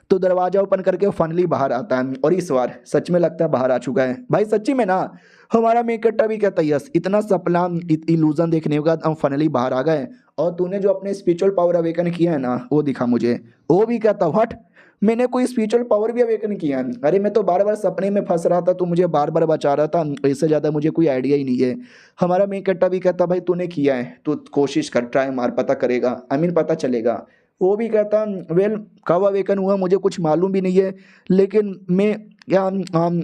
तो दरवाजा ओपन करके फाइनली बाहर आता है और इस बार सच में लगता है बाहर आ चुका है। भाई सच्ची में ना, हमारा मेन कट्टा भी कहता यस इतना सपना इल्यूजन देखने के बाद हम फाइनली बाहर आ गए और तूने जो अपने स्पिरिचुअल पावर अवेकन किया है ना वो दिखा मुझे। वो भी कहता व्हाट, मैंने कोई स्पिरिचुअल पावर भी अवेकन किया है? अरे मैं तो बार बार सपने में फंस रहा था, तू मुझे बार बार बचा रहा था, इससे ज़्यादा मुझे कोई आइडिया ही नहीं है। हमारा मेन कट्टा भी कहता भाई तूने किया है, तू कोशिश कर, ट्राई मार, पता करेगा, आई मीन पता चलेगा। वो भी कहता वेल कब अवेकन हुआ मुझे कुछ मालूम भी नहीं है, लेकिन मैं क्या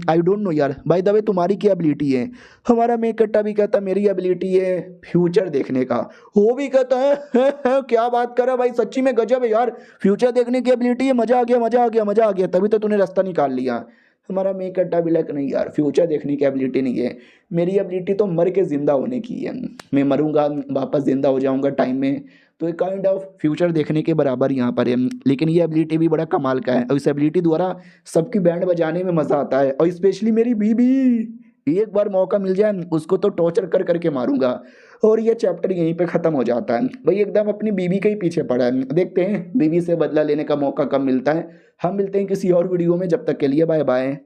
आई डोंट नो यार। बाय द वे तुम्हारी क्या एबिलिटी है? हमारा मेन कट्टा भी कहता मेरी एबिलिटी है फ्यूचर देखने का। वो भी कहता है क्या बात कर रहा भाई, सच्ची में गजब है यार, फ्यूचर देखने की एबिलिटी है, मजा आ गया मजा आ गया मजा आ गया, तभी तो तूने रास्ता निकाल लिया। हमारा मेन कट्टा भी लाइक नहीं यार फ्यूचर देखने की एबिलिटी नहीं है, मेरी एबिलिटी तो मर के ज़िंदा होने की है, मैं मरूंगा वापस ज़िंदा हो जाऊंगा टाइम में, तो एक काइंड ऑफ फ्यूचर देखने के बराबर यहाँ पर है। लेकिन ये एबिलिटी भी बड़ा कमाल का है और इस एबिलिटी द्वारा सबकी बैंड बजाने में मज़ा आता है, और स्पेशली मेरी बीबी, एक बार मौका मिल जाए उसको तो टॉर्चर कर करके मारूंगा। और ये चैप्टर यहीं पे ख़त्म हो जाता है। भाई एकदम अपनी बीबी के ही पीछे पड़ा है, देखते हैं बीबी से बदला लेने का मौका कब मिलता है। हम मिलते हैं किसी और वीडियो में, जब तक के लिए बाय बाय।